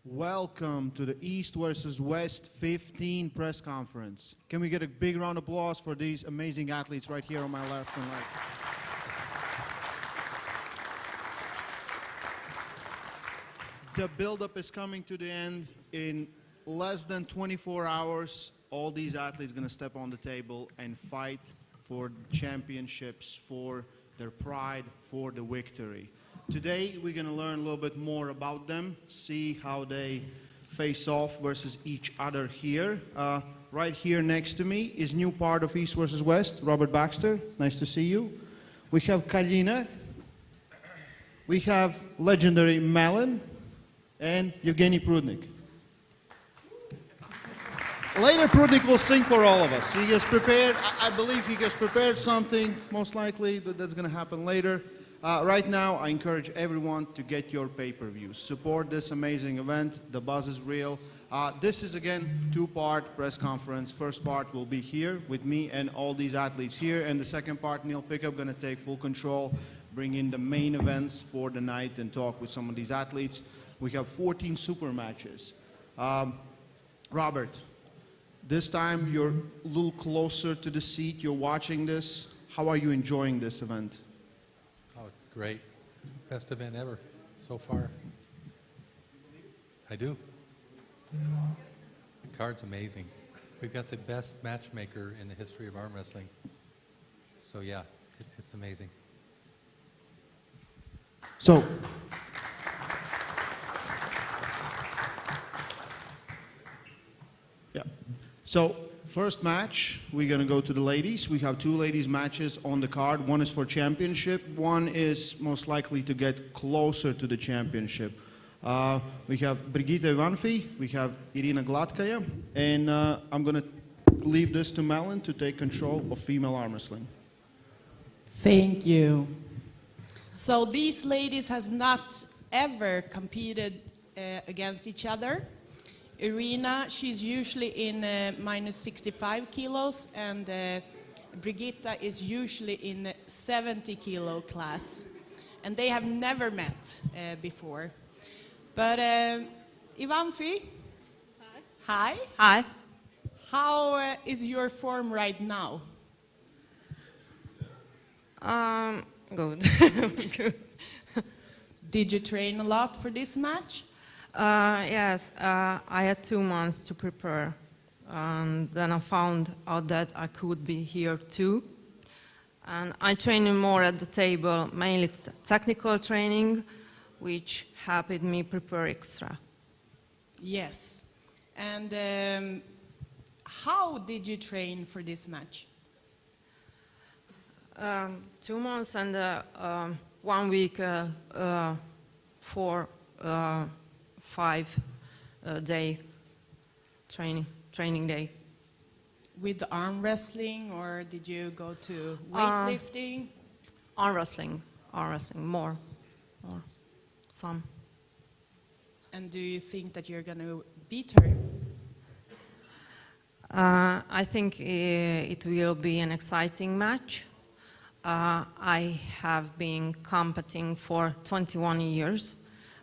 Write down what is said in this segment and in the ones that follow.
Welcome to the East versus West 15 press conference. Can we get a big round of applause for these amazing athletes right here on my left and right? The build-up is coming to the end. In less than 24 hours, all these athletes are going to step on the table and fight for championships, for their pride, for the victory. Today, we're going to learn a little bit more about them, see how they face off versus each other here. Right here next to me is new part of East versus West, Robert Baxter. Nice to see you. We have Kalina. We have legendary Malin and Evgeny Prudnik. Later, Prudnik will sing for all of us. He gets prepared. I believe he gets prepared something, most likely, but that's going to happen later. Right now, I encourage everyone to get your pay-per-views. Support this amazing event. The buzz is real. This is, again, two-part press conference. First part will be here with me and all these athletes here. And the second part, Neil Pickup going to take full control, bring in the main events for the night and talk with some of these athletes. We have 14 super matches. Robert, this time you're a little closer to the seat. You're watching this. How are you enjoying this event? Great. Best event ever so far. I do. The card's amazing. We've got the best matchmaker in the history of arm wrestling. So yeah, it's amazing. So, yeah. So, first match, we're going to go to the ladies. We have two ladies matches on the card. One is for championship. One is most likely to get closer to the championship. We have Brigitte Ivanfi. We have Irina Glatkaya. And I'm going to leave this to Malin to take control of female arm wrestling. Thank you. So these ladies has not ever competed against each other. Irina, she's usually in minus 65 kilos, and Brigitta is usually in 70 kilo class. And they have never met before. But Ivanfi? Hi. Hi. How is your form right now? Good. Good. Did you train a lot for this match? Yes, I had 2 months to prepare, and then I found out that I could be here too. And I trained more at the table, mainly technical training, which helped me prepare extra. Yes. And how did you train for this match? 2 months and 1 week for 5-day training day. With arm wrestling, or did you go to weightlifting? Arm wrestling, more, some. And do you think that you're going to beat her? I think it will be an exciting match. I have been competing for 21 years.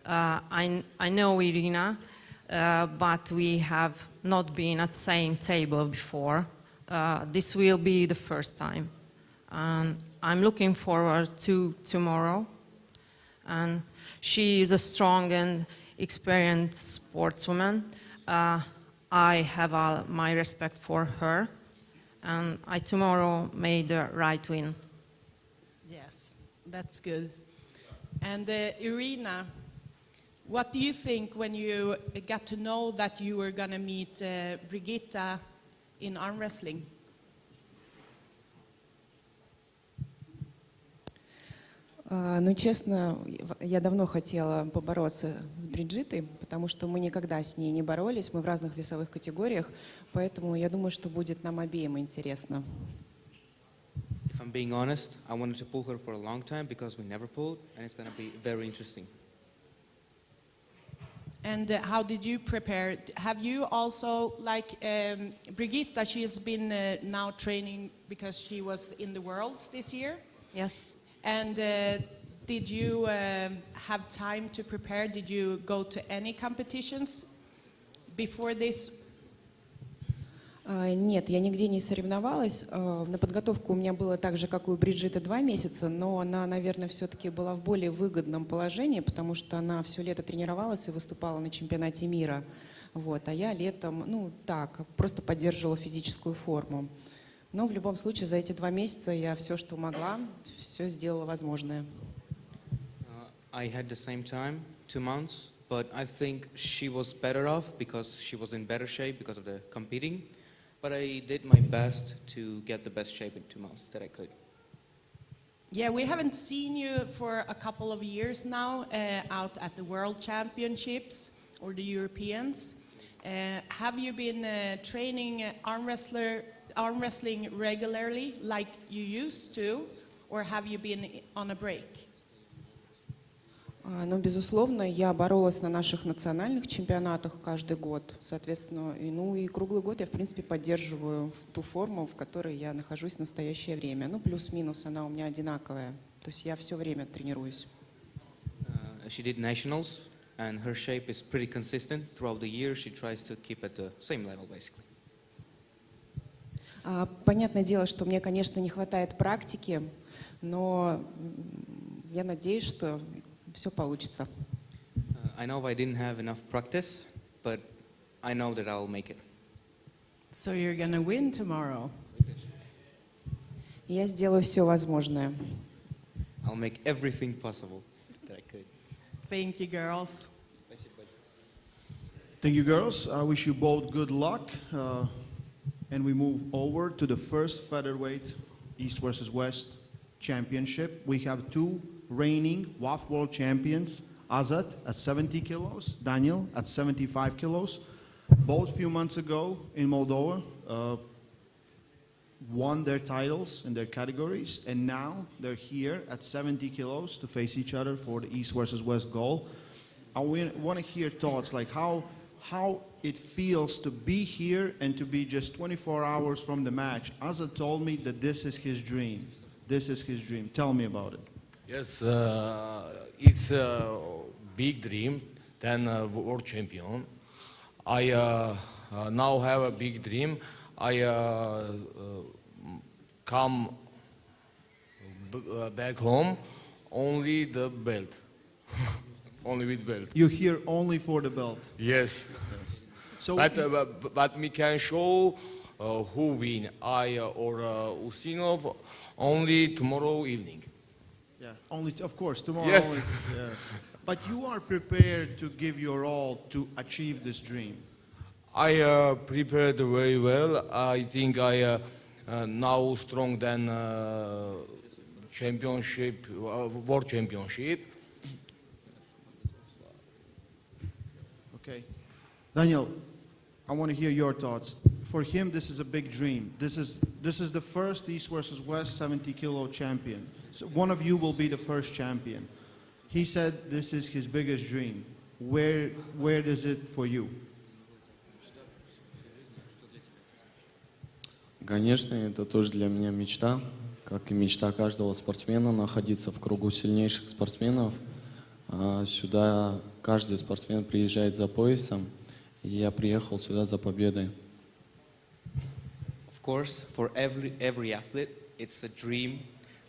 I know Irina, but we have not been at the same table before. This will be the first time. I'm looking forward to tomorrow. And she is a strong and experienced sportswoman. I have all my respect for her. And I tomorrow made the right win. Yes, that's good. And Irina, what do you think when you got to know that you were going to meet Brigitta in arm wrestling? Ну, честно, я давно хотела побороться с Бриджиттой, потому что мы никогда с ней не боролись, мы в разных весовых категориях, поэтому я думаю, что будет нам обеим интересно. If I'm being honest, I wanted to pull her for a long time because we never pulled, and it's going to be very interesting. And how did you prepare? Have you also, like Brigitta, she's been now training because she was in the Worlds this year? Yes. And did you have time to prepare? Did you go to any competitions before this? Нет, я нигде не соревновалась. На подготовку у меня было так же, как и у Бриджиты, 2 месяца, но она, наверное, все-таки была в более выгодном положении, потому что она все лето тренировалась и выступала на чемпионате мира. Вот, а я летом, ну так, просто поддерживала физическую форму. Но в любом случае за эти 2 месяца я все, что могла, все сделала возможное. I had the same time, 2 months, but I think she was better off because she was in better shape because of the competing. But I did my best to get the best shape in 2 months that I could. Yeah, we haven't seen you for a couple of years now out at the World Championships or the Europeans. Have you been training arm wrestling regularly like you used to, or have you been on a break? Но, безусловно, я боролась на наших национальных чемпионатах каждый год. Соответственно, и круглый год я, в принципе, поддерживаю ту форму, в которой я нахожусь в настоящее время. Ну, плюс-минус она у меня одинаковая. То есть я все время тренируюсь. She did nationals, and her shape is pretty consistent throughout the year. She tries to keep at the same level, basically. Понятное дело, что мне, конечно, не хватает практики, но я надеюсь, что все получится. I know I didn't have enough practice, but I know that I'll make it. So you're gonna win tomorrow. Я сделаю все возможное. I'll make everything possible that I could. Thank you, girls. Thank you, girls. I wish you both good luck. And we move over to the first featherweight East versus West championship. We have 2 reigning WAF world champions, Azat at 70 kilos, Daniel at 75 kilos. Both few months ago in Moldova won their titles in their categories, and now they're here at 70 kilos to face each other for the East versus West goal. I want to hear thoughts like how it feels to be here and to be just 24 hours from the match. Azat told me that this is his dream. This is his dream. Tell me about it. Yes, it's a big dream than world champion. I now have a big dream. I come back home only the belt, only with belt. You're here only for the belt. Yes. So, But we can show who win, I or Ustinov, only tomorrow evening. yeah, only of course tomorrow. Yes. Only, yeah. But you are prepared to give your all to achieve this dream. I prepared very well. I think I now strong than championship, world championship. Okay, Daniel, I want to hear your thoughts. For him, this is a big dream. This is the first East versus West 70 kilo champion. So one of you will be the first champion. He said this is his biggest dream. Where is it for you? Конечно, это тоже для меня мечта, как и мечта каждого спортсмена, находиться в кругу сильнейших спортсменов. Сюда каждый спортсмен приезжает за поясом, и я приехал сюда за победой. Of course, for every athlete, it's a dream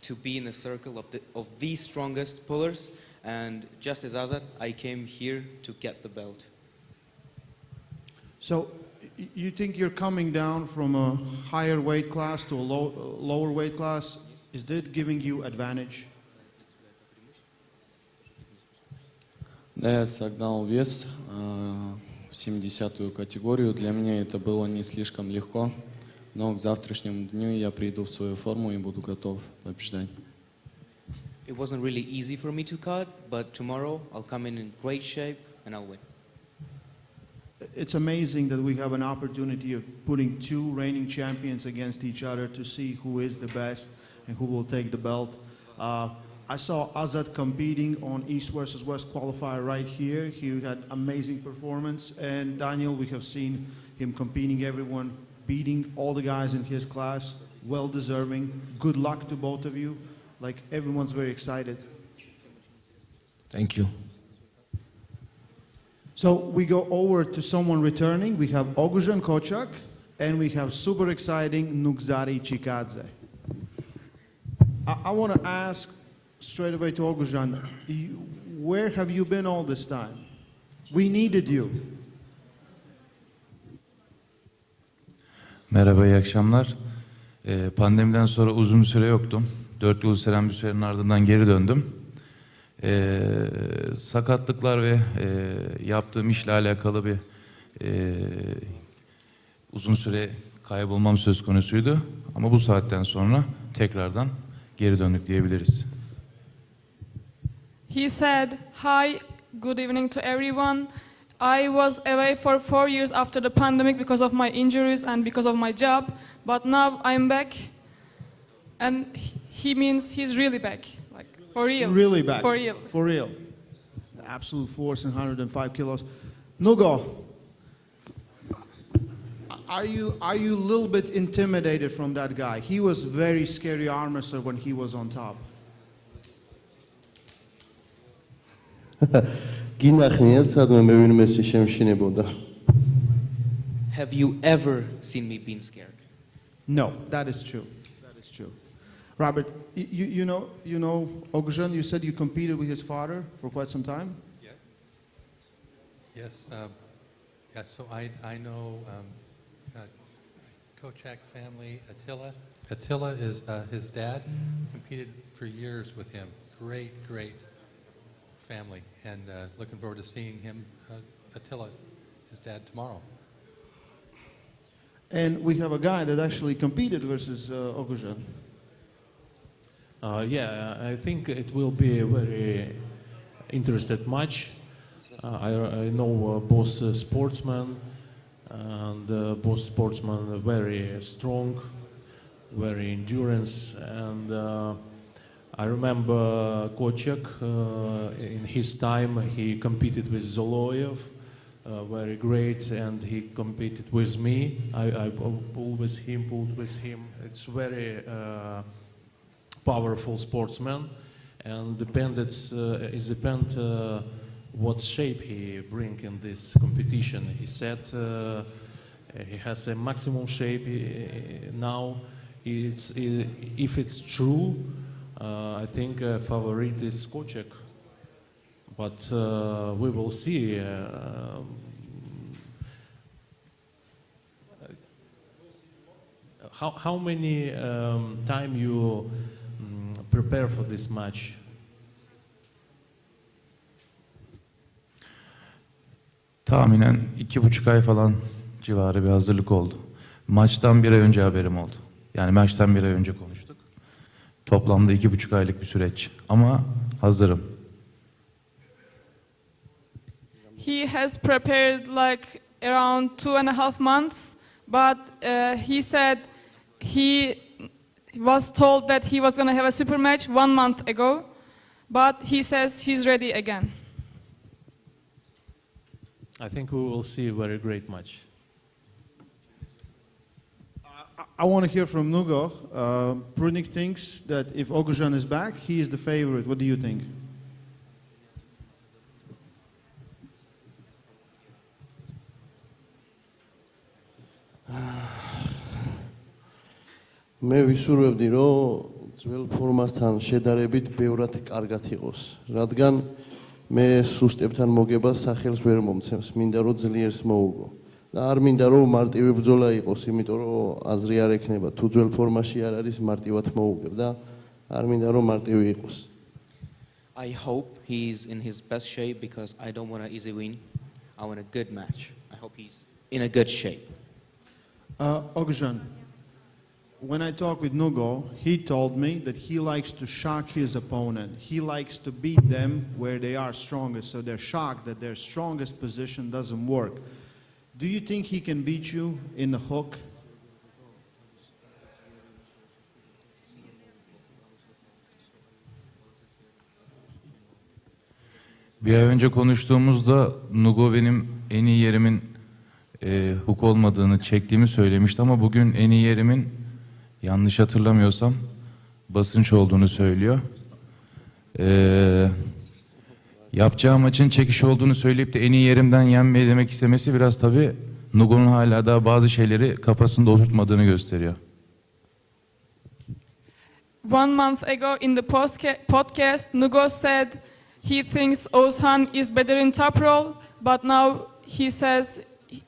to be in the circle of the strongest pullers. And just as Azat, I came here to get the belt. So you think you're coming down from a higher weight class to a lower weight class? Is that giving you advantage? Да, я согнал вес в 70-ю категорию. Для меня это было не слишком легко, но к завтрашнему дню я приду в свою форму и буду готов побеждать. It wasn't really easy for me to cut, but tomorrow I'll come in great shape and I'll win. It's amazing that we have an opportunity of putting 2 reigning champions against each other to see who is the best and who will take the belt. I saw Azat competing on East versus West qualifier right here. He had amazing performance. And Daniel, we have seen him competing everyone, beating all the guys in his class. Well deserving. Good luck to both of you. Like everyone's very excited. Thank you. So we go over to someone returning. We have Oguzhan Kochak, and we have super exciting Nugzari Chikadze. I want to ask straight away to Oguzhan, where have you been all this time? We needed you. Merhaba, iyi akşamlar. Pandemiden sonra uzun bir süre yoktum. 4 yıl süren bir sürenin ardından geri döndüm. Sakatlıklar ve yaptığım işle alakalı bir uzun süre kaybolmam söz konusuydu. Ama bu saatten sonra tekrardan geri döndük diyebiliriz. He said, "Hi, good evening to everyone. I was away for 4 years after the pandemic because of my injuries and because of my job, but now I'm back." And he means he's really back, like for real. Really back. For real. For real. The absolute force in 105 kilos. Nugo, are you a little bit intimidated from that guy? He was very scary arm wrestler when he was on top. Have you ever seen me being scared? No, that is true. That is true. Robert, you know Oguzhan, you said you competed with his father for quite some time? Yeah. Yes. Yes. So I know Kochak family, Attila. Attila is his dad. Competed for years with him. Great family, and looking forward to seeing him, Attila, his dad, tomorrow. And we have a guy that actually competed versus Oguzhan. Yeah, I think it will be a very interesting match. I know both sportsmen, and both sportsmen are very strong, very endurance, and I remember Kochak, in his time he competed with Zoloyev, very great, and he competed with me. I pulled with him. It's very powerful sportsman, and it depends what shape he bring in this competition. He said he has a maximum shape now. If it's true, I think favorite is Kochak, but we will see. How many time you prepare for this match? Tahminen 2,5 ay falan civarı bir hazırlık oldu. Maçtan bir ay önce haberim oldu. Yani maçtan bir ay önce konuştuk. Toplamda 2,5 aylık bir süreç. Ama hazırım. He has prepared like around 2.5 months, but he said he was told that he was going to have a super match 1 month ago, but he says he's ready again. I think we will see a very great match. I want to hear from Nugo. Prudnik thinks that if Oguzhan is back, he is the favorite. What do you think? მე ვისურვებდი, რომ ძველ ფორმასთან შედარებით ბევრად კარგად იყოს, რადგან მე სუსტებთან მოგებას სახელს ვერ მომცემს, მინდა რომ ძლიერს მოუგო. და არ მინდა რომ მარტივი ბრძოლა იყოს, იმიტომ რომ აზრი არ ექნება, თუ ძველ ფორმაში არ არის მარტივად მოუგებ და არ მინდა რომ მარტივი იყოს. I hope he's in his best shape because I don't want an easy win. I want a good match. I hope he's in a good shape. Oguzhan, when I talked with Nugo, he told me that he likes to shock his opponent. He likes to beat them where they are strongest, so they're shocked that their strongest position doesn't work. Do you think he can beat you in the hook? Bir ay önce konuştuğumuzda Nugo benim en iyi yerimin hook olmadığını çektiğimi söylemişti ama bugün en iyi yerimin, yanlış hatırlamıyorsam, basınç olduğunu söylüyor. Yapacağı maçın çekiş olduğunu söyleyip de en iyi yerimden yenmeyi demek istemesi biraz tabii Nugo'nun hala daha bazı şeyleri kafasında oturtmadığını gösteriyor. 1 month ago in the podcast, Nugo said he thinks Ozhan is better in Toproll, but now he says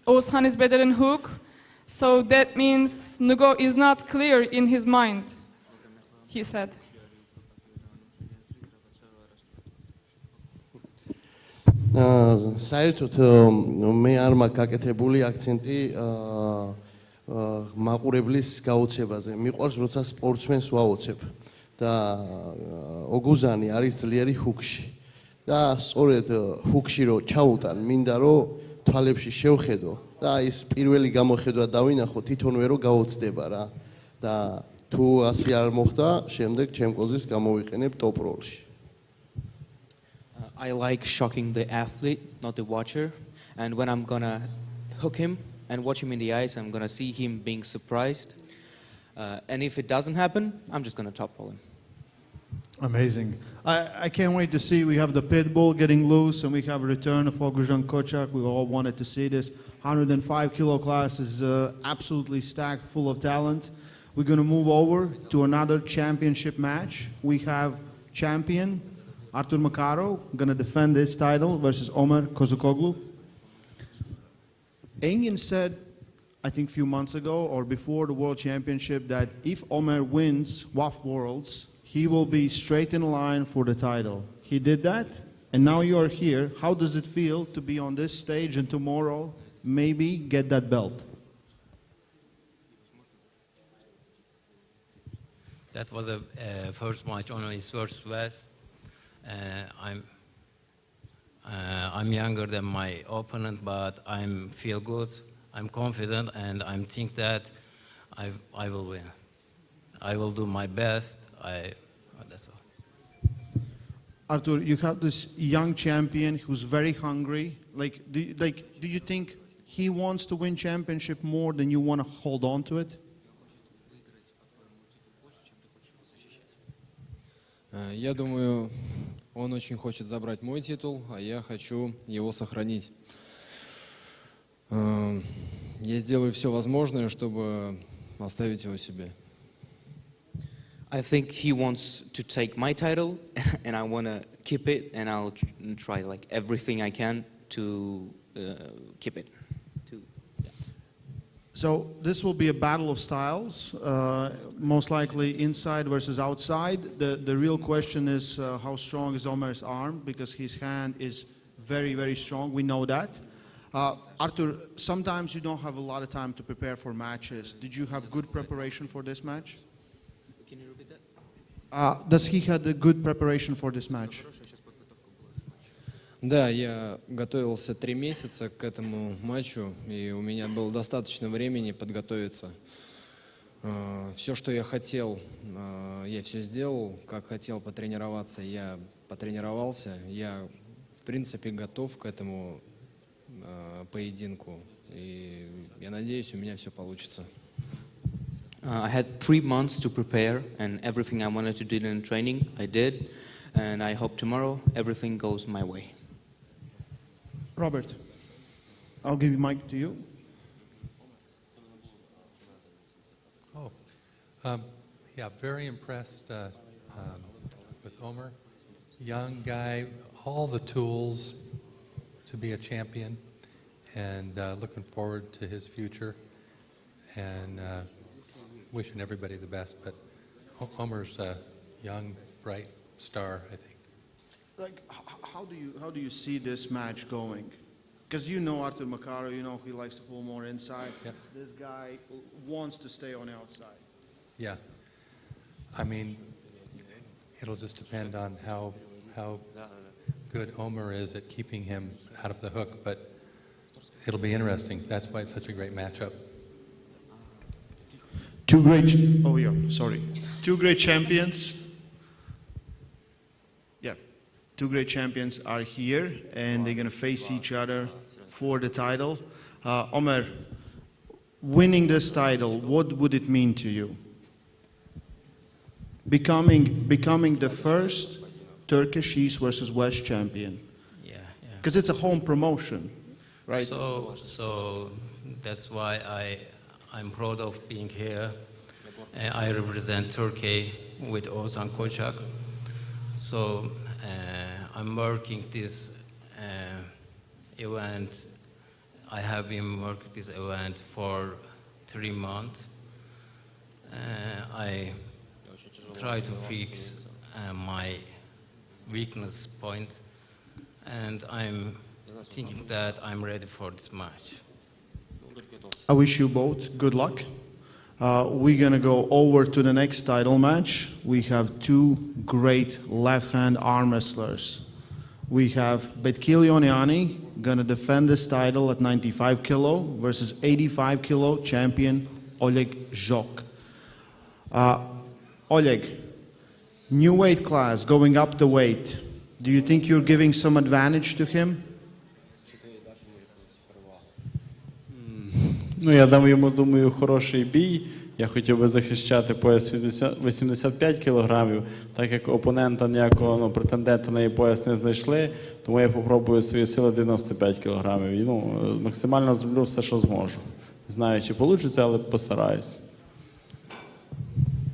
Ozhan is better in hook. So that means Nugo is not clear in his mind, he said. საერთოდ მე არ მაქვს გაკეთებული აქცენტი მაყურებლის გაოცებაზე. მიყვარს როცა სპორტსმენს ვაოცებ და ოგუზანი არის ძლიერი ჰუკში. და სწორედ ჰუკში რო ჩაუტან, მინდა რომ თვალებში შევხედო და ის პირველი გამოხედვა დავინახო, თვითონვე რო გაოცდება რა. და თუ ასე არ მოხდა, შემდეგ ჩემ კოზის გამოვიყენებ Toprollში. I like shocking the athlete, not the watcher. And when I'm gonna hook him and watch him in the eyes, I'm gonna see him being surprised. And if it doesn't happen, I'm just gonna Toproll him. Amazing. I can't wait to see. We have the pit bull getting loose, and we have a return of Oguzhan Kochak. We all wanted to see this. 105 kilo class is absolutely stacked, full of talent. We're going to move over to another championship match. We have champion Artur Makarov going to defend this title versus Omer Kozukoglu. Engin said, I think a few months ago or before the World Championship, that if Omer wins WAF Worlds, he will be straight in line for the title. He did that, and now you are here. How does it feel to be on this stage and tomorrow maybe get that belt? That was a first match on East-West. I'm younger than my opponent, but I feel good. I'm confident, and I think that I will win. I will do my best. That's all. Artur, you have this young champion who's very hungry. Do you think he wants to win championship more than you want to hold on to it? Я думаю, он очень хочет забрать мой титул, а я хочу его сохранить. Я сделаю все возможное, чтобы оставить его себе. I think he wants to take my title, and I want to keep it, and I'll try like everything I can to keep it. So this will be a battle of styles, most likely inside versus outside. The real question is how strong is Omer's arm, because his hand is very, very strong. We know that. Artur, sometimes you don't have a lot of time to prepare for matches. Did you have good preparation for this match? Can you repeat that? Does he have a good preparation for this match? Да, я готовился 3 месяца к этому матчу, и у меня было достаточно времени подготовиться. Все, что я хотел, я все сделал. Как хотел потренироваться, я потренировался. Я, в принципе, готов к этому поединку. И я надеюсь, у меня все получится. I had 3 months to prepare, and everything I wanted to do in training, I did. And I hope tomorrow everything goes my way. Robert, I'll give the mic to you. Yeah, very impressed with Omer. Young guy, all the tools to be a champion, and looking forward to his future, and wishing everybody the best. But Omer's a young, bright star, I think. How do you see this match going? Because you know Artur Makarov, you know he likes to pull more inside. Yep. This guy wants to stay on the outside. Yeah, I mean, it'll just depend on how good Omer is at keeping him out of the hook, but it'll be interesting. That's why it's such a great matchup. Two great champions. Yeah, two great champions are here, and they're going to face each other for the title. Omer, winning this title, what would it mean to you? Becoming the first Turkish East versus West champion. Because it's a home promotion, right? So that's why I'm proud of being here. I represent Turkey with Ozan Koçak. So I'm working this event. I have been working this event for 3 months. I try to fix my weakness point, and I'm thinking that I'm ready for this match. I wish you both good luck. We're going to go over to the next title match. We have two great left-hand arm wrestlers. We have Betkili Oniani going to defend this title at 95 kilo versus 85 kilo champion Oleg Zhok. Oleg, new weight class, going up the weight. Do you think you're giving some advantage to him? Ну, я дам йому, думаю, хороший бій. Я хотів би захищати пояс 85 кілограмів, так як опонента ніякого претендента на її пояс не знайшли, тому я попробую свої сили 95 кілограмів. І, максимально зроблю все, що зможу. Не знаю, чи вийде, але постараюсь.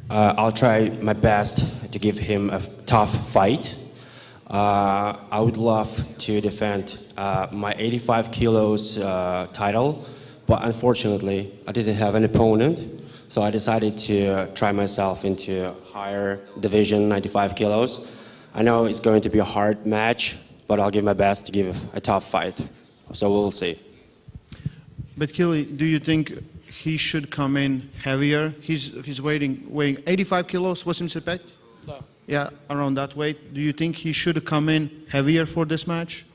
I'll try my best to give him a tough fight. I would love to defend my 85 kilos title, but unfortunately, I didn't have an opponent, so I decided to try myself into a higher division, 95 kilos. I know it's going to be a hard match, but I'll give my best to give a tough fight, so we'll see. Betkili, do you think he should come in heavier? He's weighing 85 kilos, 85? Yeah, around that weight. Do you think he should come in heavier for this match?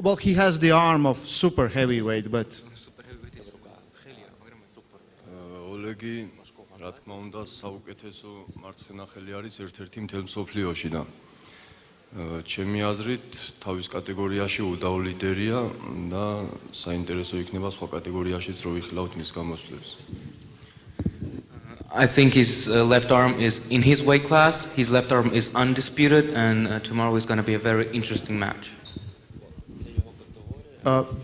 Well, he has the arm of super heavyweight, but... Olegi, რა თქმა უნდა, საუკეთესო მარცხენა ხელი არის ერთ-ერთი მთელ მსოფლიოში და ჩემი აზრით თავის კატეგორიაში უდავ ლიდერია და საინტერესო იქნება სხვა კატეგორიაშიც რო ვიხილავთ მის გამოსვლებს. I think his left arm is in his weight class. His left arm is undisputed, and tomorrow is going to be a very interesting match.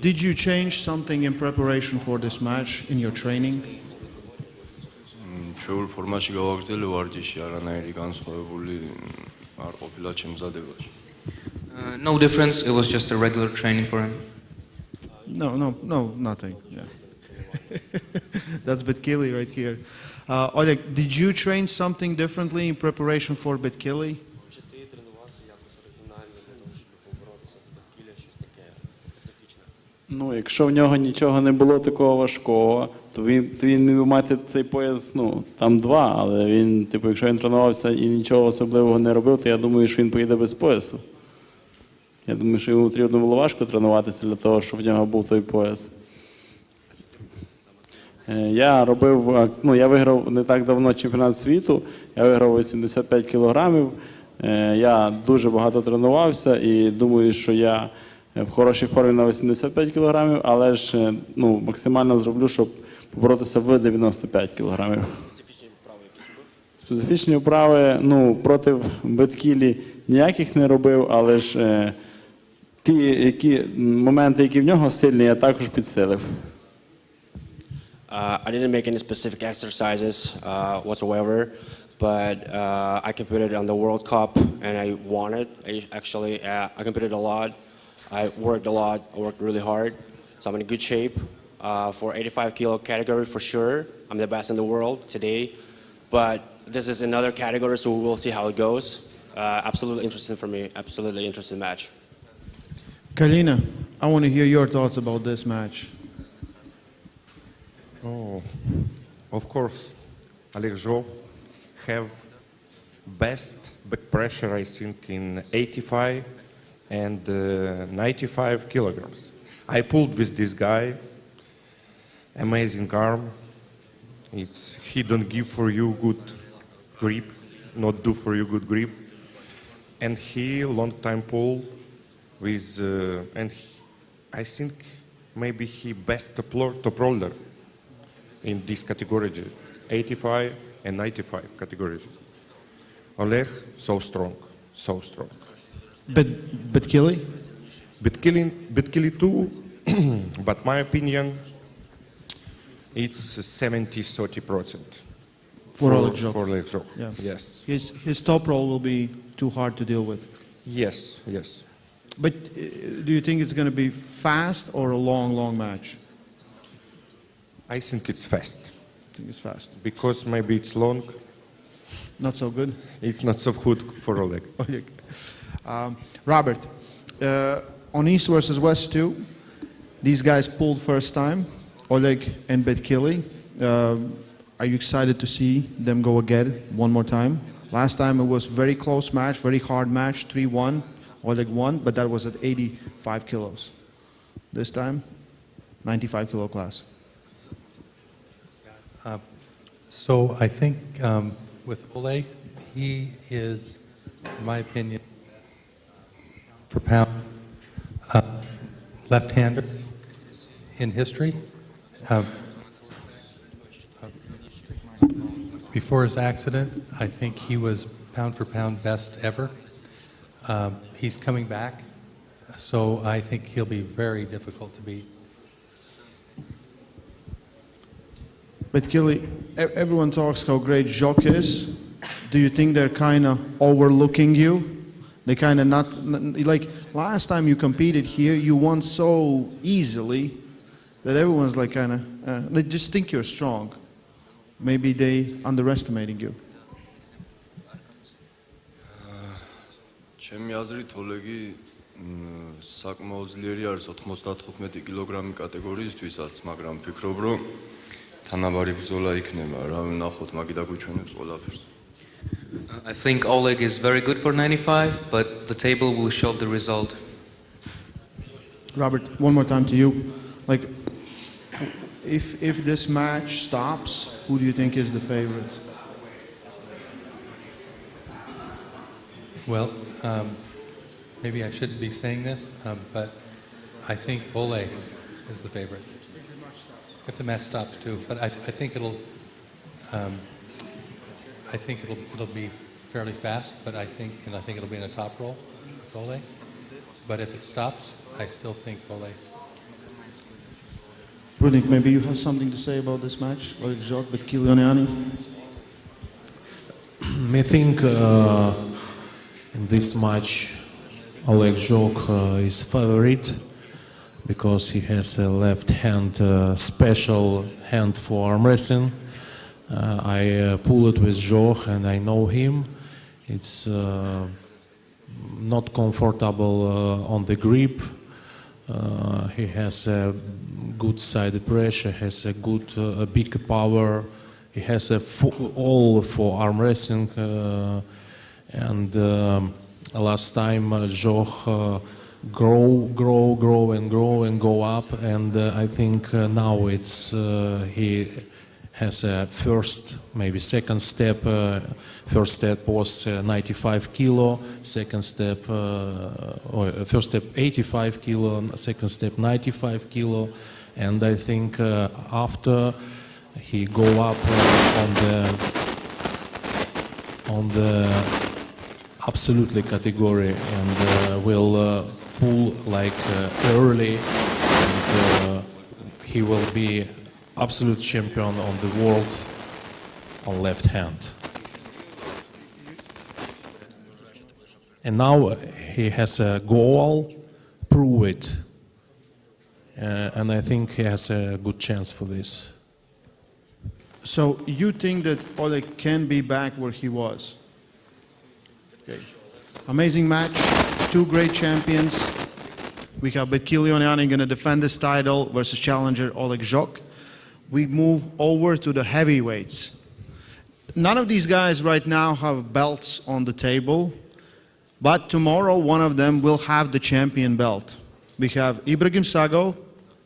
Did you change something in preparation for this match in your training? Შეულ ფორმაში გავაგრძელე ვარჯიში, არანაირი განსხვავებული არ ყოფილა ჩემზადებაში. No difference. It was just a regular training for him. No, nothing. Yeah. That's Betkili right here. Oleg, did you train something differently in preparation for Betkili? Ну, якщо в нього нічого не було такого важкого, то він не мати цей пояс, там 2, але він, якщо він тренувався і нічого особливого не робив, то я думаю, що він поїде без поясу. Я думаю, що йому потрібно було важко тренуватися для того, щоб в нього був той пояс. Я виграв не так давно чемпіонат світу, я виграв 85 кілограмів, я дуже багато тренувався і думаю, що я в хорошій формі на 85 кілограмів, але ж максимально зроблю, щоб поборотися в 95 кілограмів. Специфічні вправи, проти Беткілі ніяких не робив, але ж ті моменти, які в нього сильні, я також підсилив. I didn't make any specific exercises whatsoever, but I competed on the World Cup and I won it. I competed a lot. I worked a lot. I worked really hard, so I'm in good shape. For 85 kilo category for sure, I'm the best in the world today. But this is another category, so we'll see how it goes. Absolutely interesting for me. Absolutely interesting match. Kalina, I want to hear your thoughts about this match. Oh, of course, Oleg Zhok have best back pressure, I think, in 85 and 95 kilograms. I pulled with this guy, amazing arm. He don't give for you good grip, not do for you good grip. And he long time pull with, I think maybe he best top roller in this category, 85 and 95 categories. Oleg, so strong, so strong. Betkili? bit killing too, but my opinion, it's 70-30%. For Oleg Zhok. For Oleg Zhok. Yeah. Yes. His Toproll will be too hard to deal with. Yes, yes. But do you think it's going to be fast or a long, long match? I think it's fast. I think it's fast. Because maybe it's long. Not so good? It's not so good for Oleg. Oleg. Robert, on East versus West too, these guys pulled first time, Oleg and Betkili. Are you excited to see them go again one more time? Last time it was very close match, very hard match, 3-1. Oleg won, but that was at 85 kilos. This time, 95 kilo class. So I think with Oleg, he is, in my opinion, for pound, left-hander in history. Before his accident, I think he was pound for pound best ever. He's coming back, so I think he'll be very difficult to beat. But Kili, everyone talks how great Zhok is. Do you think they're kind of overlooking you? They kind of not, like last time you competed here, you won so easily that everyone's like kind of, they just think you're strong. Maybe they underestimating you. ჩემი აზრით ოლეგი საკმაოდ ძლიერი არის 95 კილოგრამი კატეგორიისთვისაც, მაგრამ ფიქრობ რომ თანაბარი ბრძოლა იქნება, რა ვნახოთ, მაგი დაგვიჩვენებს ყველაფერს. I think Oleg is very good for 95, but the table will show the result. Robert, one more time to you. Like, if this match stops, who do you think is the favorite? Well, maybe I shouldn't be saying this, but I think Oleg is the favorite. If the match stops too, but I think it'll be fairly fast. But I think it'll be in a top roll with Oleg. But if it stops, I still think Oleg. Brunik, maybe you have something to say about this match, Oleg Zhok, but Kilianiani? I think in this match, Oleg Zhok is favorite because he has a left hand, special hand for arm wrestling. I pull it with Zhok and I know him. It's not comfortable on the grip. He has a good side pressure, has a good, big power. He has a all for arm wrestling. And last time Zhok grow and go up, and I think now it's he has a first, maybe second step. First step was 95 kilo, second step, or first step 85 kilo, second step 95 kilo, and I think after he go up on the absolutely category and will pull like early, and he will be absolute champion on the world on left hand. And now he has a goal, prove it, and I think he has a good chance for this. So you think that Oleg can be back where he was? Okay. Amazing match, two great champions. We have Betkilianiani going to defend this title versus challenger Oleg Zhok. We move over to the heavyweights. None of these guys right now have belts on the table, but tomorrow one of them will have the champion belt. We have Ibrahim Sago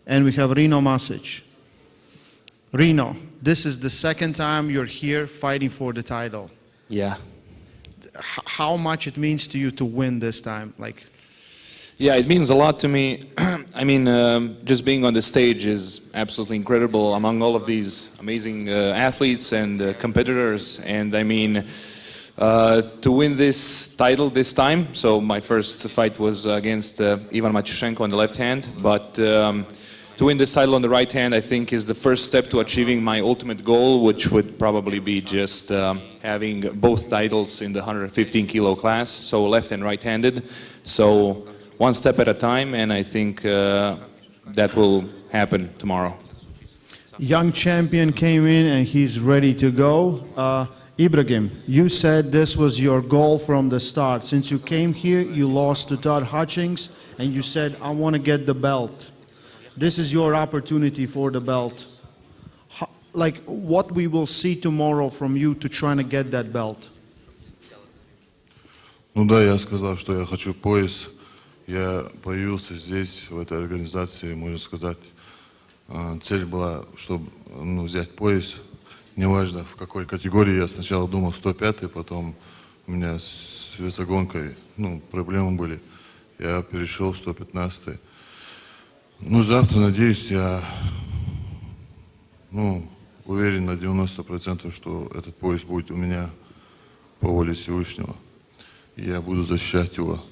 and we have Rino Masic. Rino, this is the second time you're here fighting for the title. Yeah. How much it means to you to win this time? Yeah, it means a lot to me. I mean, just being on the stage is absolutely incredible among all of these amazing athletes and competitors. And I mean, to win this title this time. So my first fight was against Ivan Matyushenko on the left hand, but to win this title on the right hand, I think, is the first step to achieving my ultimate goal, which would probably be just having both titles in the 115 kilo class, so left and right-handed. So one step at a time, and I think that will happen tomorrow. Young champion came in and he's ready to go. Ibrahim, you said this was your goal from the start. Since you came here, you lost to Todd Hutchings, and you said, I want to get the belt. This is your opportunity for the belt. Like, what we will see tomorrow from you to trying to get that belt? Ну да, я сказал, что я хочу пояс. Я появился здесь, в этой организации, можно сказать. Цель была, чтобы взять пояс. Неважно, в какой категории. Я сначала думал 105-й, потом у меня с весогонкой проблемы были. Я перешел в 115-й. Завтра, надеюсь, я уверен на 90%, что этот пояс будет у меня по воле Всевышнего. И я буду защищать его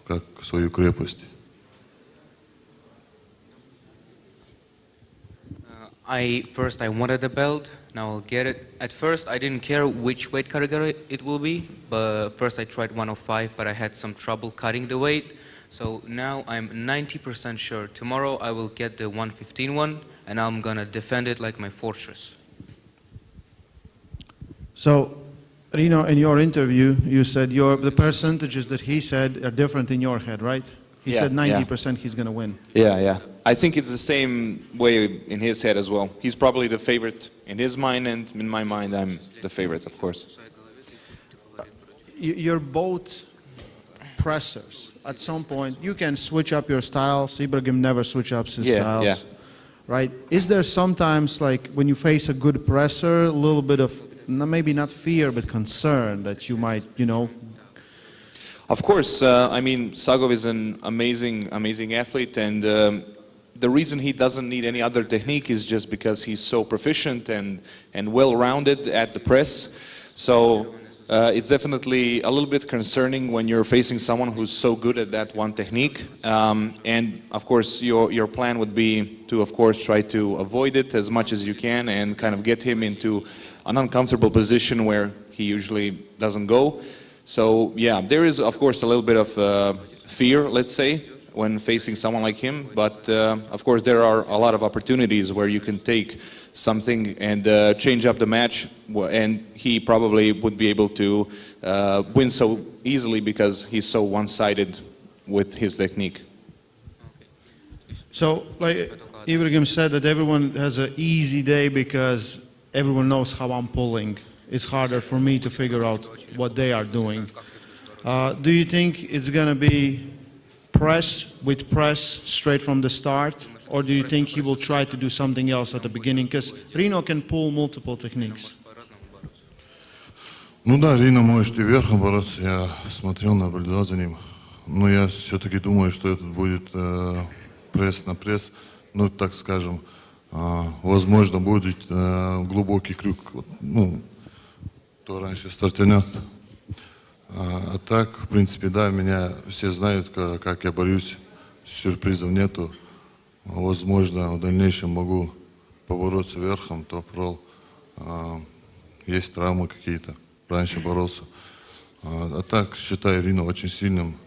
как свою крепость. I wanted the belt, now I'll get it. At first, I didn't care which weight category it will be, but first I tried 105, but I had some trouble cutting the weight. So now I'm 90% sure. Tomorrow I will get the 115 one, and I'm gonna defend it like my fortress. So, Rino, in your interview, you said the percentages that he said are different in your head, right? He said 90% he's gonna win. Yeah. I think it's the same way in his head as well. He's probably the favorite in his mind, and in my mind, I'm the favorite, of course. You're both pressers. At some point, you can switch up your styles. Ibrahim never switch ups his styles. Right? Is there sometimes, like, when you face a good presser, a little bit of, maybe not fear, but concern that you might, Of course, I mean, Sagov is an amazing athlete, and the reason he doesn't need any other technique is just because he's so proficient and well-rounded at the press. So it's definitely a little bit concerning when you're facing someone who's so good at that one technique. And of course, your plan would be to, of course, try to avoid it as much as you can and kind of get him into an uncomfortable position where he usually doesn't go. So yeah, there is, of course, a little bit of fear, let's say, when facing someone like him. But of course, there are a lot of opportunities where you can take something and change up the match, and he probably would be able to win so easily because he's so one-sided with his technique. So, like Ibrahim said, that everyone has an easy day because everyone knows how I'm pulling. It's harder for me to figure out what they are doing. Do you think it's going to be press straight from the start, or do you think he will try to do something else at the beginning? Because Rino can pull multiple techniques. Ну да, Рина может и верхом бороться, я смотрел, наблюдал за ним. Но я все-таки думаю, что это будет пресс на пресс, так скажем, возможно, будет глубокий крюк, кто раньше стартанет. А так, в принципе, да, меня все знают, как я борюсь, сюрпризов нету. Возможно, в дальнейшем могу побороться верхом, Toproll. Есть травмы какие-то, раньше боролся. А так, считаю Ирину очень сильным.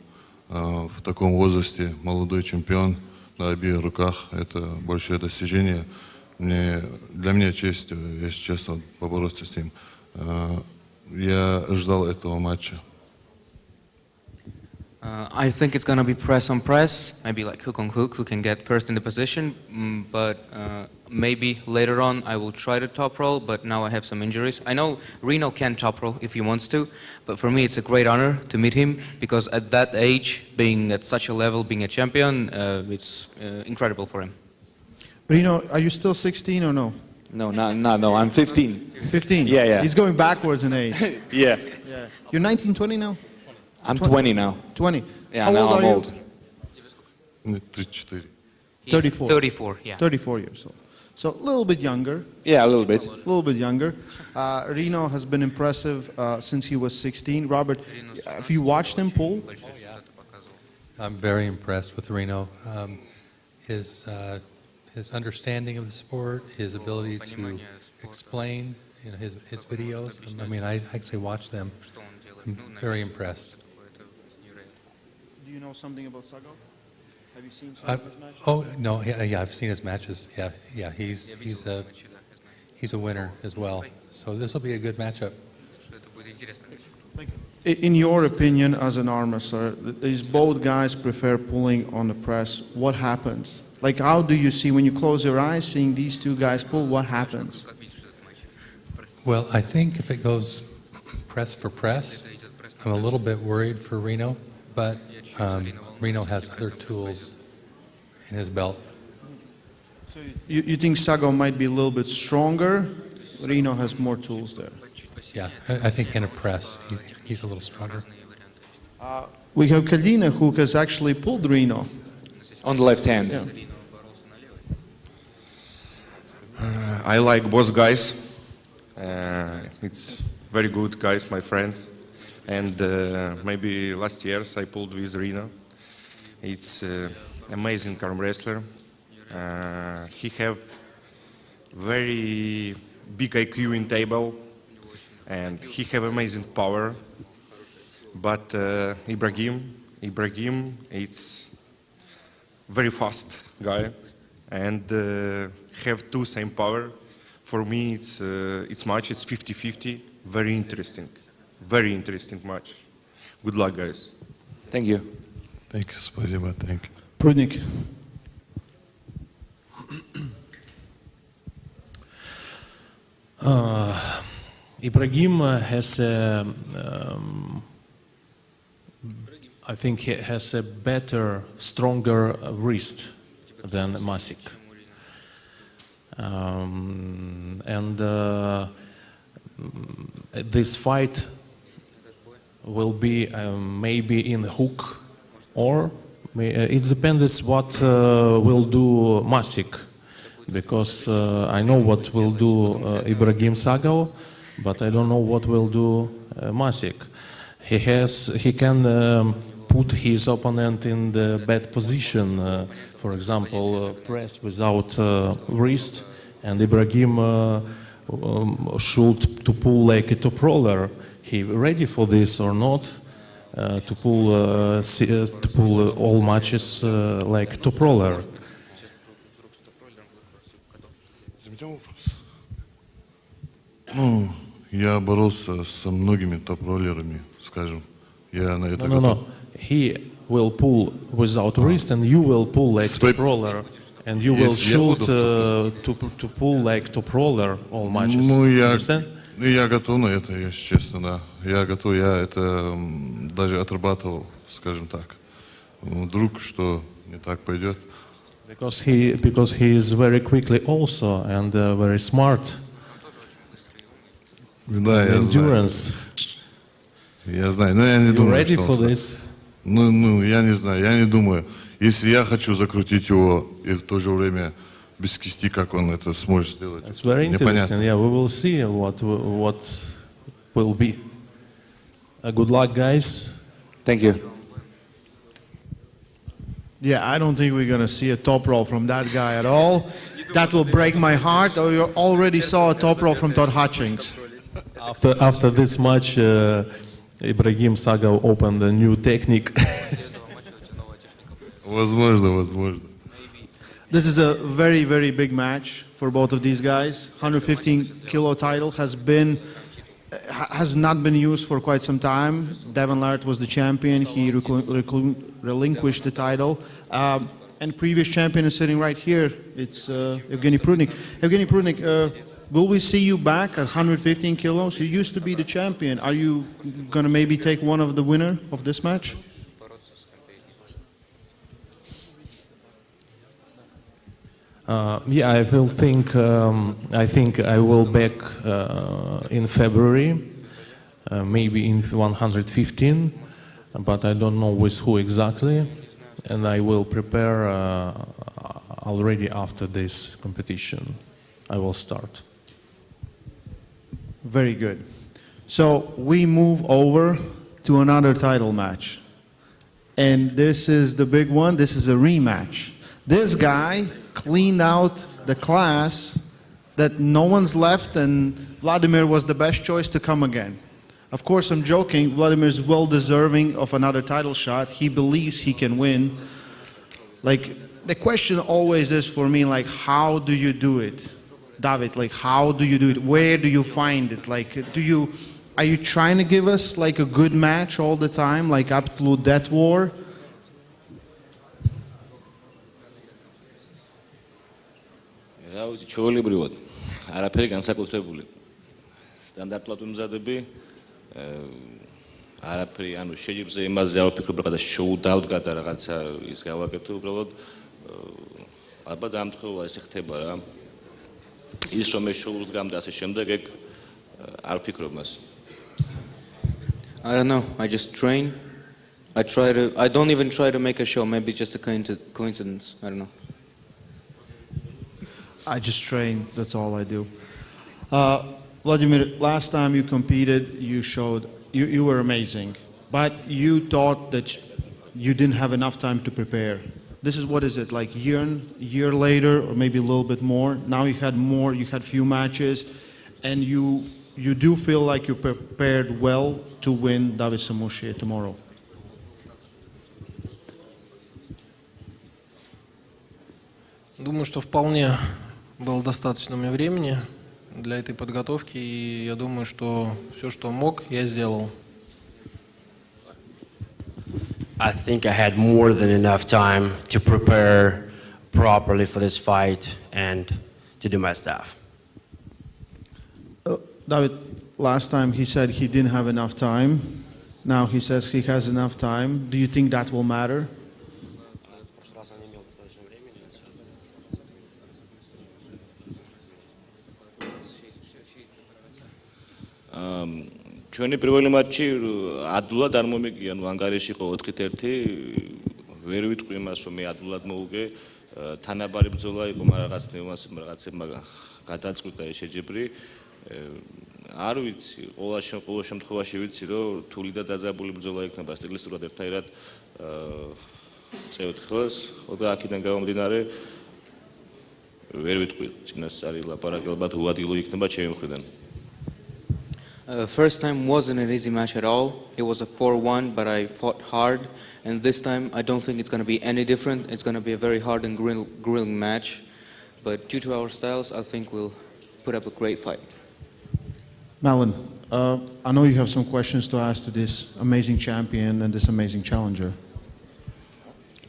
В таком возрасте молодой чемпион на обеих руках. Это большое достижение. Для меня честь, если честно, побороться с ним. Я ждал этого матча. I think it's going to be press on press, maybe like hook on hook, who can get first in the position. But maybe later on I will try to Toproll, but now I have some injuries. I know Rino can Toproll if he wants to, but for me it's a great honor to meet him because at that age, being at such a level, being a champion, it's incredible for him. Rino, are you still 16 or no? No, I'm 15. 15? Yeah. He's going backwards in age. Yeah. You're 19, 20 now? I'm 20 now. 20? Yeah, How now old I'm are old. you? 34. 34. 34, yeah. 34 years old. So a little bit younger. Yeah, a little bit. A little bit younger. Reno has been impressive since he was 16. Robert, have you watched him pull? I'm very impressed with Reno. His understanding of the sport, his ability to explain, his videos. I mean, I actually watch them. I'm very impressed. Do you know something about Sago? Have you seen some of his matches? Oh no, yeah, I've seen his matches. Yeah, he's a winner as well. So this will be a good matchup. In your opinion, as an arm wrestler, these both guys prefer pulling on the press. What happens? Like, how do you see when you close your eyes, seeing these two guys pull? What happens? Well, I think if it goes press for press, I'm a little bit worried for Reno, but Reno has other tools in his belt. So you think Sago might be a little bit stronger? Reno has more tools there. Yeah, I think in a press, he's a little stronger. We have Kalina, who has actually pulled Reno. On the left hand. Yeah. I like both guys. It's very good guys, my friends. And maybe last years I pulled with Reno. It's amazing arm wrestler. He have very big IQ in table, and he have amazing power. But Ibrahim, it's very fast guy, and have two same power. For me, it's match. It's 50-50. Very interesting match. Good luck, guys. Thank you. Thank you, спасибо. Thank you. Prudnik. Ibrahim has I think he has a better, stronger wrist than Masik. This fight will be maybe in hook, or it depends what will do Masik, because I know what will do Ibrahim Sago, but I don't know what will do Masik. He can put his opponent in the bad position, for example, press without wrist, and Ibrahim should to pull like a Toproller. He ready for this or not? To pull all matches like Toproller. Ну, я боролся со многими топ-роллерами, скажем. Я на это No. He will pull without wrist, and you will pull like Toproller, and you will shoot to pull like Toproller all matches. Ну, Understand? я готов на это, если честно, да. Я готов, я это даже отрабатывал, скажем так. Вдруг что не так пойдет. Because he is very quickly also and very smart. Да, я Endurance. знаю. Я знаю, но я не думаю, ready что for он... this? Ну, я не знаю, я не думаю. Если я хочу закрутить его и в то же время без кисти, как он это сможет сделать? It's very interesting. Yeah, we will see what will be. Good luck, guys. Thank you. Yeah, I don't think we're going to see a top roll from that guy at all. That will break my heart. Oh, you already saw a top roll from Todd Hutchings. After this match, Ibrahim Sago opened a new technique. Возможно. This is a very, very big match for both of these guys. 115 kilo title has not been used for quite some time. Devon Laird was the champion. He relinquished the title. And previous champion is sitting right here. It's Evgeny Prudnik. Evgeny Prudnik, will we see you back at 115 kilos? You used to be the champion. Are you going to maybe take one of the winner of this match? Yeah, I will think. I think I will back in February, maybe in 115, but I don't know with who exactly. And I will prepare already after this competition. I will start. Very good. So we move over to another title match. And this is the big one. This is a rematch. This guy cleaned out the class that no one's left, and Vladimir was the best choice to come again. Of course, I'm joking. Vladimir is well deserving of another title shot. He believes he can win. Like, the question always is for me, like, how do you do it? David, like, how do you do it? Where do you find it? Like, are you trying to give us like a good match all the time, like absolute death war? რა ვიცი, ჩვეულებრივად არაფერი განსაკუთრებული. სტანდარტულად ვიმზადები. არაფერი, ანუ შეჯიბრზე იმაზე არ ვფიქრობ, რაღაცა showdown და რაღაცა ის გავაკეთო, უბრალოდ ალბათ ამ თხოვა ესე ხდება რა. ის რომ ეს შოუს გამდა ასე შემდეგ, ეგ არ ვფიქრობ მას. I don't know. I just train. I don't even try to make a show. Maybe just a coincidence. I don't know. I just train. That's all I do. Vladimir, last time you competed, you showed you were amazing, but you thought that you didn't have enough time to prepare. This is what is it like year later, or maybe a little bit more. Now you had more. You had few matches, and you do feel like you prepared well to win David Samushi tomorrow. Думаю, что вполне было достаточно мне времени для этой подготовки, и я думаю, что все, что мог, я сделал. I think I had more than enough time to prepare properly for this fight and to do my stuff. David, last time he said he didn't have enough time. Now he says he has enough time. Do you think that will matter? ჩვენი პირველი მატჩი ადულად არ მომიგია, ნუ ანგარიში იყო 4-1, ვერ ვიტყვი იმას, რომ მე ადულად მოუგე, თანაბარი ბრძოლა იყო, მაგრამ რაღაცებმა გადაწყვიტა ეს შეჯიბრი. არ ვიცი, ყოველ შემთხვევაში ვიცი, რომ თული და დაძაბული ბრძოლა იქნება სტილისტურად ერთნაირად წევთ ხელს, და აქედან გამომდინარე ვერ ვიტყვი, წინასწარი ლაპარაკი ალბათ უადგილო იქნება ჩემი მხრიდან. First time wasn't an easy match at all. It was a 4-1, but I fought hard. And this time, I don't think it's going to be any different. It's going to be a very hard and grueling match. But due to our styles, I think we'll put up a great fight. Malin, I know you have some questions to ask to this amazing champion and this amazing challenger.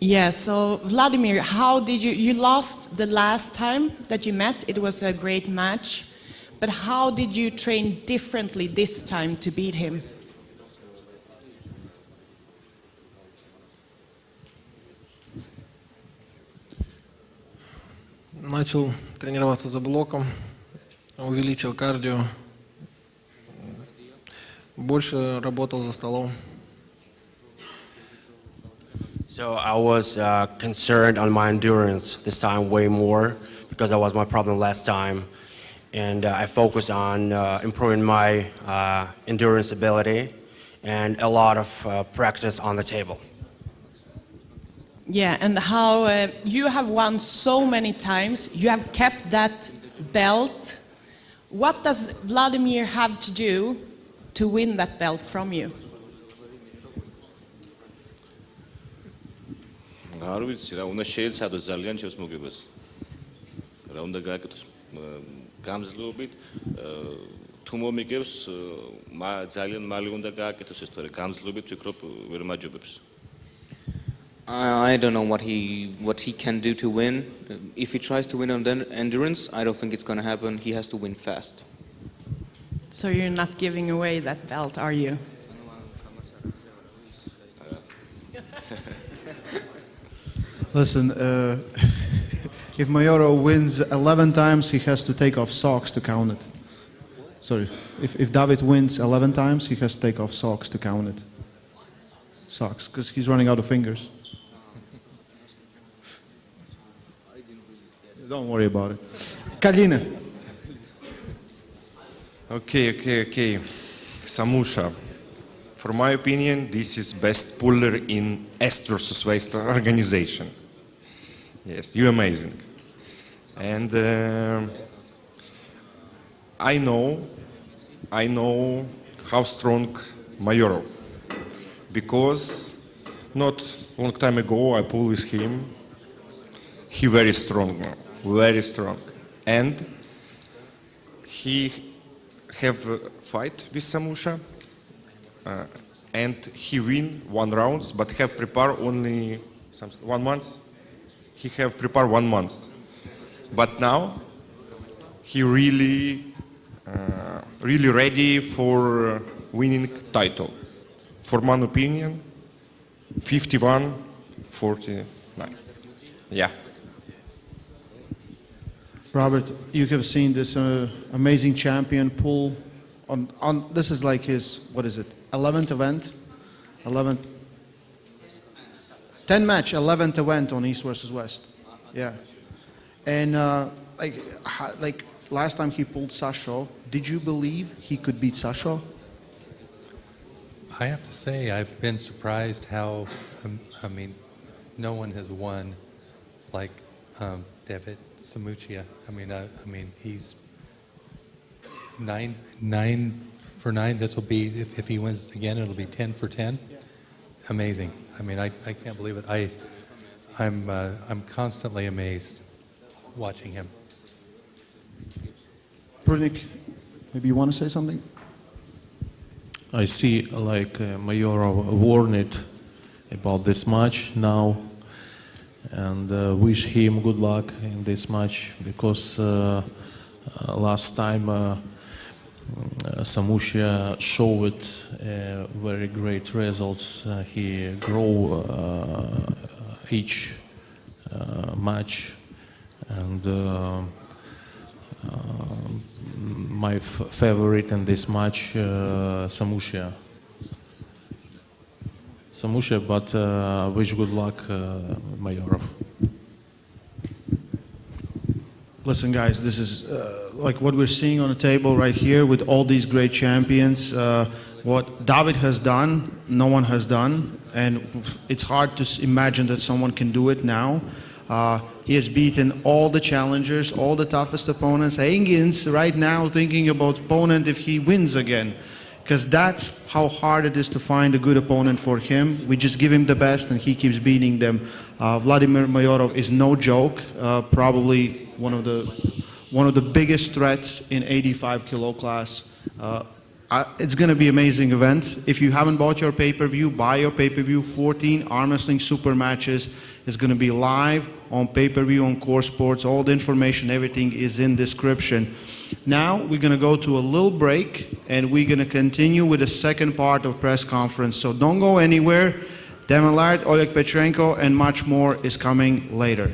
Yeah, so Vladimir, how did you lost the last time that you met? It was a great match. But how did you train differently this time to beat him? Начал тренироваться за блоком, увеличил кардио, больше работал за столом. So I was concerned on my endurance this time way more because that was my problem last time. And I focused on improving my endurance ability and a lot of practice on the table. Yeah, and how you have won so many times, you have kept that belt. What does Vladimir have to do to win that belt from you? არ ვიცი რა, უნდა შეეცადოს ძალიან ჩემს მოგებას. რა უნდა გააკეთოს გამძლეობით, თუ მომიგებს, ძალიან მალე უნდა გააკეთოს ეს, თორე გამძლეობით ვფიქრობ ვერ მაჯობებს. I don't know what he can do to win. If he tries to win on endurance, I don't think it's going to happen. He has to win fast. So you're not giving away that belt, are you? Listen, if Mayoro wins 11 times, he has to take off socks to count it. Sorry, if David wins 11 times, he has to take off socks to count it. Socks, because he's running out of fingers. Don't worry about it. Kalina. Okay. Samusha. For my opinion, this is best puller in East versus West organization. Yes, you're amazing. And I know how strong Mayorov, because not long time ago I pulled with him. He very strong now, very strong, and he have a fight with Samusha, and he win 1 round, but have prepare only 1 month. He have prepare 1 month, but now he really ready for winning title. For my opinion, 51-49. Yeah. Robert, you have seen this amazing champion pull on this is like his, what is it, 11th event? 11th, 10 match, 11th event on East versus West. Yeah. And like last time he pulled Sasho, did you believe he could beat Sasho? I have to say, I've been surprised how, no one has won like David Samuchia. He's 9 for 9. This will be, if he wins again, it'll be 10 for 10. Amazing. I can't believe it. I'm constantly amazed watching him. Prudnik, maybe you want to say something? I see like Mayorov warned about this match now, and wish him good luck in this match, because last time Samusha showed very great results. He grow each match, and my favorite in this match, Samusha, but wish good luck, Mayorov. Listen, guys, this is like what we're seeing on the table right here with all these great champions. What David has done, no one has done, and it's hard to imagine that someone can do it now. He has beaten all the challengers, all the toughest opponents. Higgins right now thinking about opponent if he wins again, because that's how hard it is to find a good opponent for him. We just give him the best and he keeps beating them. Vladimir Mayorov is no joke, probably one of the biggest threats in 85 kilo class. It's going to be an amazing event. If you haven't bought your pay-per-view, buy your pay-per-view. 14 Armwrestling super matches is going to be live on pay-per-view on Core Sports. All the information, everything is in description. Now we're going to go to a little break, and we're going to continue with the second part of press conference. So don't go anywhere. Damon Laird, Oleg Petrenko, and much more is coming later.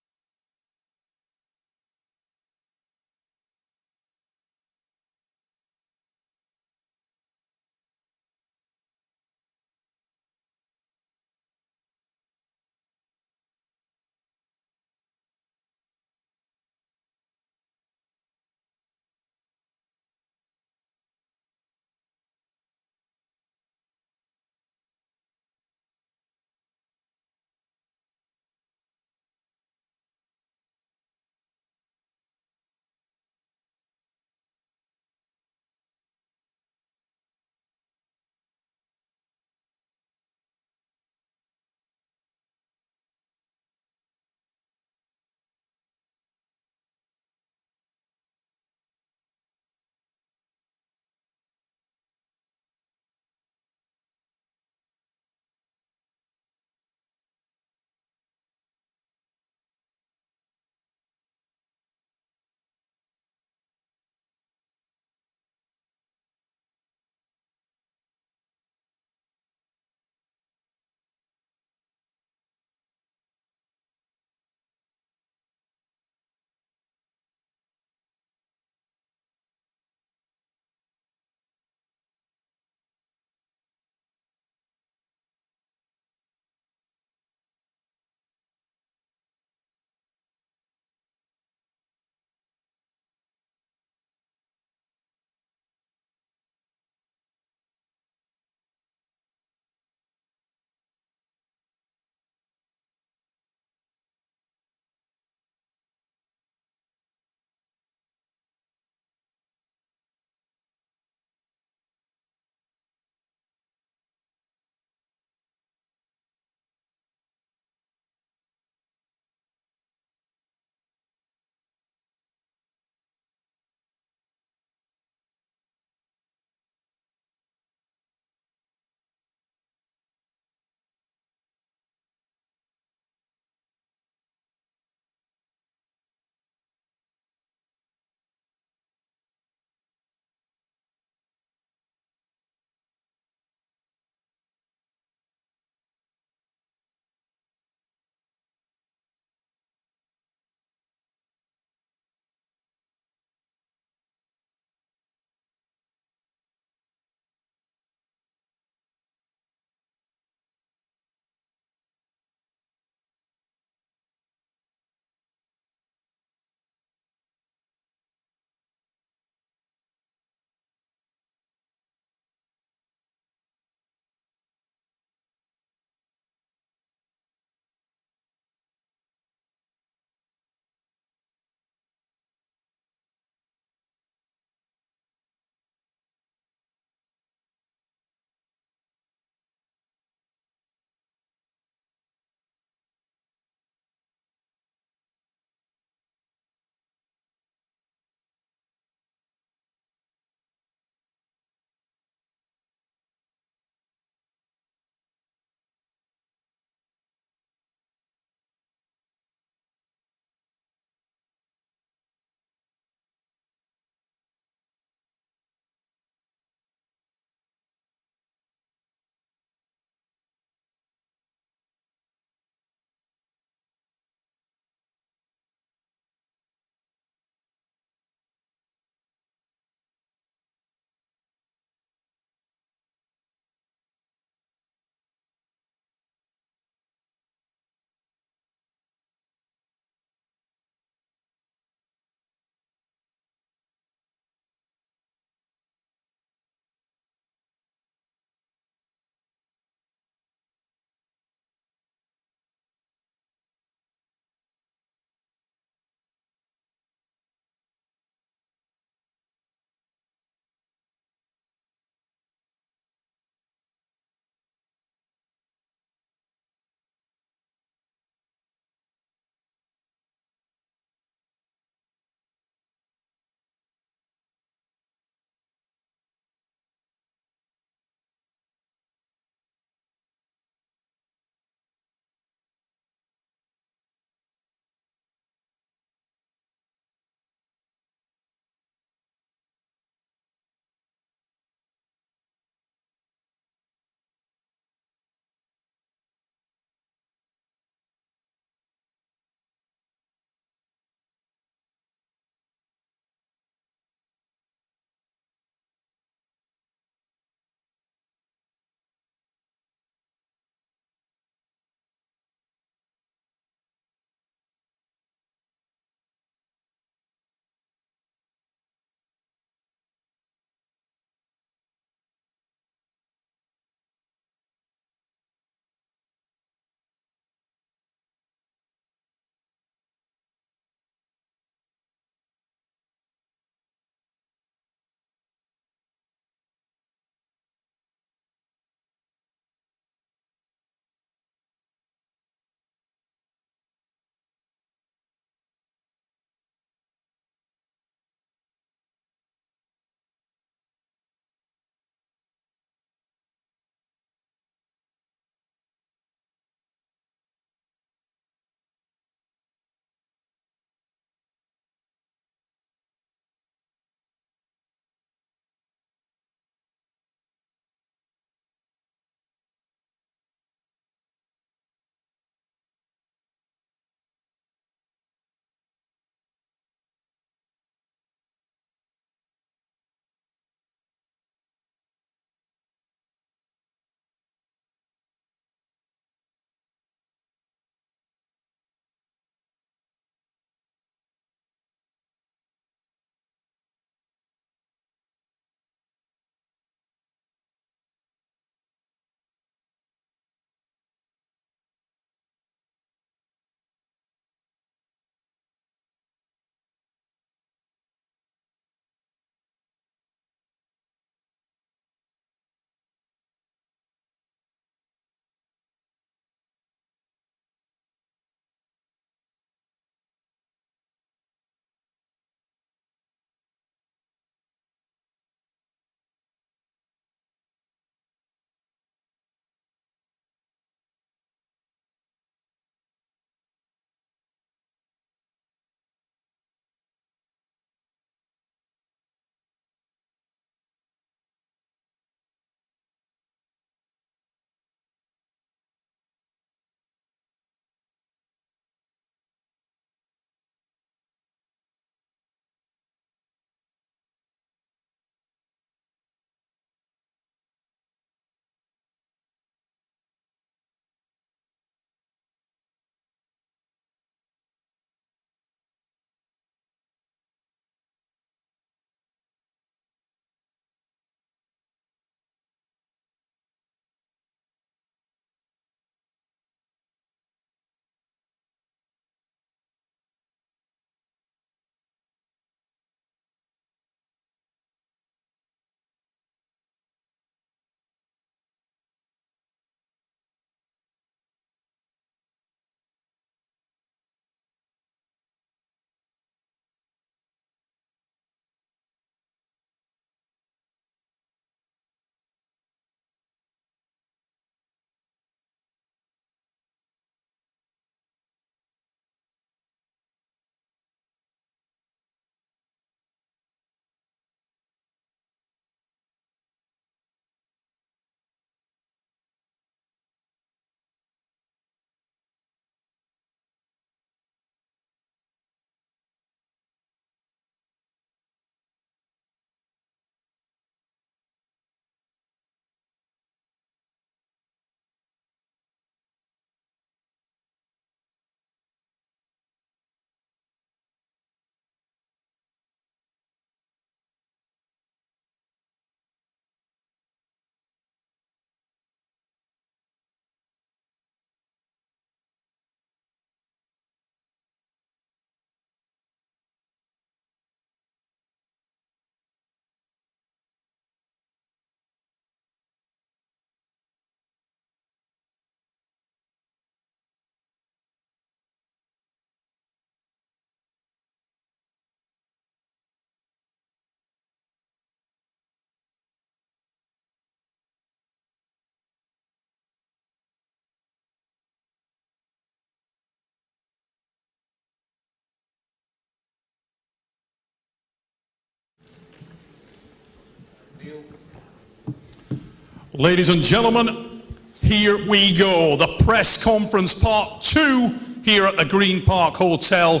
Ladies and gentlemen, here we go. The press conference part 2 here at the Green Park Hotel.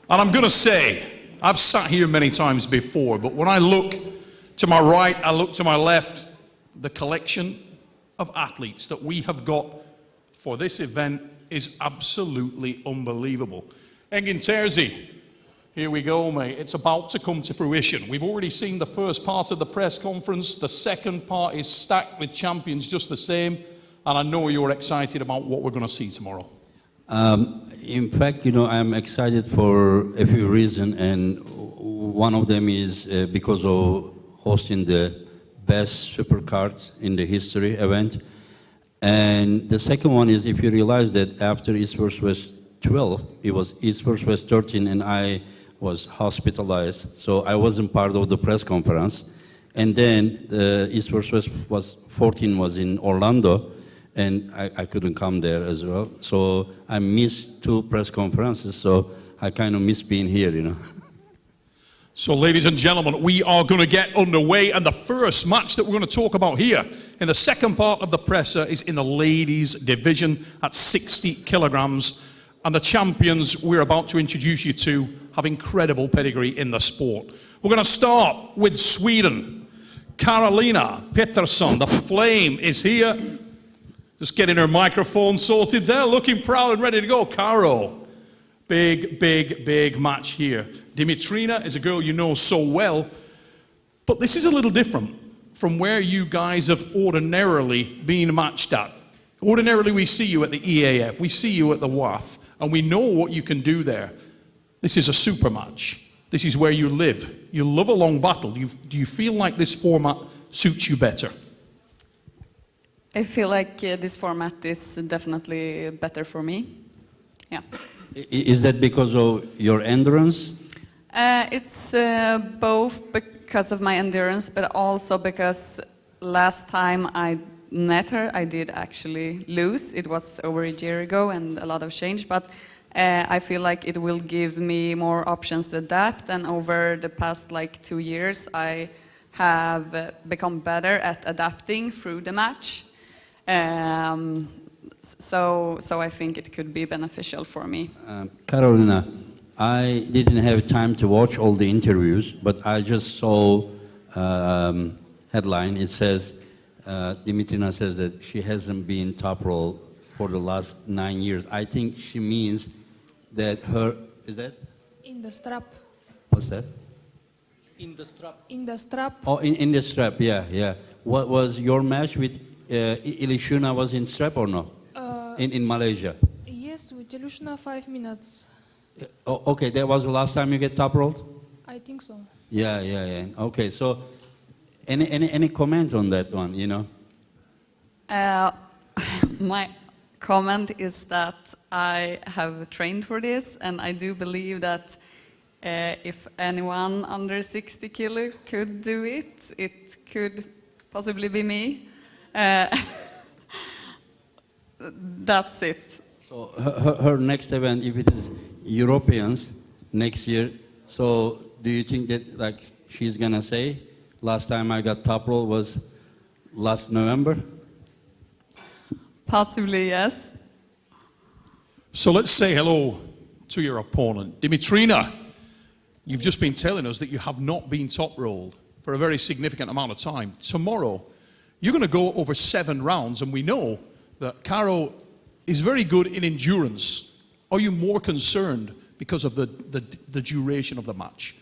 And I'm going to say, I've sat here many times before, but when I look to my right, I look to my left, the collection of athletes that we have got for this event is absolutely unbelievable. Engin Terzi, here we go, mate. It's about to come to fruition. We've already seen the first part of the press conference. The second part is stacked with champions just the same. And I know you're excited about what we're going to see tomorrow. In fact, I'm excited for a few reasons. And one of them is because of hosting the best supercards in the history event. And the second one is if you realize that after East-West 12, it was East-West 13 and I was hospitalized, so I wasn't part of the press conference. And then the East-West was 14 was in Orlando, and I couldn't come there as well. So I missed 2 press conferences, so I kind of miss being here, So ladies and gentlemen, we are going to get underway, and the first match that we're going to talk about here in the second part of the presser is in the ladies division at 60 kilograms. And the champions we're about to introduce you to have incredible pedigree in the sport. We're going to start with Sweden. Carolina Pettersson, the Flame, is here. Just getting her microphone sorted there, looking proud and ready to go. Caro, big match here. Dimitrina is a girl you know so well, but this is a little different from where you guys have ordinarily been matched at. Ordinarily we see you at the EAF, we see you at the WAF, and we know what you can do there. This is a super match. This is where you live. You love a long battle. Do you feel like this format suits you better? I feel like this format is definitely better for me. Yeah. Is that because of your endurance? It's both because of my endurance, but also because last time I met her, I did actually lose. It was over a year ago and a lot of change, but I feel like it will give me more options to adapt, and over the past 2 years I have become better at adapting through the match. So I think it could be beneficial for me. Carolina, I didn't have time to watch all the interviews, but I just saw headline. It says, Dimitrina says that she hasn't been Toproll for the last 9 years. I think she means that her, is that? In the strap. What's that? In the strap. In the strap. Oh, in the strap, yeah. What was your match with Ilishuna was in strap or no? In Malaysia? Yes, with Ilyushina 5 minutes. Oh, okay, that was the last time you get top rolled? I think so. Yeah. Okay, so any comment on that one, My comment is that I have trained for this, and I do believe that if anyone under 60 kilo could do it, it could possibly be me. That's it. So her next event, if it is Europeans next year, so do you think that she's gonna say, last time I got top roll was last November? Possibly, yes. So let's say hello to your opponent. Dimitrina, you've just been telling us that you have not been top rolled for a very significant amount of time. Tomorrow, you're going to go over 7 rounds, and we know that Caro is very good in endurance. Are you more concerned because of the duration of the match?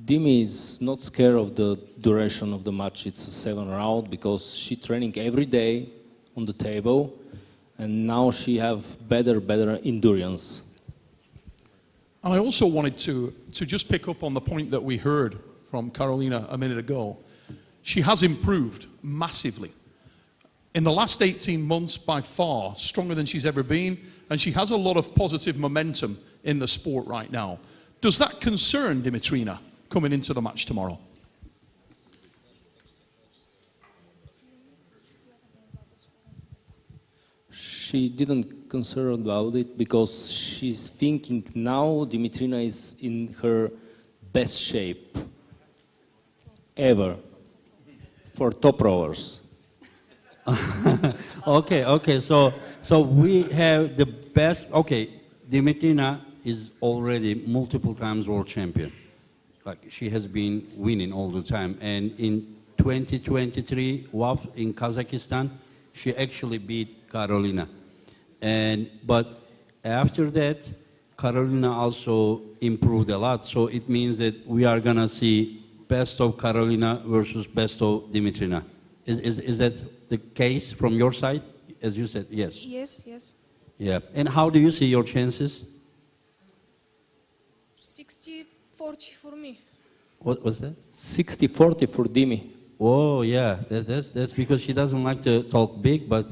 Dimi is not scared of the duration of the match. It's a 7 round because she training every day on the table, and now she have better endurance. And I also wanted to just pick up on the point that we heard from Carolina a minute ago. She has improved massively. In the last 18 months, by far, stronger than she's ever been, and she has a lot of positive momentum in the sport right now. Does that concern Dimitrina coming into the match tomorrow? she didn't concern about it because she's thinking now Dimitrina is in her best shape ever for top rowers. Okay. So we have the best. Okay, Dimitrina is already multiple times world champion. Like she has been winning all the time. And in 2023 WAF in Kazakhstan, she actually beat Carolina. But after that, Carolina also improved a lot. So it means that we are gonna see best of Carolina versus best of Dimitrina. Is that the case from your side? As you said, yes. Yes. Yeah. And how do you see your chances? 60-40 for me. What was that? 60-40 for Dimi. Oh yeah, that's because she doesn't like to talk big, but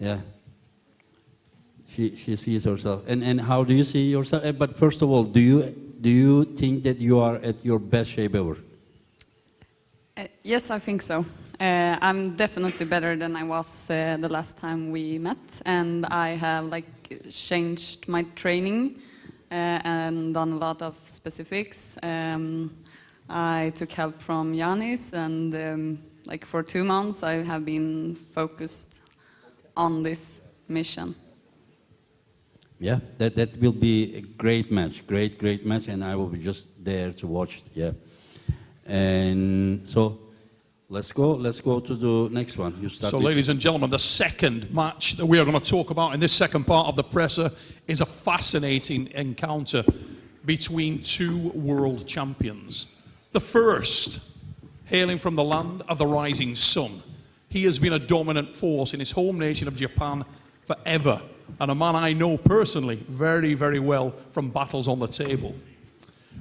yeah, she sees herself. And how do you see yourself? But first of all, do you think that you are at your best shape ever? Yes, I think so. I'm definitely better than I was the last time we met, and I have changed my training and done a lot of specifics. I took help from Yanis, and for 2 months I have been focused on this mission. Yeah, that will be a great match, great match, and I will be just there to watch it. Yeah, and so let's go to the next one. You start. So, ladies and gentlemen, the second match that we are going to talk about in this second part of the presser is a fascinating encounter between two world champions. The first, hailing from the land of the rising sun. He has been a dominant force in his home nation of Japan forever, and a man I know personally very, very well from battles on the table.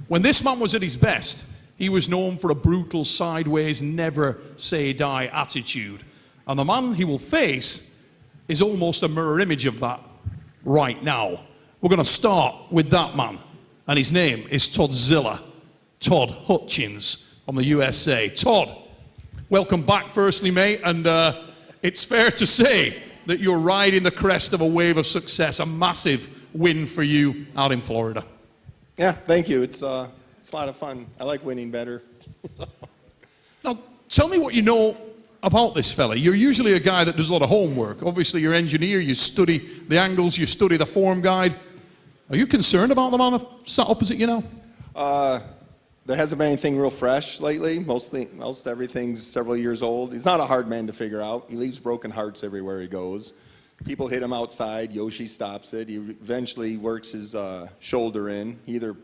When this man was at his best, he was known for a brutal, sideways, never say die attitude. And the man he will face is almost a mirror image of that right now. We're going to start with that man, and his name is Todzilla, Todd Hutchins from the USA. Todd, welcome back firstly, mate, and it's fair to say that you're riding the crest of a wave of success, a massive win for you out in Florida. Yeah, thank you. It's a lot of fun. I like winning better. Now, tell me what you know about this fella. You're usually a guy that does a lot of homework. Obviously, you're an engineer, you study the angles, you study the form guide. Are you concerned about the man sat opposite you now? There hasn't been anything real fresh lately. Most everything's several years old. He's not a hard man to figure out. He leaves broken hearts everywhere he goes. People hit him outside. Yoshi stops it. He eventually works his shoulder in. He either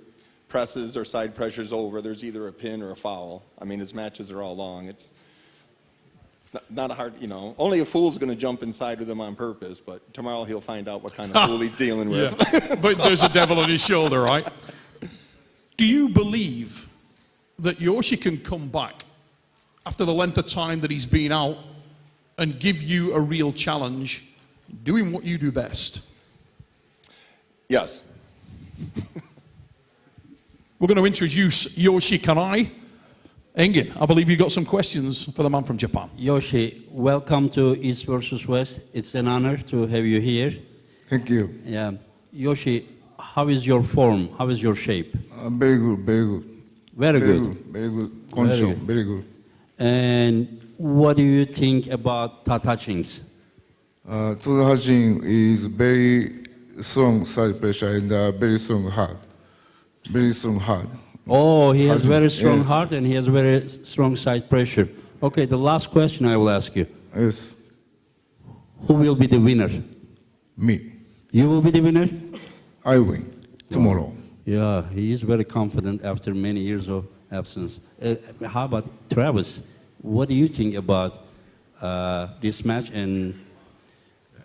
presses or side pressures over. There's either a pin or a foul. I mean, his matches are all long. It's not a hard, only a fool's going to jump inside with him on purpose, but tomorrow he'll find out what kind of fool he's dealing with. Yeah. But there's a devil on his shoulder, right? Do you believe that Yoshi can come back after the length of time that he's been out and give you a real challenge, doing what you do best? Yes. We're going to introduce Yoshi Kanai. Engin, I believe you got some questions for the man from Japan. Yoshi, welcome to East versus West. It's an honor to have you here. Thank you. Yeah, Yoshi, how is your form? How is your shape? Very good, very good. Very good. Very good. Condition, very good. And what do you think about Todd Hutchins? Todd Hutchins is very strong side pressure and very strong heart. Very strong heart. Oh, he has very strong yes. heart and he has very strong side pressure. Okay, the last question I will ask you. Yes. Who will be the winner? Me. You will be the winner? I win tomorrow. Yeah, he is very confident after many years of absence. How about Travis? What do you think about this match? And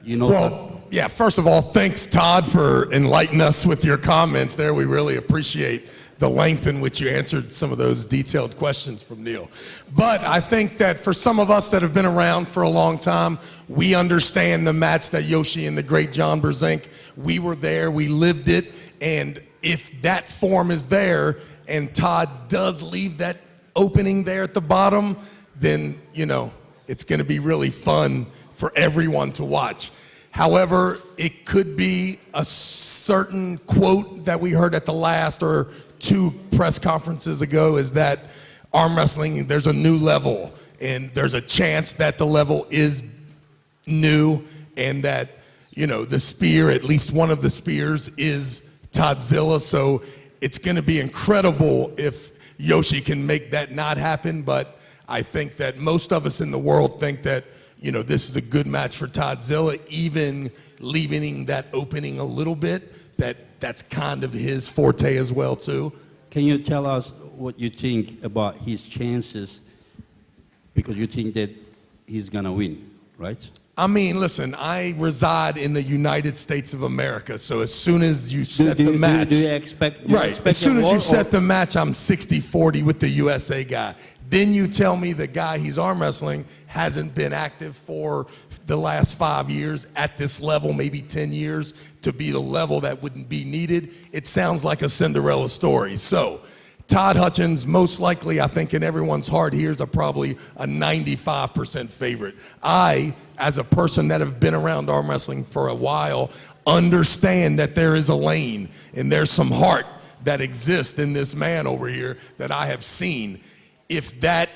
Well, yeah, first of all, thanks, Todd, for enlightening us with your comments there. We really appreciate the length in which you answered some of those detailed questions from Neil. But I think that for some of us that have been around for a long time, we understand the match that Yoshi and the great John Brzenk, we were there, we lived it, and if that form is there and Todd does leave that opening there at the bottom, then, it's going to be really fun for everyone to watch. However, it could be a certain quote that we heard at the last or 2 press conferences ago is that arm wrestling, there's a new level, and there's a chance that the level is new, and that, you know, the spear, at least one of the spears, is Todzilla. So it's going to be incredible if Yoshi can make that not happen. But I think that most of us in the world think that, you know, this is a good match for Todzilla, even leaving that opening a little bit. That's kind of his forte as well, too. Can you tell us what you think about his chances? Because you think that he's going to win, right? I mean, listen, I reside in the United States of America, so as soon as you set the match... Do you expect... As soon as you set the match, I'm 60-40 with the USA guy. Then you tell me the guy he's arm wrestling hasn't been active for the last 5 years at this level, maybe 10 years, to be the level that wouldn't be needed. It sounds like a Cinderella story. So, Todd Hutchins, most likely, I think in everyone's heart here, is probably a 95% favorite. I, as a person that have been around arm wrestling for a while, understand that there is a lane and there's some heart that exists in this man over here that I have seen. If that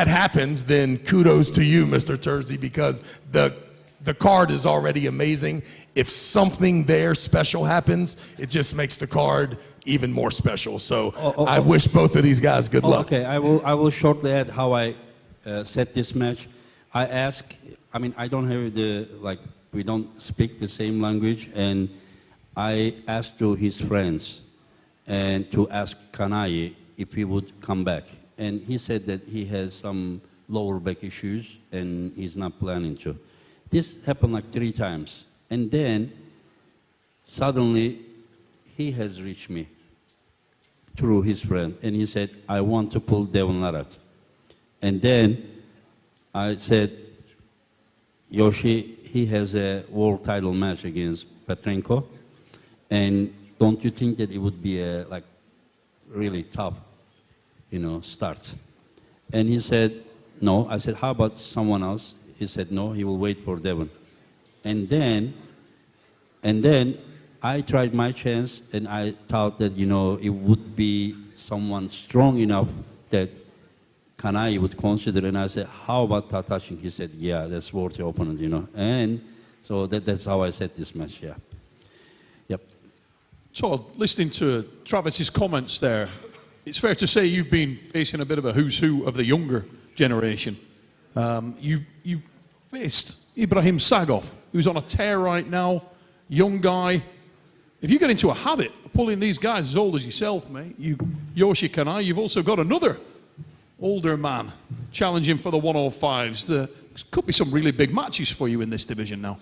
happens, then kudos to you, Mr. Terzi, because the card is already amazing. If something there special happens, it just makes the card even more special. So I wish both of these guys good luck. Okay, I will shortly add how I set this match. I don't have we don't speak the same language, and I asked to his friends and to ask Kanai if he would come back. And he said that he has some lower back issues and he's not planning to. This happened like 3 times. And then suddenly he has reached me through his friend. And he said, I want to pull Devon Larat. And then I said, Yoshi, he has a world title match against Petrenko. And don't you think that it would be a really tough, start? And he said, no. I said, how about someone else? He said, no, he will wait for Devon. And then I tried my chance, and I thought that, it would be someone strong enough that Kanai would consider. And I said, how about Tatachin? He said, yeah, that's worthy opponent, And so that's how I set this match, yeah. Yep. Todd, listening to Travis's comments there, it's fair to say you've been facing a bit of a who's who of the younger generation. You faced Ibrahim Sagov, who's on a tear right now, young guy. If you get into a habit of pulling these guys as old as yourself, mate, Yoshi Kanai, you've also got another older man challenging for the 105s. There could be some really big matches for you in this division now.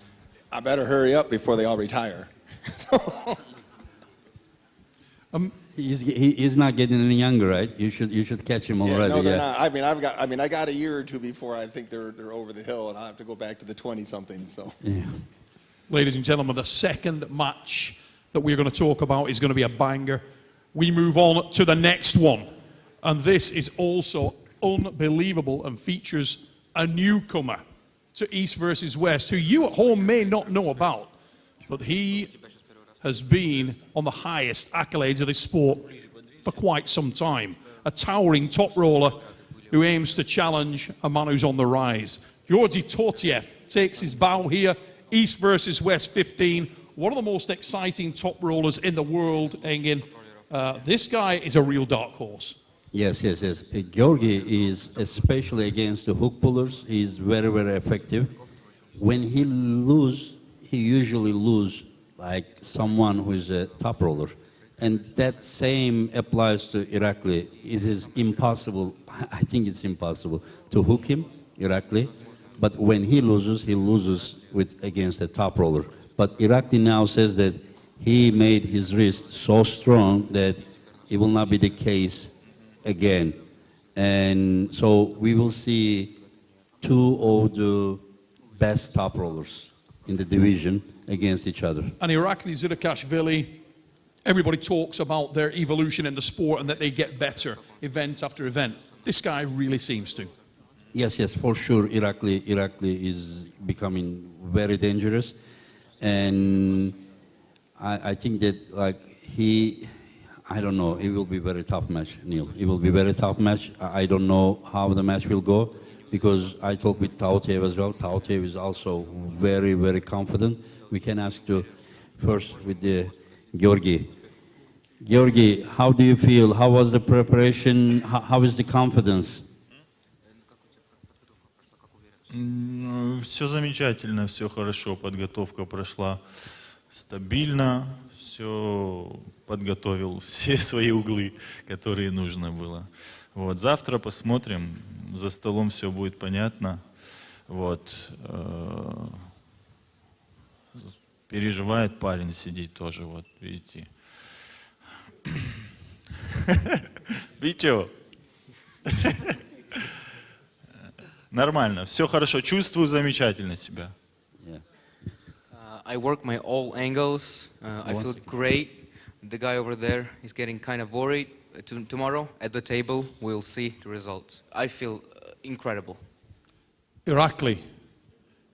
I better hurry up before they all retire. He's not getting any younger, right? You should catch him already. No, they're not. I got a year or two before I think they're over the hill, and I have to go back to the 20-something. So, yeah. Ladies and gentlemen, the second match that we're going to talk about is going to be a banger. We move on to the next one, and this is also unbelievable and features a newcomer to East versus West, who you at home may not know about, but he has been on the highest accolades of this sport for quite some time. A towering top roller who aims to challenge a man who's on the rise. Georgi Tortiev takes his bow here, East versus West 15. One of the most exciting top rollers in the world, Engin. This guy is a real dark horse. Yes. Georgi is, especially against the hook pullers, he's very, very effective. When he loses, he usually loses like someone who is a top roller. And that same applies to Irakli. It is impossible, I think it's impossible, to hook him, Irakli. But when he loses against a top roller. But Irakli now says that he made his wrist so strong that it will not be the case again. And so we will see 2 of the best top rollers in the division against each other. And Irakli Zidakashvili, everybody talks about their evolution in the sport and that they get better event after event. This guy really seems to. Yes, for sure. Irakli is becoming very dangerous, and I think that I don't know. It will be a very tough match, Neil. It will be a very tough match. I don't know how the match will go because I talked with Tautiev as well. Tautiev is also very, very confident. We can ask you first with the Georgi. Georgi, how do you feel? How was the preparation? How is the confidence? Все замечательно, все хорошо. Подготовка прошла стабильно. Все подготовил, все свои углы, которые нужно было. Вот, завтра посмотрим. За столом все будет понятно. Вот. Переживает парень, сидит тоже, вот, видите. Видите? Нормально, все хорошо, чувствую замечательно себя. I work my all angles. I feel great. The guy over there is getting kind of worried. Tomorrow at the table, we'll see the results. I feel incredible. Irakli,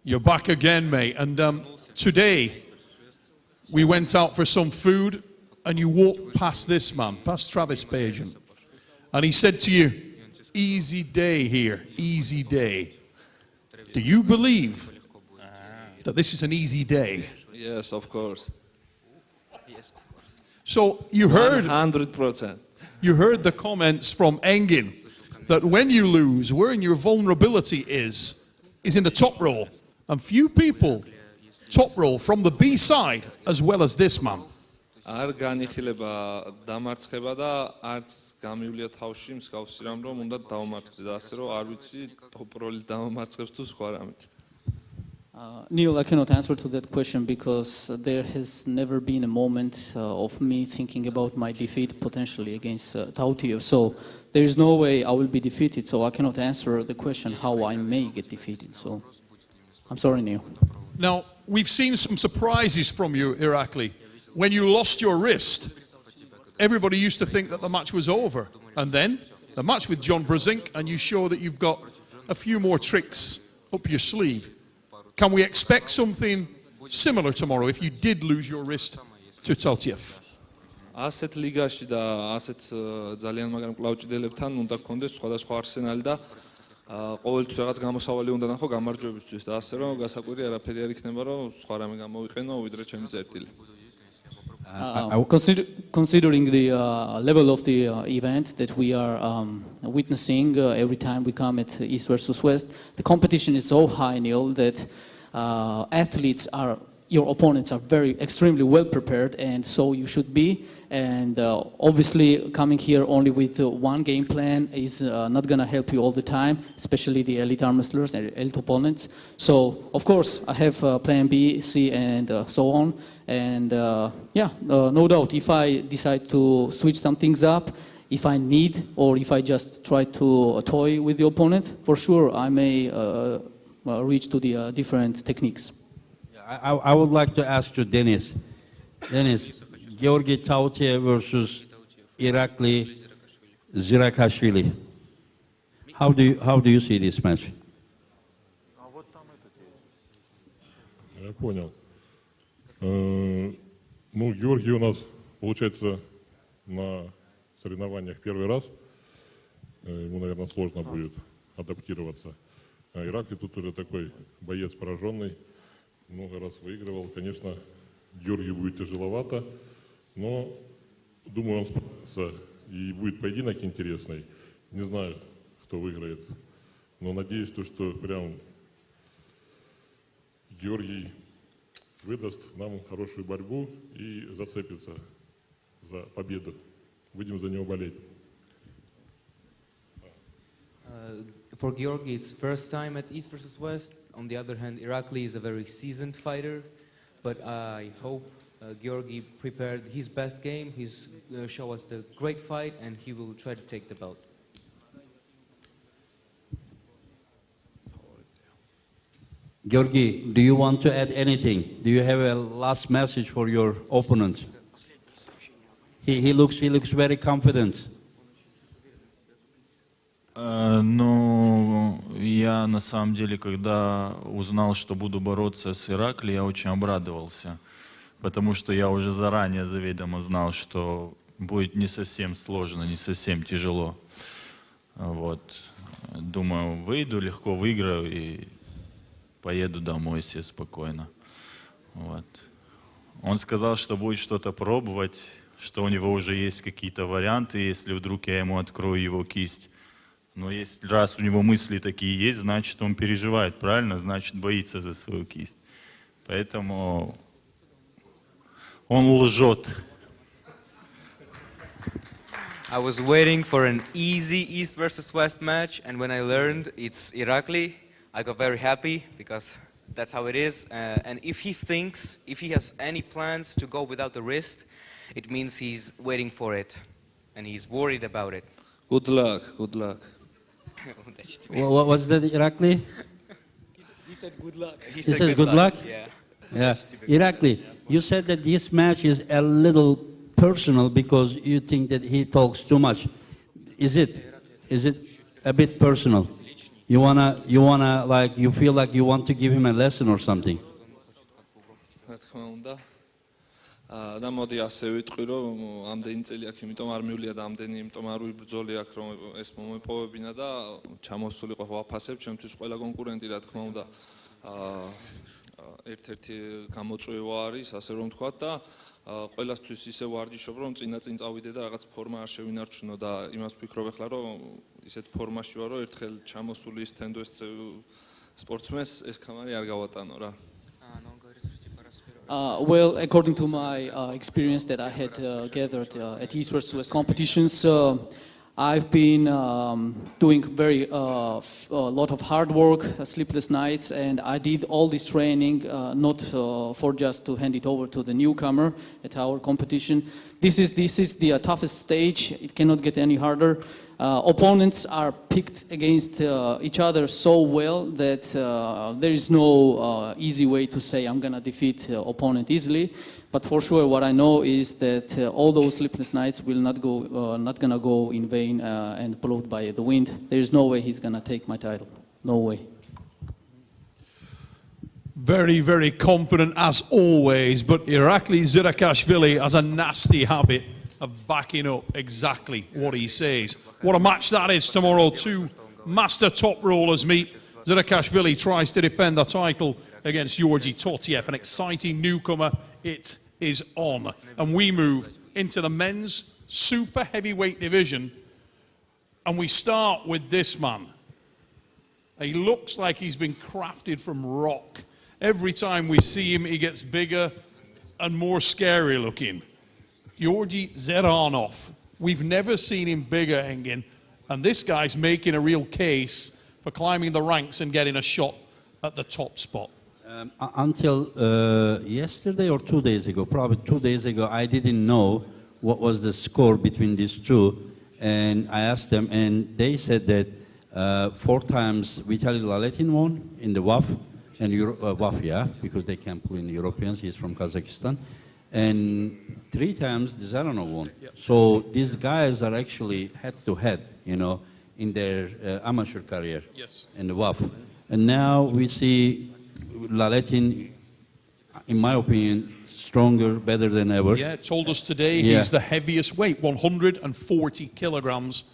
you're back again, mate. And today, we went out for some food, and you walked past this man, past Travis Pageant. And he said to you, easy day here, easy day. Do you believe that this is an easy day? Yes, of course. So you heard 100%. You heard the comments from Engin that when you lose, where your vulnerability is in the top roll. And few people top roll from the B side as well as this man. არ განიხილება დამარცხება და არც გამივლია თავში მსგავსი რამ რომ უნდა დავამარცხდე და ასე რომ არ ვიცი ტოპროლის დამამარცხებს თუ სხვა რამით. Neil, I cannot answer to that question because there has never been a moment of me thinking about my defeat potentially against Tautiev. So there is no way I will be defeated. So I cannot answer the question how I may get defeated. So I'm sorry, Neil. Now, we've seen some surprises from you, Irakli. When you lost your wrist, everybody used to think that the match was over. And then the match with John Brezink, and you show that you've got a few more tricks up your sleeve. Can we expect something similar tomorrow if you did lose your wrist to Tautiev? ასეთ ლიგაში და ასეთ ძალიან მაგრამ კლავჭიდებთან უნდა გქონდეს სხვადასხვა არსენალი და ყოველთვის რაღაც გამოსავალი უნდა ნახო გამარჯვებისთვის და ასე რომ გასაკვირი არაფერი არ იქნება რომ სხვა რამე გამოვიყენო ვიდრე ჩემი წერტილი. Considering the level of the event that we are witnessing every time we come at East versus West, the competition is so high, Neil, that your opponents are extremely well prepared, and so you should be. And obviously, coming here only with one game plan is not going to help you all the time, especially the elite arm wrestlers and elite opponents. So, of course, I have plan B, C, and so on. And no doubt, if I decide to switch some things up, if I need, or if I just try to toy with the opponent, for sure I may reach to the different techniques. I would like to ask you, Dennis. Dennis, Georgi Tautiev versus Irakli Zirakashvili. How do you see this match? Я понял. Ну, Георгий у нас, получается, на соревнованиях первый раз. Ему, наверное, сложно будет адаптироваться. А Иракли тут уже такой боец пораженный. Много раз выигрывал. Конечно, Георгию будет тяжеловато, но, думаю, он справится. И будет поединок интересный. Не знаю, кто выиграет. Но надеюсь, что прям Георгий выдаст нам хорошую борьбу и зацепится за победу. Будем за него болеть. For Georgi, it's first time at East versus West. On the other hand, Irakli is a very seasoned fighter. But I hope Georgi prepared his best game. He's show us the great fight, and he will try to take the belt. Georgi, do you want to add anything? Do you have a last message for your opponent? He looks very confident. Ну, я на самом деле, когда узнал, что буду бороться с Иракли, я очень обрадовался, потому что я уже заранее заведомо знал, что будет не совсем сложно, не совсем тяжело. Вот. Думаю, выйду, легко выиграю и поеду домой себе спокойно. Вот. Он сказал, что будет что-то пробовать, что у него уже есть какие-то варианты, если вдруг я ему открою его кисть. Но если раз у него мысли такие есть, значит он переживает, правильно? Значит боится за свою кисть. Поэтому он лжет. I was waiting for an easy East versus West match, and when I learned it's Irakli, I got very happy because that's how it is. And if he has any plans to go without the wrist, it means he's waiting for it, and he's worried about it. Good luck, good luck. What was that, Irakli? He said good luck. He says good luck? Yeah. Yeah. Irakli, you said that this match is a little personal because you think that he talks too much. Is it a bit personal? You wanna like, you feel like you want to give him a lesson or something? და მოდი ასე ვიტყვი, რომ ამდენი წელი აქ იმიტომ არ მივლია და ამდენი იმიტომ არ ვიბრძოლი აქ, რომ ეს მომეპოვებინა და ჩამოსულიყო ვაფასებ, ჩემთვის ყველა კონკურენტი, რა თქმა უნდა, ერთ-ერთი გამოწვევა არის, ასე რომ ვთქვა და ყველასთვის ისე ვარჯიშობ, რომ წინ წავიდე და რაღაც ფორმა არ შევინარჩუნო და იმას ვფიქრობ ახლა, რომ ისეთ ფორმაში ვარ, რომ ერთხელ ჩამოსული East&West სპორტსმენს ეს კამარი არ გავატანო რა. Well, according to my experience that I had gathered at East-West competitions, I've been doing a lot of hard work, sleepless nights, and I did all this training not for just to hand it over to the newcomer at our competition. This is the toughest stage. It cannot get any harder. Opponents are picked against each other so well that there is no easy way to say I'm gonna defeat opponent easily. But for sure, what I know is that all those sleepless nights will not gonna go in vain and blown by the wind. There is no way he's gonna take my title. No way. Very, very confident as always, but Irakli Zirakashvili has a nasty habit of backing up exactly what he says. What a match that is tomorrow. Two master top rollers meet. Zirakashvili tries to defend the title against Georgi Totiev, an exciting newcomer. It is on. And we move into the men's super heavyweight division. And we start with this man. He looks like he's been crafted from rock. Every time we see him, he gets bigger and more scary looking. Georgi Zeranov. We've never seen him bigger, Engin. And this guy's making a real case for climbing the ranks and getting a shot at the top spot. Until yesterday or 2 days ago, probably 2 days ago, I didn't know what was the score between these two. And I asked them, and they said that 4 times Vitaly Laletin won in the WAF, and WAF, yeah, because they can't pull in the Europeans. He's from Kazakhstan. And 3 times Zeranov won. Yep. So these guys are actually head-to-head, you know, in their amateur career. Yes. In the WAF. And now we see Laletin, in my opinion, stronger, better than ever. Yeah, told us today he's the heaviest weight, 140 kilograms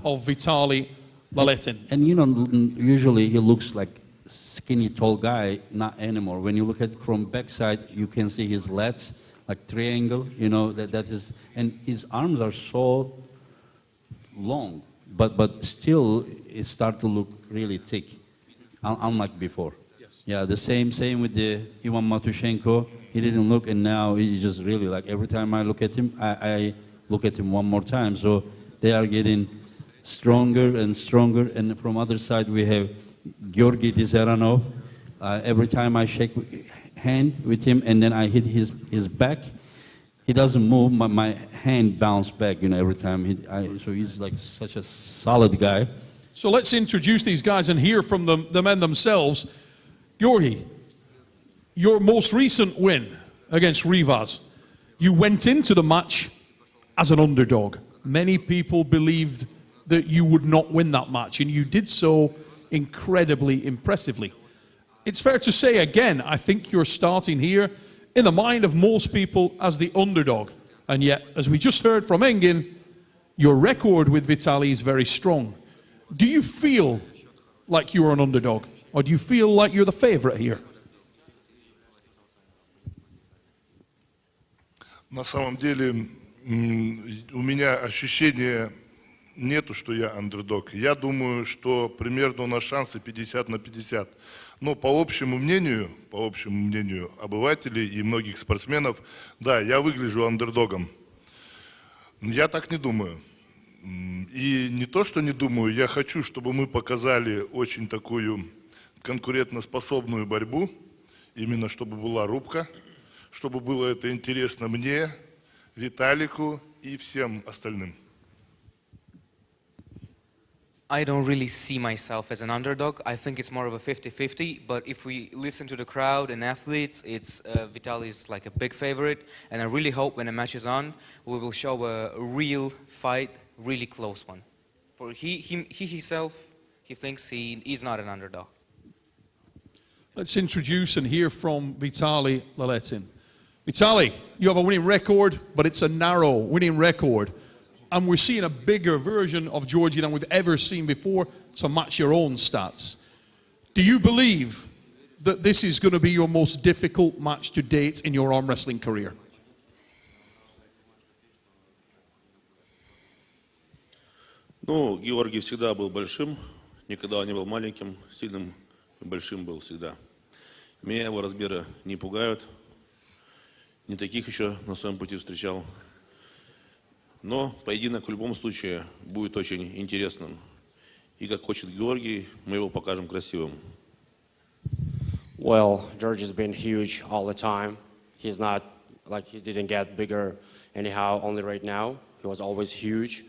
of Vitaly Laletin. And you know, usually he looks like skinny, tall guy, not anymore. When you look at it from backside, you can see his lats, like triangle, you know, that is, and his arms are so long, but still it start to look really thick, unlike before. Yes. Yeah, the same with the Ivan Matushenko. He didn't look, and now he just really, like, every time I look at him, I look at him one more time. So they are getting stronger and stronger. And from other side, we have Georgi Zeranov. Every time I shake hand with him and then I hit his back, he doesn't move, but my hand bounces back, you know, every time. So he's like such a solid guy. So let's introduce these guys and hear from the men themselves. Georgi, your most recent win against Rivas, you went into the match as an underdog. Many people believed that you would not win that match, and you did so incredibly impressively. It's fair to say, again, I think you're starting here in the mind of most people as the underdog. And yet, as we just heard from Engin, your record with Vitaly is very strong. Do you feel like you're an underdog? Or do you feel like you're the favorite here? На самом деле, у меня ощущения нету, что я андердог. Я думаю, что примерно у нас шансы 50 на 50. Но по общему мнению обывателей и многих спортсменов, да, я выгляжу андердогом. Я так не думаю. И не то, что не думаю, я хочу, чтобы мы показали очень такую конкурентоспособную борьбу, именно чтобы была рубка, чтобы было это интересно мне, Виталику и всем остальным. I don't really see myself as an underdog. I think it's more of a 50-50, but if we listen to the crowd and athletes, it's Vitaly's like a big favorite, and I really hope when the match is on, we will show a real fight, really close one. For he himself, he thinks he's not an underdog. Let's introduce and hear from Vitaly Laletin. Vitaly, you have a winning record, but it's a narrow winning record. And we're seeing a bigger version of Georgie than we've ever seen before to match your own stats. Do you believe that this is going to be your most difficult match to date in your arm wrestling career? Ну, Георгий всегда был большим, никогда не был маленьким, сильным и большим был всегда. Меня его размеры не пугают, не таких еще на своем пути встречал. Но поединок в любом случае будет очень интересным. И как хочет Георгий, мы его покажем красивым. Well, George has been huge all the time. He's not like he didn't get bigger anyhow, only right now. He was always huge.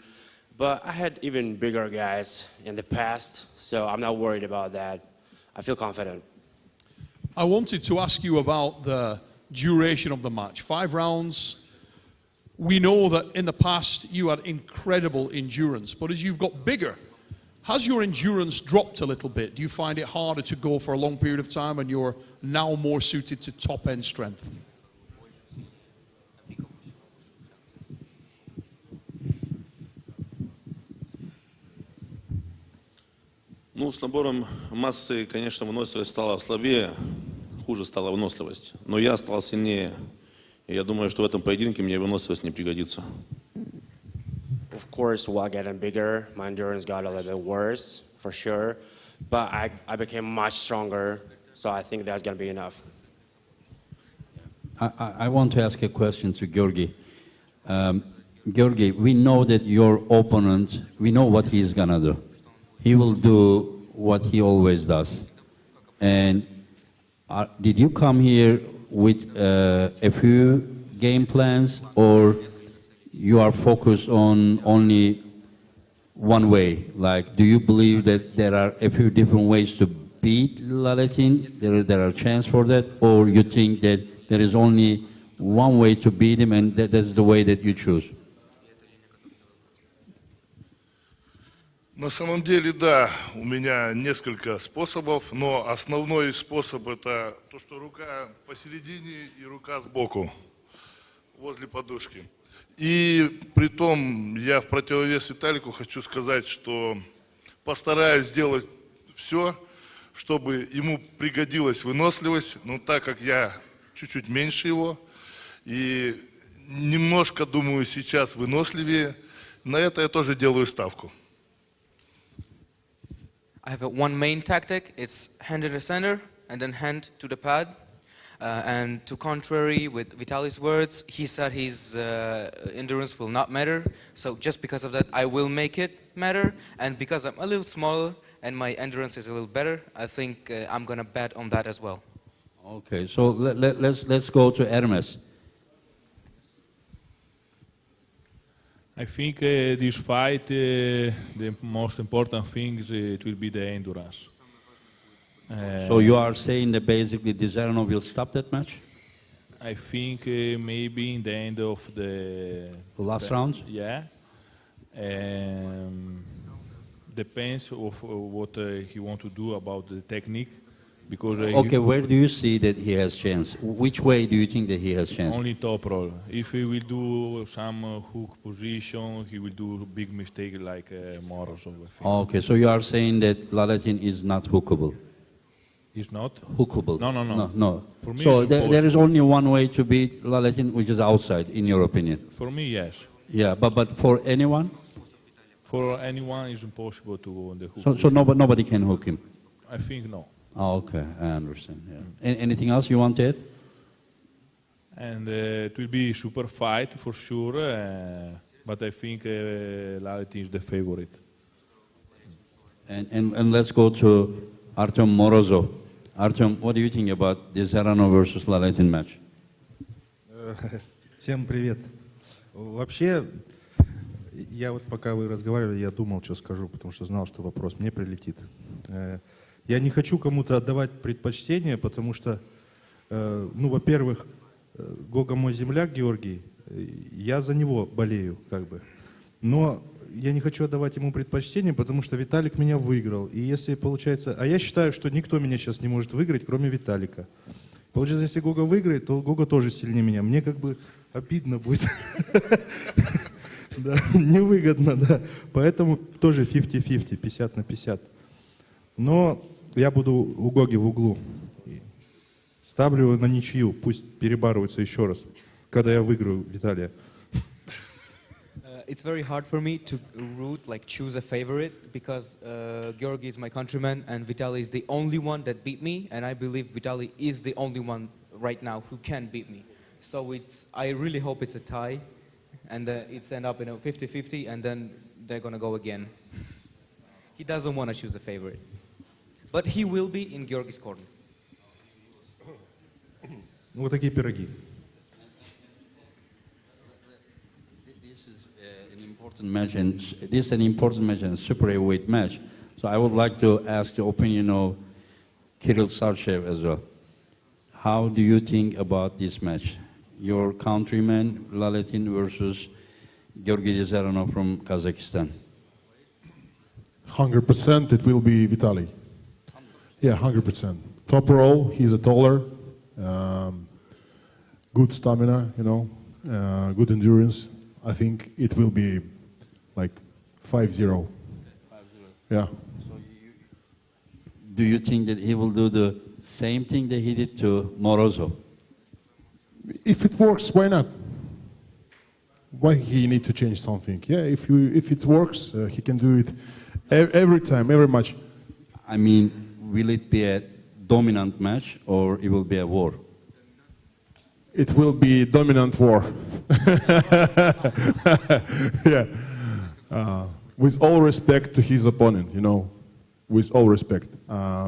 But I had even bigger guys in the past, so I'm not worried about that. I feel confident. I wanted to ask you about the duration of the match. 5 rounds. We know that in the past you had incredible endurance, but as you've got bigger, has your endurance dropped a little bit? Do you find it harder to go for a long period of time and you're now more suited to top-end strength? Ну, с набором массы, конечно, выносливость стала слабее, хуже стала выносливость. Но я стал сильнее. И я думаю, что в этом поединке мне выносливость не пригодится. Of course, while getting bigger, my endurance got a little bit worse, for sure. But I became much stronger, so I think that's going to be enough. I want to ask a question to Georgi. Georgi, we know that your opponent, we know what he's going to do. He will do what he always does. And did you come here with a few game plans, or you are focused on only one way? Like, do you believe that there are a few different ways to beat Laletin? There are chance for that, or you think that there is only one way to beat him, and that's the way that you choose? На самом деле, да, у меня несколько способов, но основной способ это то, что рука посередине и рука сбоку, возле подушки. И при том, я в противовес Виталику хочу сказать, что постараюсь сделать все, чтобы ему пригодилась выносливость, но так как я чуть-чуть меньше его и немножко, думаю, сейчас выносливее, на это я тоже делаю ставку. I have one main tactic. It's hand in the center and then hand to the pad. And to contrary with Vitaly's words, he said his endurance will not matter. So just because of that, I will make it matter. And because I'm a little smaller and my endurance is a little better, I think I'm going to bet on that as well. Okay, so let's go to Hermes. I think this fight, the most important thing is it will be the endurance. So you are saying that basically Dizarno will stop that match? I think maybe in the end of the last round? Yeah. depends of what he want to do about the technique. Because Okay, where do you see that he has chance? Which way do you think that he has chance? only Toproll. If he will do some hook position, he will do big mistake like Morozov. I think. Okay, so you are saying that Lalatin is not hookable? He's not? Hookable? No. For me, So it's there is impossible. only one way to beat Lalatin, which is outside, in your opinion? For me, yes. Yeah, but for anyone? For anyone, it's impossible to go on the hook. So nobody can hook him? I think no. Oh, okay, I understand. Yeah. Anything else you want to add? And it will be super fight for sure, but I think Lalatin is the favorite. And let's go to Artem Morozov. Artem, what do you think about the Serrano versus Lalatin match? Всем привет. Вообще, я вот пока вы разговаривали, я думал, что скажу, потому что знал, что вопрос мне прилетит. Я не хочу кому-то отдавать предпочтение, потому что, ну, во-первых, Гога мой земляк Георгий, я за него болею, как бы. Но я не хочу отдавать ему предпочтение, потому что Виталик меня выиграл. И если получается... А я считаю, что никто меня сейчас не может выиграть, кроме Виталика. Получается, если Гога выиграет, то Гога тоже сильнее меня. Мне как бы обидно будет. Да, невыгодно, да. Поэтому тоже 50-50, 50 на 50. Но я буду у Гоги в углу. Ставлю на ничью, пусть перебарываются еще раз, когда я выиграю Виталия. It's very hard for me to choose a favorite because Georgi is my countryman and Vitaly is the only one that beat me, and I believe Vitaly is the only one right now who can beat me. So I really hope it's a tie, and it's end up in a 50-50, and then they're gonna go again. He doesn't want to choose a favorite, but he will be in Georgi's corner. Вот такие пироги. Match, and this is an important match and super heavyweight match. So I would like to ask the opinion of Kirill Sarchev as well. How do you think about this match? Your countryman Lalatin versus Georgi Dizarano from Kazakhstan. 100% it will be Vitaly. Yeah, 100%. Toproll, he's a taller, good stamina, you know, good endurance. I think it will be like 5-0. Yeah. Do you think that he will do the same thing that he did to Morozov? If it works, why not? Why he need to change something? Yeah, if it works, he can do it every time, every match. I mean, will it be a dominant match or it will be a war? It will be dominant war. Yeah. With all respect to his opponent, you know, with all respect,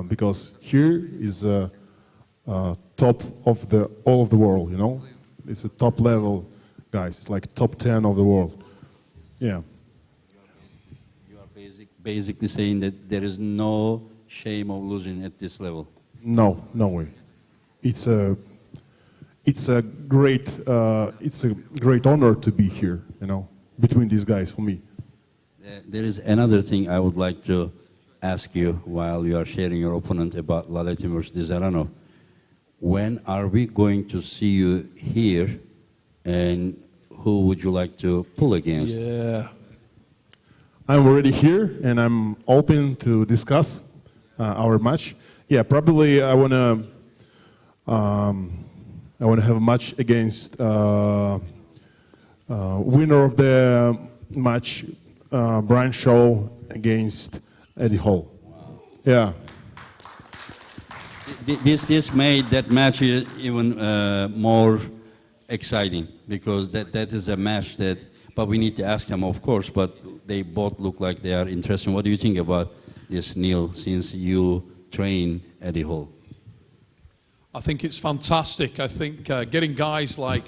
because here is top of all of the world, you know, it's a top level guys. It's like top 10 of the world. Yeah. You are basically saying that there is no shame of losing at this level. No, no way. It's a great honor to be here, you know, between these guys for me. There is another thing I would like to ask you while you are sharing your opponent about Lalatin versus Dizarano. When are we going to see you here, and who would you like to pull against? Yeah, I'm already here, and I'm open to discuss our match. Yeah, probably I wanna have a match against winner of the match, Brian Shaw against Eddie Hall. Wow. Yeah. This made that match even more exciting, because that is a match that, but we need to ask them, of course, but they both look like they are interested. What do you think about this, Neil, since you train Eddie Hall? I think it's fantastic. I think getting guys like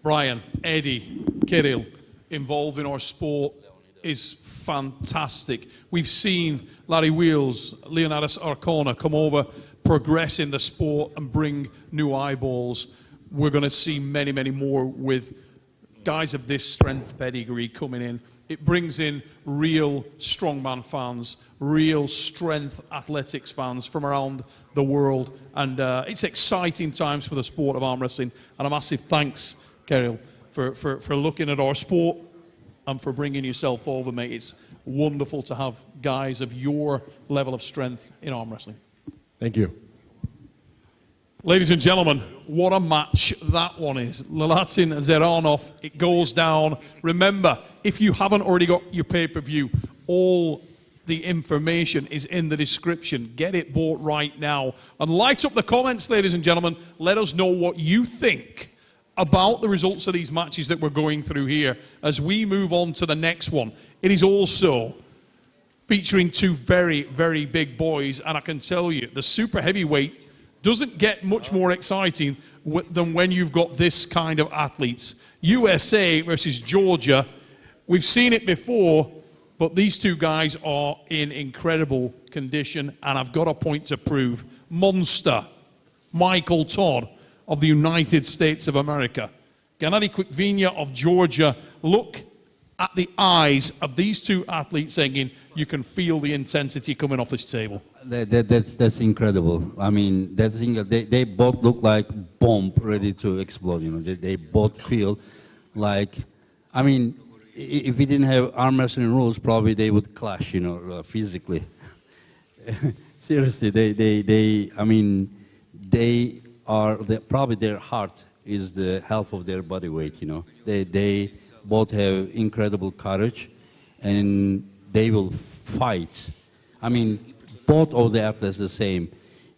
Brian, Eddie, Kirill involved in our sport is fantastic. We've seen Larry Wheels, Leonidas Arcona come over, progress in the sport and bring new eyeballs. We're going to see many, many more with guys of this strength pedigree coming in It brings in real strongman fans, real strength athletics fans from around the world. And it's exciting times for the sport of arm wrestling. And a massive thanks, Kirill, for looking at our sport and for bringing yourself over, mate. It's wonderful to have guys of your level of strength in arm wrestling. Thank you. Ladies and gentlemen, what a match that one is. Lalatin and Zeranov, it goes down. Remember, if you haven't already got your pay-per-view, all the information is in the description. Get it bought right now. And light up the comments, ladies and gentlemen. Let us know what you think about the results of these matches that we're going through here as we move on to the next one. It is also featuring two very, very big boys. And I can tell you, the super heavyweight doesn't get much more exciting than when you've got this kind of athletes. USA versus Georgia. We've seen it before, but these two guys are in incredible condition, and I've got a point to prove. Monster Michael Todd of the United States of America. Gennady Quikvinya of Georgia. Look at the eyes of these two athletes saying, you can feel the intensity coming off this table. That's incredible. I mean, they both look like bomb ready to explode. You know, they both feel like. I mean, if we didn't have arm wrestling rules, probably they would clash. You know, physically. Seriously, I mean, they are probably their heart is the half of their body weight. You know, they both have incredible courage, and they will fight. I mean, both of the athletes the same.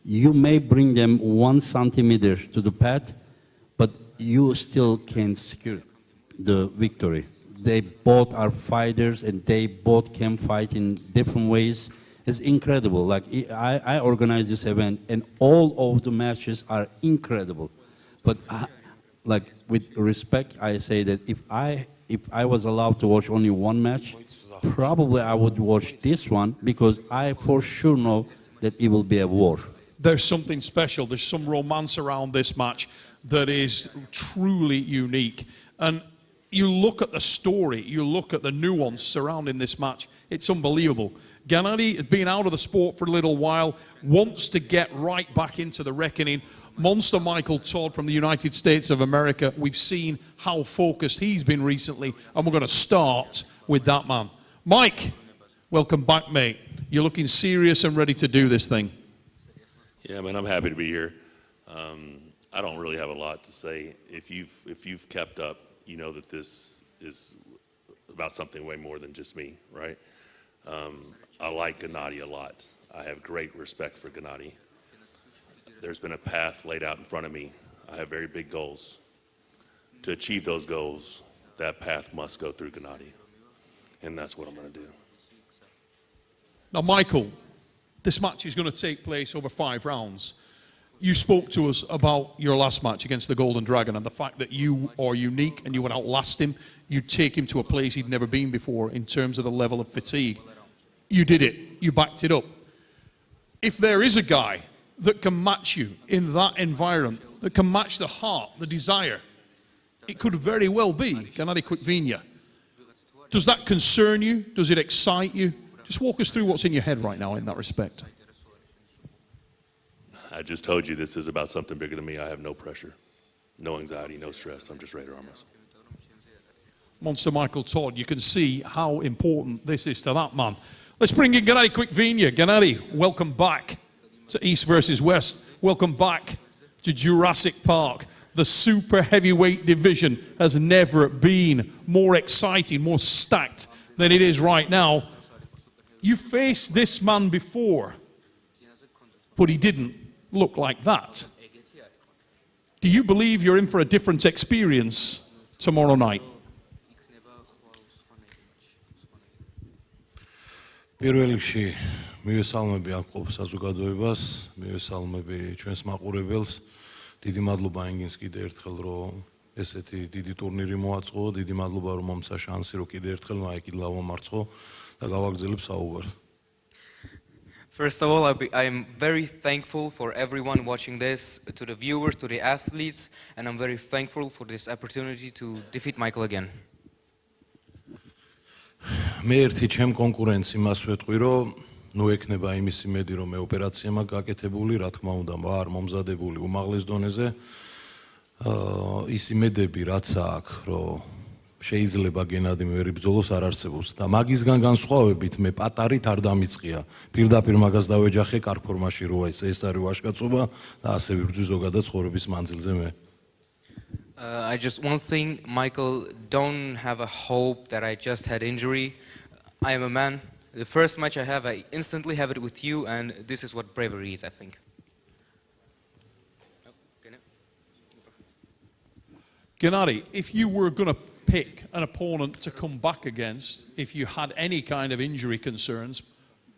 You may bring them 1 centimeter to the pad, but you still can secure the victory. They both are fighters, and they both can fight in different ways. It's incredible. Like, I organized this event, and all of the matches are incredible. But like, with respect, I say that if I was allowed to watch only one match, probably I would watch this one, because I for sure know that it will be a war. There's something special. There's some romance around this match that is truly unique. And you look at the story, you look at the nuance surrounding this match, it's unbelievable. Gennady has been out of the sport for a little while, wants to get right back into the reckoning. Monster Michael Todd from the United States of America, we've seen how focused he's been recently, and we're going to start with that man. Mike, welcome back, mate. You're looking serious and ready to do this thing. Yeah, man, I'm happy to be here. I don't really have a lot to say. If you've kept up, you know that this is about something way more than just me, right? I like Gennady a lot. I have great respect for Gennady. There's been a path laid out in front of me. I have very big goals. To achieve those goals, that path must go through Gennady. And that's what I'm going to do. Now, Michael, this match is going to take place over 5 rounds. You spoke to us about your last match against the Golden Dragon and the fact that you are unique and you would outlast him. You'd take him to a place he'd never been before in terms of the level of fatigue. You did it. You backed it up. If there is a guy that can match you in that environment, that can match the heart, the desire, it could very well be Gennady Quikvinya. Does that concern you? Does it excite you? Just walk us through what's in your head right now in that respect. I just told you this is about something bigger than me. I have no pressure, no anxiety, no stress. I'm just ready to arm wrestle. Monster Michael Todd, you can see how important this is to that man. Let's bring in Gennady Quikvinya. Gennady, welcome back to East versus West. Welcome back to Jurassic Park. The super heavyweight division has never been more exciting, more stacked than it is right now. You faced this man before, but he didn't look like that. Do you believe you're in for a different experience tomorrow night? პირველ რიგში მივესალმები ამ ყოფ საზოგადოებას, მივესალმები ჩვენს მაყურებელს. დიდი მადლობა ინგინს კიდე ერთხელ რომ ესეთი დიდი ტურნირი მოაწყო, დიდი მადლობა რომ მომცა შანსი რომ კიდე ერთხელ მაიკი ლავამარცხო და გავაგრძელებ საუბარს. First of all, I'm very thankful for everyone watching this, to the viewers, to the athletes, and I'm very thankful for this opportunity to defeat Michael again. მე ერთი ჩემ კონკურენტს იმას ვეთყვი, რომ ნუ ექნება იმის იმედი, რომ მე ოპერაცია მაქვს გაკეთებული, რა თქმა უნდა, ვარ მომზადებული უმაღლეს დონეზე. ის იმედები, რაც აქვს, რომ შეიძლება გენადი ვერ იბრძოლოს, არ არსებობს. და მაგისგან განსხვავებით მე პატარით არ დამიწყია. პირდაპირ მაგას დავეჯახე კარგ ფორმაში როა ეს არის ვაჟკაცობა და ასე ვიბრძვი ზოგადად ცხოვრების მანძილზე მე. I just one thing, Michael, don't have a hope that I just had injury. I am a man. The first match I have, I instantly have it with you, and this is what bravery is, I think. Gennady, if you were going to pick an opponent to come back against, if you had any kind of injury concerns,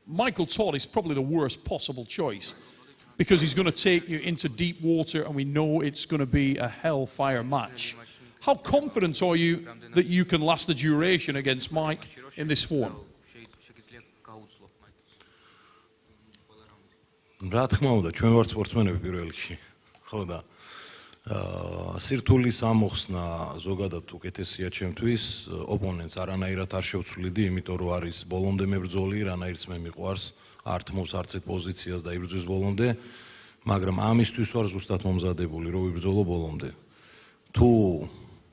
Michael Todd is probably the worst possible choice because he's going to take you into deep water and we know it's going to be a hellfire match. How confident are you that you can last the duration against Mike in this form? რა თქმა უნდა, ჩვენ ვართ სპორტსმენები პირველ რიგში. ხო და სირთულის ამოხსნა ზოგადად უკეთესია ჩემთვის, ოპონენტს არანაირად არ შევცვლიდი, იმიტომ რომ არის ბოლომდე მებრძოლი, რანაირიც მე მიყვარს, არ თმობს არც ერთ პოზიციას და იბრძვის ბოლომდე, მაგრამ ამისთვის ვარ ზუსტად მომზადებული, რომ ვიბრძოლო ბოლომდე. თუ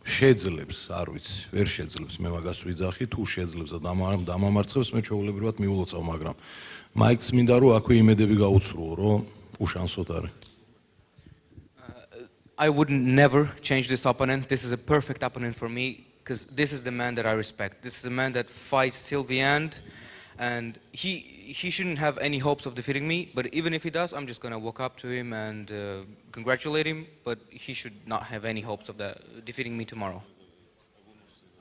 შეძლებს, არ ვიცი, ვერ შეძლებს, მე მაგას ვიძახი, თუ შეძლებს და დამამარცხებს, მე ჩვეულებრივად მიულოცავ, მაგრამ მაიქს მინდა რომ აქვე იმედები გაუცრუო, რომ უშანსოდ არის. I would never change this opponent. This is a perfect opponent for me because this is the man that I respect. This is a man that fights till the end, and he shouldn't have any hopes of defeating me. But even if he does, I'm just gonna walk up to him and congratulate him. But he should not have any hopes of defeating me tomorrow.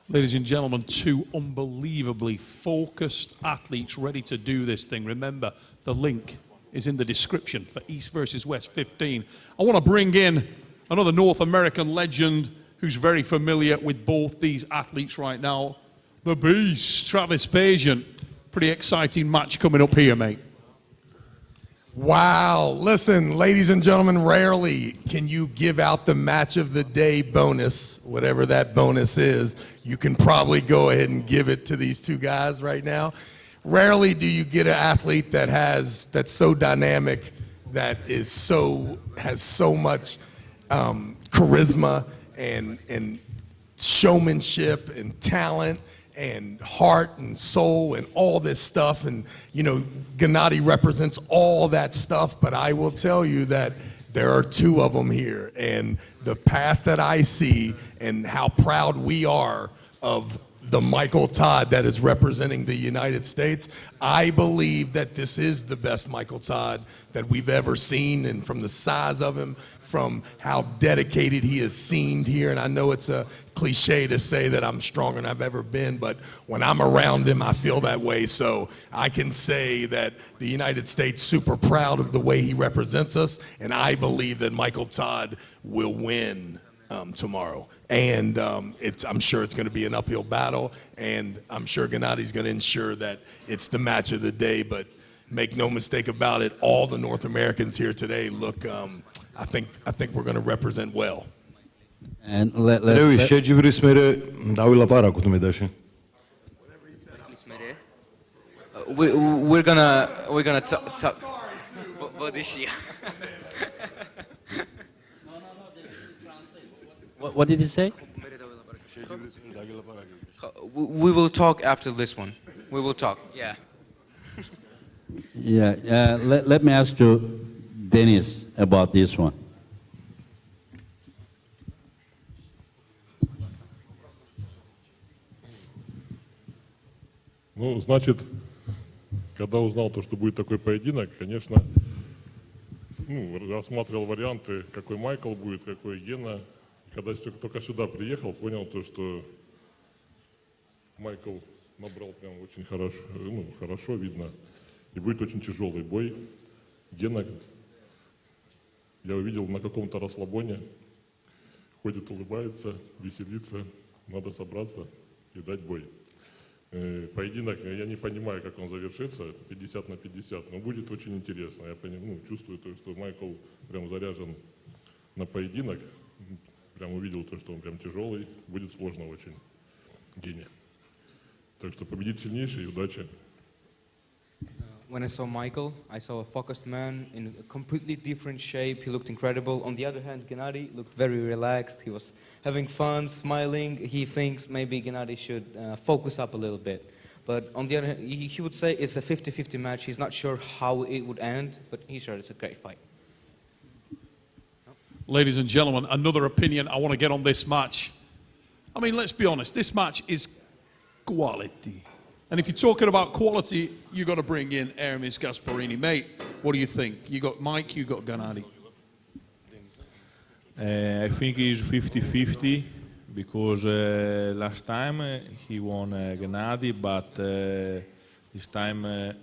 Ladies and gentlemen, two unbelievably focused athletes ready to do this thing. Remember, the link is in the description for East versus West 15. I want to bring in another North American legend who's very familiar with both these athletes right now. The Beast, Travis Pageant. Pretty exciting match coming up here, mate. Wow. Listen, ladies and gentlemen, rarely can you give out the match of the day bonus, whatever that bonus is. You can probably go ahead and give it to these two guys right now. Rarely do you get an athlete that's so dynamic, that has so much charisma and showmanship and talent and heart and soul and all this stuff. And, you know, Gennady represents all that stuff, but I will tell you that there are two of them here. And the path that I see and how proud we are of the Michael Todd that is representing the United States, I believe that this is the best Michael Todd that we've ever seen, and from the size of him, from how dedicated he is seen here. And I know it's a cliche to say that I'm stronger than I've ever been, but when I'm around him, I feel that way. So I can say that the United States is super proud of the way he represents us, and I believe that Michael Todd will win tomorrow. And I'm sure it's going to be an uphill battle, and I'm sure Gennady's going to ensure that it's the match of the day. But make no mistake about it, all the North Americans here today look, I think we're going to represent well. And we're gonna talk. What did he say? We will talk after this one. We will talk. Yeah. Yeah. Let me ask you, Dennis, about this one. Ну, значит, когда узнал то, что будет такой поединок, конечно, рассматривал варианты, какой Майкл будет, какой Гена. Когда только сюда приехал, понял то, что Майкл набрал прям очень хорошо, хорошо видно. И будет очень тяжелый бой. Гена, я увидел на каком-то расслабоне, ходит, улыбается, веселится. Надо собраться и дать бой. Поединок, я не понимаю, как он завершится, 50 на 50, но будет очень интересно. Я чувствую, что Майкл прям заряжен на поединок. Прям увидел то, что он прям тяжелый, будет сложно очень Гене. Так что победит сильнейший и удачи. When I saw Michael, I saw a focused man in a completely different shape. He looked incredible. On the other hand, Gennady looked very relaxed. He was having fun, smiling. He thinks maybe Gennady should focus up a little bit. But on the other hand, he would say it's a 50-50 match. He's not sure how it would end, but he's sure it's a great fight. Ladies and gentlemen, another opinion I want to get on this match. I mean, let's be honest, this match is quality. And if you're talking about quality, you've got to bring in Hermes Gasparini. Mate, what do you think? You got Mike, you got Gennady. I think it's 50-50 because last time he won Gennady, but this time I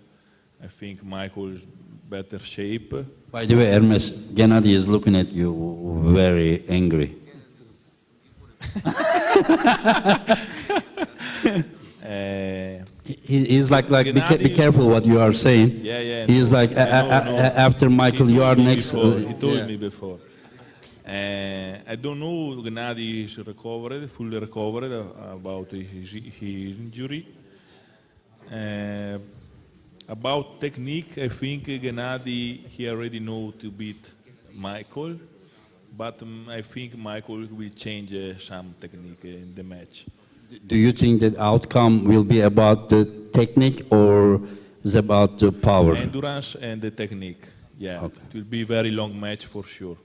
think Michael is better shape. By the way, Hermes, Gennady is looking at you very angry. He's like be careful what you are saying. Yeah. He's like, after Michael, you are next. He told me before. I don't know Gennady is recovered, fully recovered about his injury. About technique, I think Gennady, he already know to beat Michael, but I think Michael will change some technique in the match. Do you think that outcome will be about the technique or is about the power? Endurance and the technique, yeah. Okay. It will be a very long match for sure,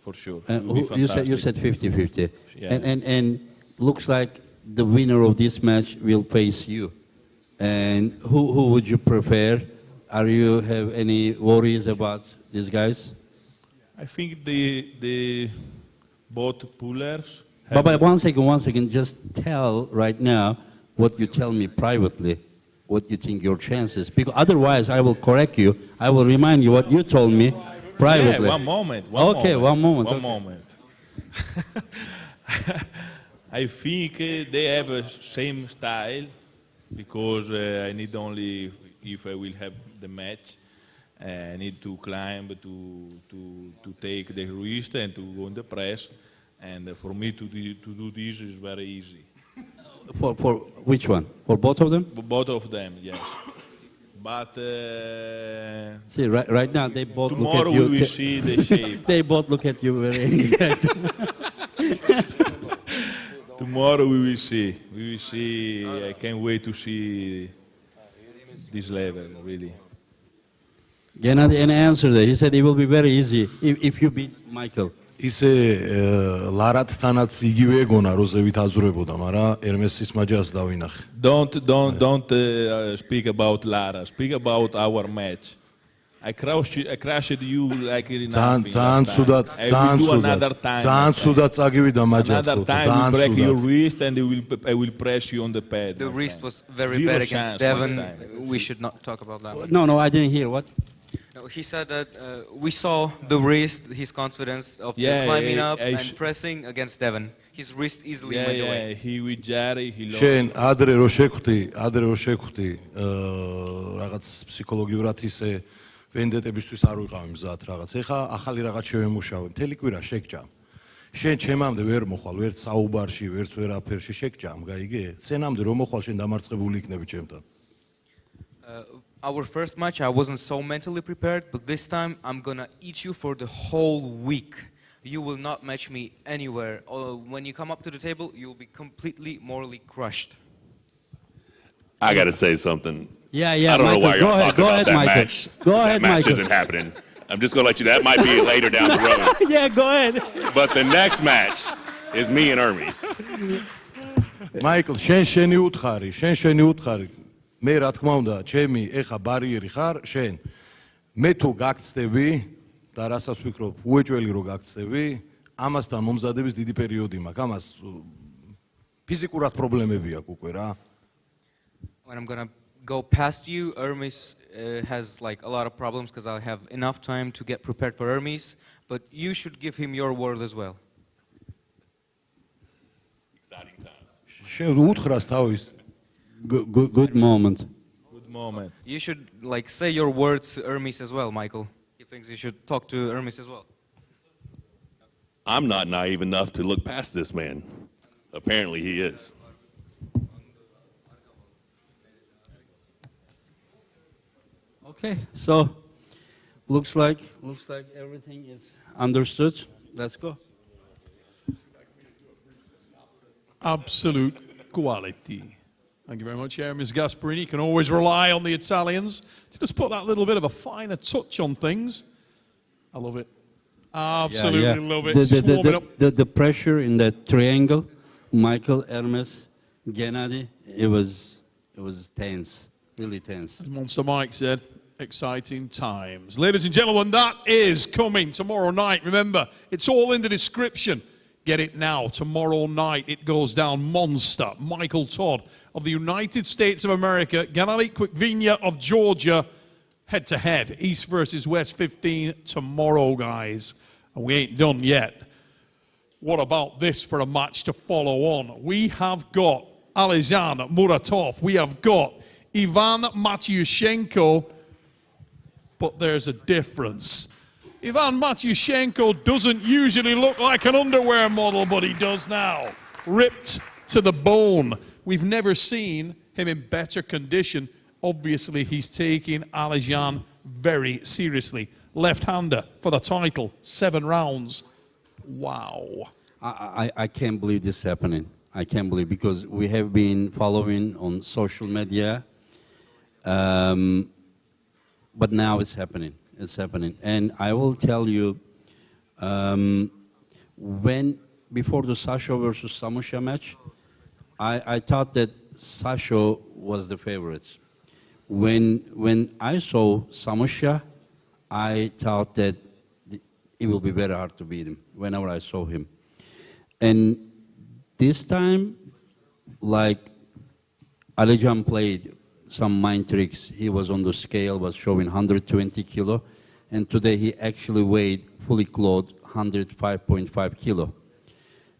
for sure. You said 50-50, yeah. and looks like the winner of this match will face you. And who would you prefer? Are you have any worries about these guys? I think the both pullers. But one second, just tell right now what you tell me privately, what you think your chances, because otherwise I will correct you. I will remind you what you told me privately. Yeah, one moment. One moment. I think they have the same style because I need only, if I will have the match, I need to climb, to take the wrist and to go in the press. And for me to do this is very easy. For which one? For both of them? For both of them, yes. But see, right now they both look at you. Tomorrow we will see the shape. They both look at you very angry. Tomorrow we will see. We will see. I can't wait to see this level, really. Gennady, any answer there? He said it will be very easy if you beat Michael. ისე ლარათთანაც იგივე ეგონა როზევით აზრებოდა, მაგრამ ერმესის მაჯას დავინახე. Don't speak about Lara. Speak about our match. I crushed you like in nothing. I will do another time. Another time you break your wrist and I will press you on the pad. The wrist was very bad against Devon. We should not talk about that. No, I didn't hear. What? No, he said that we saw the wrist, his confidence of climbing up and pressing against Devon. His wrist easily went away. He with Jerry, he lost. შენ ადრე რო შეხვდი რაღაც ფსიქოლოგიურად ისე ვენდეტებისთვის არ ვიყავი მზად რაღაც. ეხა ახალი რაღაც შევემუშავე. მთელი კვირა შეგჭამ. შენ ჩემამდე ვერ მოხვალ, ვერც საუბარში, ვერც ვერაფერში შეგჭამ, გაიგე? სცენამდე რომ მოხვალ, შენ დამარცხებული იქნები ჩემთან. Our first match, I wasn't so mentally prepared, but this time I'm gonna eat you for the whole week. You will not match me anywhere. When you come up to the table, you'll be completely morally crushed. I gotta say something. Yeah, I don't know why you're talking about that Michael. match. Go ahead, that match Michael. isn't happening. I'm just gonna let you. That might be later down the road. Yeah, go ahead. But the next match is me and Hermes. Michael, შენი უთხარი. მე რა თქმა უნდა, ჩემი ეხა ბარიერი ხარ, შენ. მე თუ გაგწდები და რასაც ვფიქრობ, უეჭველი რო გაგწდები, ამასთან მომზადების დიდი პერიოდი მაქვს. ამას ფიზიკურად პრობლემები აქვს უკვე რა. When I'm gonna go past you, Hermes has like a lot of problems because I'll have enough time to get prepared for Hermes, but you should give him your word as well. Exciting times. შენ უთხრას თავის. Good moment. Good moment. You should like say your words to Hermes as well, Michael. He thinks you should talk to Hermes as well. I'm not naive enough to look past this man. Apparently he is. Okay, so looks like everything is understood. Let's go. Absolute quality. Thank you very much, Ms. Gasparini. You can always rely on the Italians to just put that little bit of a finer touch on things. I love it. Absolutely love it. Just warming up. The pressure in that triangle, Michael, Hermes, Gennady, it was tense, really tense. As Monster Mike said, exciting times. Ladies and gentlemen, that is coming tomorrow night. Remember, it's all in the description. Get it now. Tomorrow night it goes down. Monster Michael Todd of the United States of America, Gennady Quikvinya of Georgia, head-to-head. East versus West 15 tomorrow, guys. And we ain't done yet. What about this for a match to follow on? We have got Alizhan Muratov. We have got Ivan Matyushenko. But there's a difference. Ivan Matyushenko doesn't usually look like an underwear model, but he does now. Ripped to the bone. We've never seen him in better condition. Obviously, he's taking Alizhan very seriously. Left-hander for the title, 7 rounds. Wow. I can't believe this is happening. I can't believe, because we have been following on social media, but now it's happening. It's happening. And I will tell you, before the Sasho versus Samusha match, I thought that Sasho was the favorite. When I saw Samusha, I thought that it will be very hard to beat him whenever I saw him. And this time, like, Alizhan played some mind tricks. He was on the scale, was showing 120 kilo. And today he actually weighed, fully clothed, 105.5 kilo.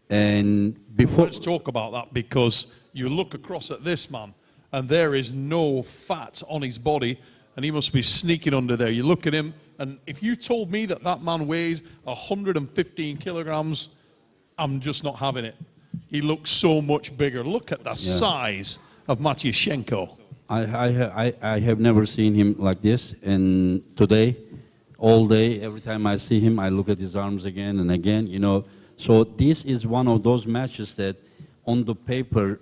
And before... Let's talk about that, because you look across at this man, and there is no fat on his body, and he must be sneaking under there. You look at him, and if you told me that that man weighs 115 kilograms, I'm just not having it. He looks so much bigger. Look at the size of Matyushenko. I have never seen him like this, and today, all day, every time I see him, I look at his arms again and again, you know. So this is one of those matches that on the paper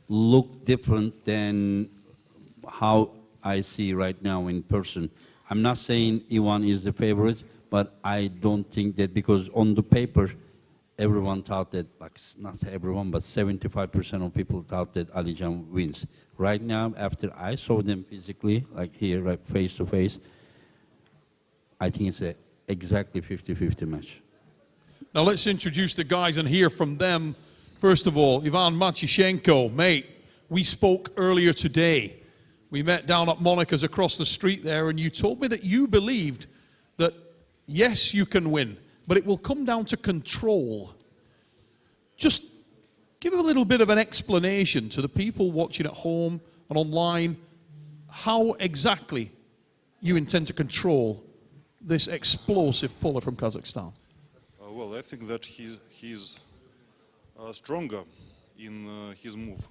look different than how I see right now in person. I'm not saying Ivan is the favorite, but I don't think that, because on the paper, everyone thought that, like, not everyone, but 75% of people thought that Alizhan wins. Right now, after I saw them physically, like here, right, face to face, I think it's exactly 50-50 match. Now let's introduce the guys and hear from them. First of all, Ivan Matyushenko, mate, we spoke earlier today. We met down at Monica's across the street there, and you told me that you believed that, yes, you can win, but it will come down to control. Just give a little bit of an explanation to the people watching at home and online how exactly you intend to control this explosive puller from Kazakhstan. Well, I think that he's stronger in his move.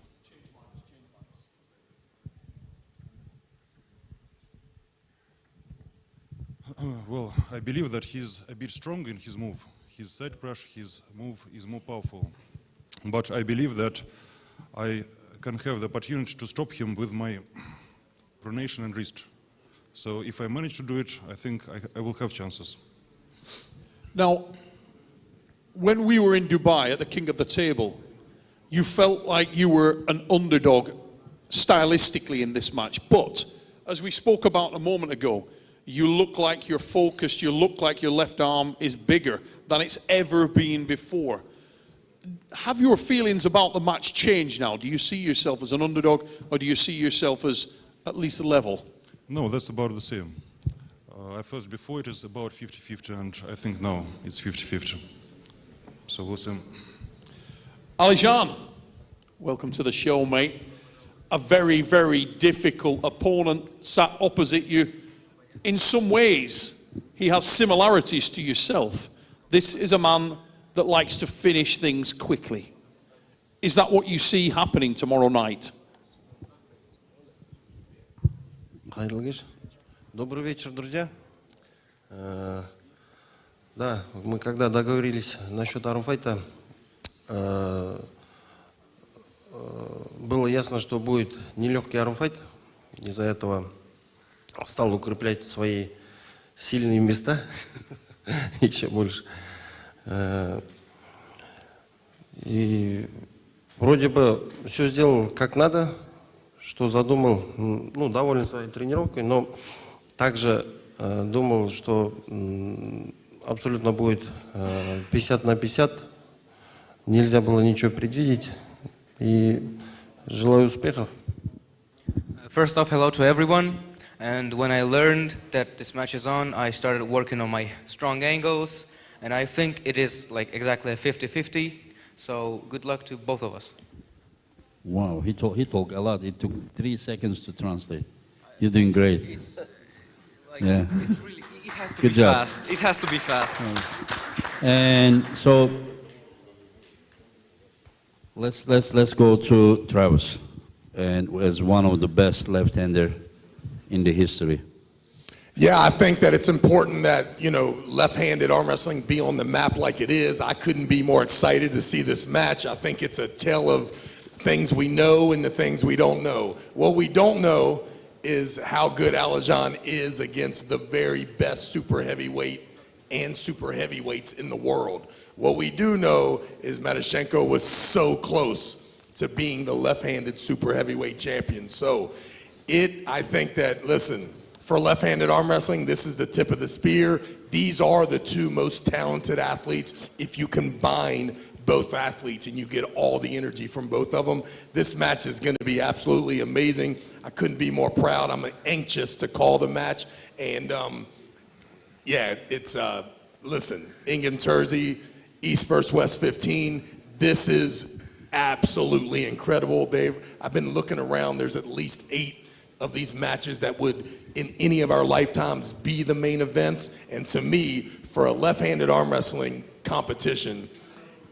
Well, I believe that he's a bit strong in his move. His side pressure, his move is more powerful. But I believe that I can have the opportunity to stop him with my pronation and wrist. So if I manage to do it, I think I will have chances. Now, when we were in Dubai at the King of the Table, you felt like you were an underdog stylistically in this match. But, as we spoke about a moment ago, you look like you're focused, you look like your left arm is bigger than it's ever been before. Have your feelings about the match changed now? Do you see yourself as an underdog, or do you see yourself as at least a level? No, that's about the same. I thought before it is about 50-50, and I think now it's 50-50. So we'll see. Alizhan, welcome to the show, mate. A very, very difficult opponent sat opposite you. In some ways, he has similarities to yourself. This is a man that likes to finish things quickly. Is that what you see happening tomorrow night? Добрый вечер, друзья. Да, мы когда договорились насчет армфайта, было ясно, что будет нелегкий армфайт. Из-за этого стал укреплять свои сильные места еще больше. И вроде бы все сделал как надо, что задумал, ну, доволен своей тренировкой, но также думал, что абсолютно будет 50 на 50. Нельзя было ничего предвидеть. И желаю успехов. First off, hello to everyone. And when I learned that this match is on, I started working on my strong angles. And I think it is like exactly a 50-50. So good luck to both of us. Wow, he talked a lot. It took 3 seconds to translate. You're doing great. Yeah. It's really, it has to Good be job. fast. It has to be fast. And so let's go to Travis, and as one of the best left-hander in the history. Yeah, I think that it's important that, you know, left-handed arm wrestling be on the map like it is. I couldn't be more excited to see this match. I think it's a tale of things we know and the things we don't know. What we don't know is how good Alijan is against the very best super heavyweight and super heavyweights in the world. What we do know is Matyshenko was so close to being the left-handed super heavyweight champion. So I think that, listen, for left-handed arm wrestling, this is the tip of the spear. These are the two most talented athletes. If you combine both athletes and you get all the energy from both of them, this match is going to be absolutely amazing. I couldn't be more proud. I'm anxious to call the match. And yeah, it's, listen, Ingham Terzi, East vs. West 15. This is absolutely incredible. I've been looking around. There's at least 8 of these matches that would, in any of our lifetimes, be the main events. And to me, for a left-handed arm wrestling competition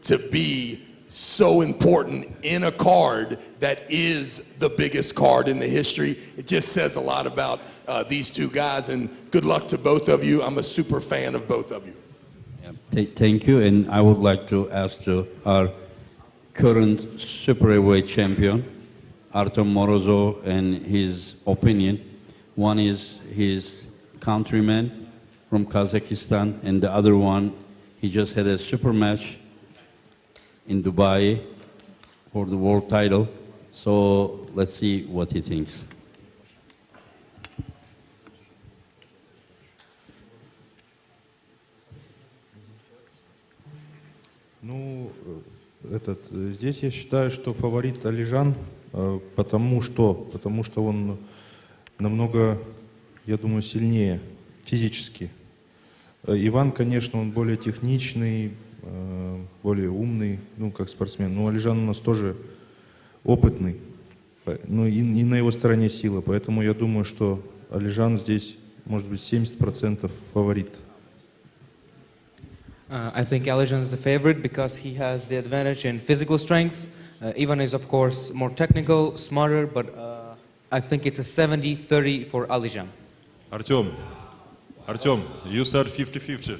to be so important in a card that is the biggest card in the history, it just says a lot about these two guys. And good luck to both of you. I'm a super fan of both of you. Thank you, and I would like to ask our current super heavyweight champion, Artem Morozov, and his opinion. One is his countryman from Kazakhstan, and the other one, he just had a super match in Dubai for the world title. So let's see what he thinks. Ну, здесь я считаю, что фаворит Алижан, потому что он намного, я думаю, сильнее физически. Иван, конечно, он более техничный, более умный, ну, как спортсмен. Но Алижан у нас тоже опытный, ну, и на его стороне сила. Поэтому я думаю, что Алижан здесь, может быть, 70% фаворит. I think Alijan is the favorite because he has the advantage in physical strength. Ivan is, of course, more technical, smarter, but I think it's a 70-30 for Alijan. Artem, you said 50-50.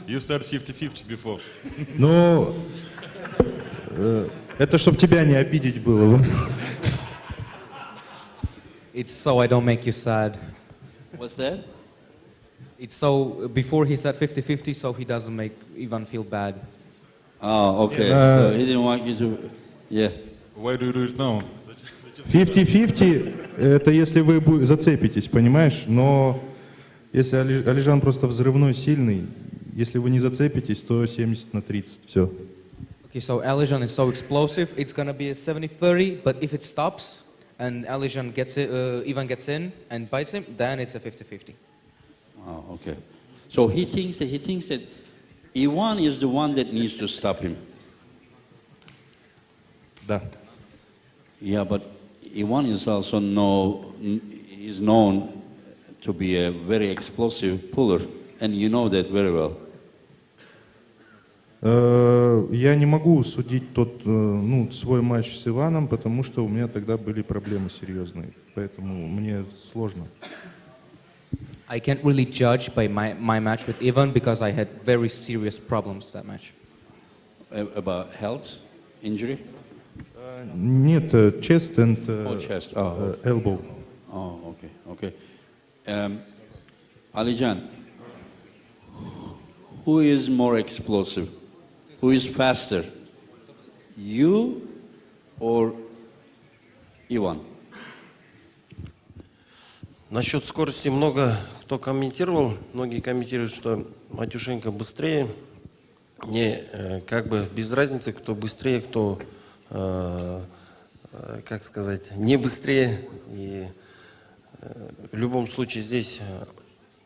You said 50-50 before. Ну, это чтобы тебя не обидеть было. It's so I don't make you sad. What's that? It's so, before he said 50-50, so he doesn't make Ivan feel bad. Oh, okay. So he didn't want you to, yeah. Why do you do it now? 50-50 это если вы зацепитесь, понимаешь? Но если Алижан просто взрывной, сильный, если вы не зацепитесь, то 70-30, все. Okay, so Alijan is so explosive, it's gonna be a 70-30, but if it stops and Alijan gets it, Ivan gets in and bites him, then it's a 50-50. Oh, okay. So he thinks that Ivan is the one that needs to stop him. Да. Yeah, but Ivan is also known to be a very explosive puller, and you know that very well. Я не могу судить свой матч с Иваном, потому что у меня тогда были проблемы серьезные, поэтому мне сложно. I can't really judge by my match with Ivan because I had very serious problems that match. About health, injury? Нет, chest and chest. elbow. Oh, okay. Alijan, who is more explosive? Who is faster? You or Ivan? Насчет скорости много кто комментировал. Многие комментируют, что Матюшенко быстрее. Мне как бы без разницы, кто быстрее, кто, как сказать, не быстрее. И в любом случае здесь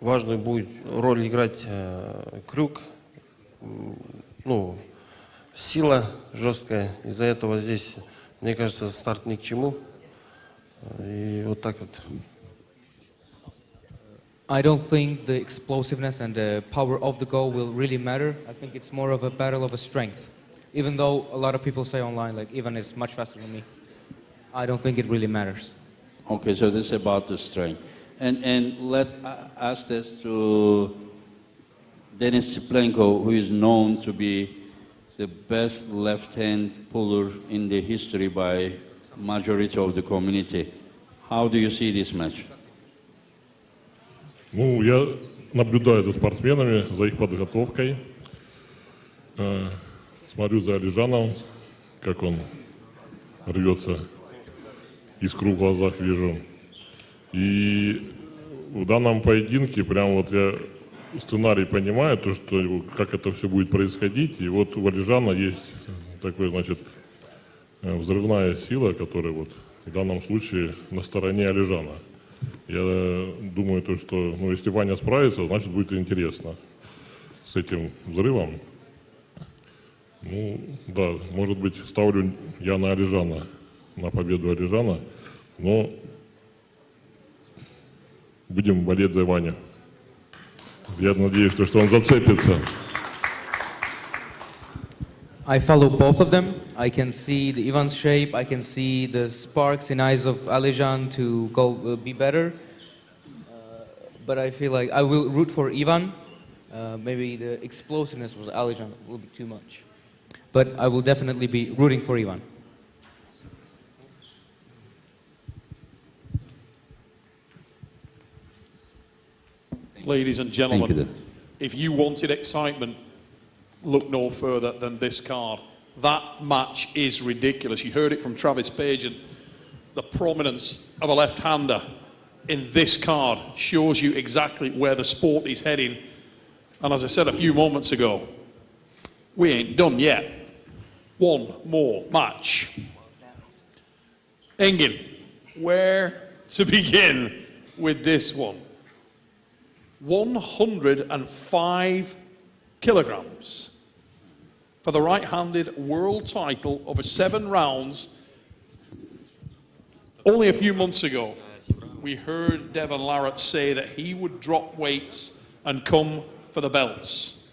важную будет роль играть крюк, ну, сила жесткая. Из-за этого здесь, мне кажется, старт ни к чему. И вот так вот. I don't think the explosiveness and the power of the goal will really matter. I think it's more of a battle of a strength. Even though a lot of people say online, like, Ivan is much faster than me. I don't think it really matters. Okay, so this is about the strength. And let ask this to Denis Tsiplenko, who is known to be the best left-hand puller in the history by majority of the community. How do you see this match? Ну, я наблюдаю за спортсменами, за их подготовкой. Смотрю за Алижаном, как он рвется, искру в глазах вижу. И в данном поединке прям вот я сценарий понимаю, то, что, как это все будет происходить. И вот у Алижана есть такой, значит, взрывная сила, которая вот в данном случае на стороне Алижана. Я думаю, то, что ну, если Ваня справится, значит будет интересно с этим взрывом. Ну, да, может быть, ставлю я на Алижана, на победу Алижана, но будем болеть за Ваню. Я надеюсь, что он зацепится. I follow both of them. I can see the Ivan's shape. I can see the sparks in eyes of Alijan to go be better. But I feel like I will root for Ivan. Maybe the explosiveness was Alijan a little bit too much. But I will definitely be rooting for Ivan. Ladies and gentlemen, Thank you. if you wanted excitement, look no further than this card. That match is ridiculous. You heard it from Travis Page, and the prominence of a left-hander in this card shows you exactly where the sport is heading. And as I said a few moments ago, we ain't done yet. One more match. Engin, where to begin with this one? 105 kilograms for the right-handed world title over 7 rounds. Only a few months ago, we heard Devon Larratt say that he would drop weights and come for the belts.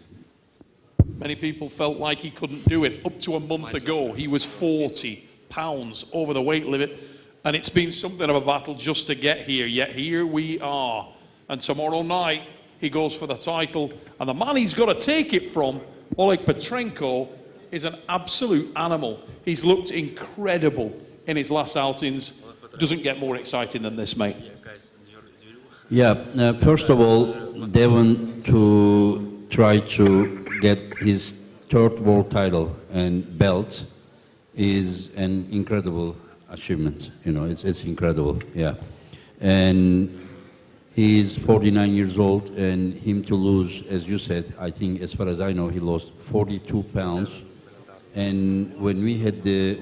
Many people felt like he couldn't do it. Up to a month ago, he was 40 pounds over the weight limit, and it's been something of a battle just to get here, yet here we are. And tomorrow night, he goes for the title, and the man he's got to take it from, Oleg Petrenko, is an absolute animal. He's looked incredible in his last outings. Doesn't get more exciting than this, mate. Yeah, first of all, Devon to try to get his 3rd world title and belt is an incredible achievement. You know, it's incredible, yeah. And he's 49 years old, and him to lose, as you said, I think, as far as I know, he lost 42 pounds. And when we had the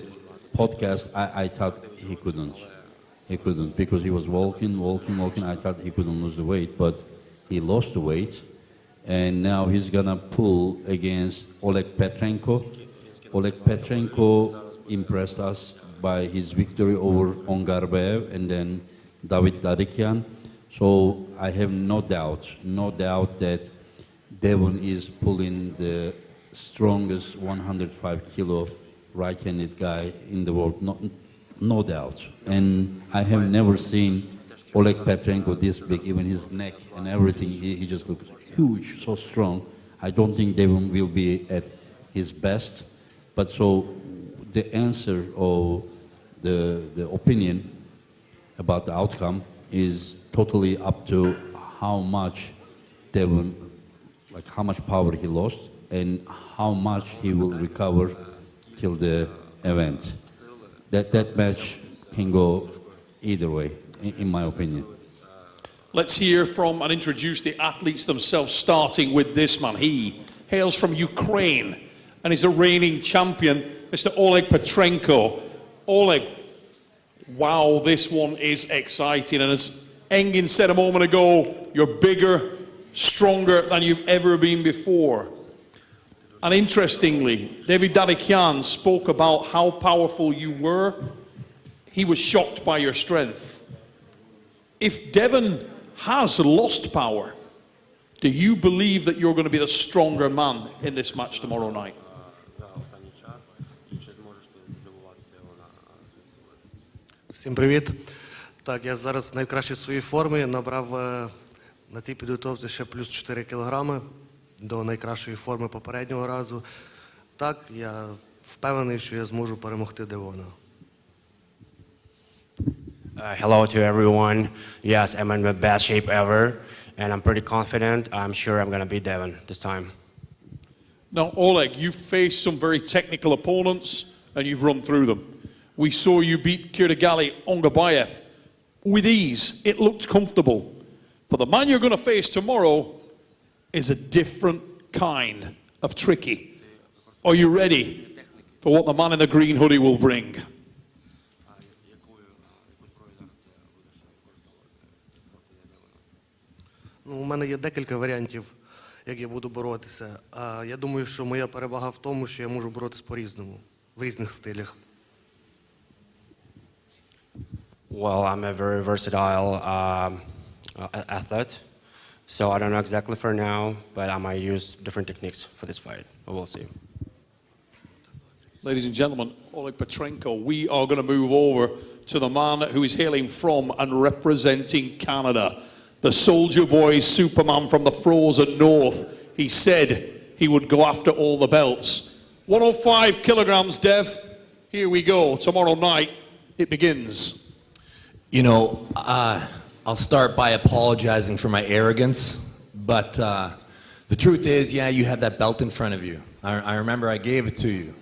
podcast, I thought he couldn't. He couldn't, because he was walking. I thought he couldn't lose the weight, but he lost the weight. And now he's gonna pull against Oleg Petrenko. Oleg Petrenko impressed us by his victory over Ongarbaev and then David Dadikian. So I have no doubt that Devon is pulling the strongest 105 kilo right-handed guy in the world, no doubt. And I have never seen Oleg Petrenko this big, even his neck and everything, he just looks huge, so strong. I don't think Devon will be at his best. But so the answer or the opinion about the outcome is totally up to how much Devon, like how much power he lost and how much he will recover till the event. That match can go either way, in my opinion. Let's hear from and introduce the athletes themselves, starting with this man. He hails from Ukraine and is a reigning champion, Mr. Oleg Petrenko. Oleg, wow, this one is exciting. And as Engin said a moment ago, you're bigger, stronger than you've ever been before. And interestingly, David Dadikyan spoke about how powerful you were. He was shocked by your strength. If Devon has lost power, do you believe that you're going to be the stronger man in this match tomorrow night? Всім привіт. Так, я зараз в найкращій своїй формі, набрав на цій підготовці ще плюс 4 кілограми до найкращої форми попереднього разу. Так, я впевнений, що я зможу перемогти Девона. Hello to everyone. Yes, I'm in the best shape ever, and I'm pretty confident. I'm sure I'm going to beat Devon this time. Now, Oleg, you've faced some very technical opponents, and you've run through them. We saw you beat Kirdagali Ongabayev with ease. It looked comfortable. But the man you're going to face tomorrow is a different kind of tricky. Are you ready for what the man in the green hoodie will bring? У мене є декілька варіантів, як я буду боротися. Я думаю, що моя перевага в тому, що я можу боротися по-різному, в різних стилях. Well, I'm a very versatile athlete, so I don't know exactly for now, but I might use different techniques for this fight. But we'll see. Ladies and gentlemen, Oleg Petrenko, we are going to move over to the man who is hailing from and representing Canada, the Soldier Boy Superman from the frozen north. He said he would go after all the belts. 105 kilograms, Dev. Here we go. Tomorrow night, it begins. You know, I'll start by apologizing for my arrogance, but the truth is, yeah, you have that belt in front of you. I remember I gave it to you.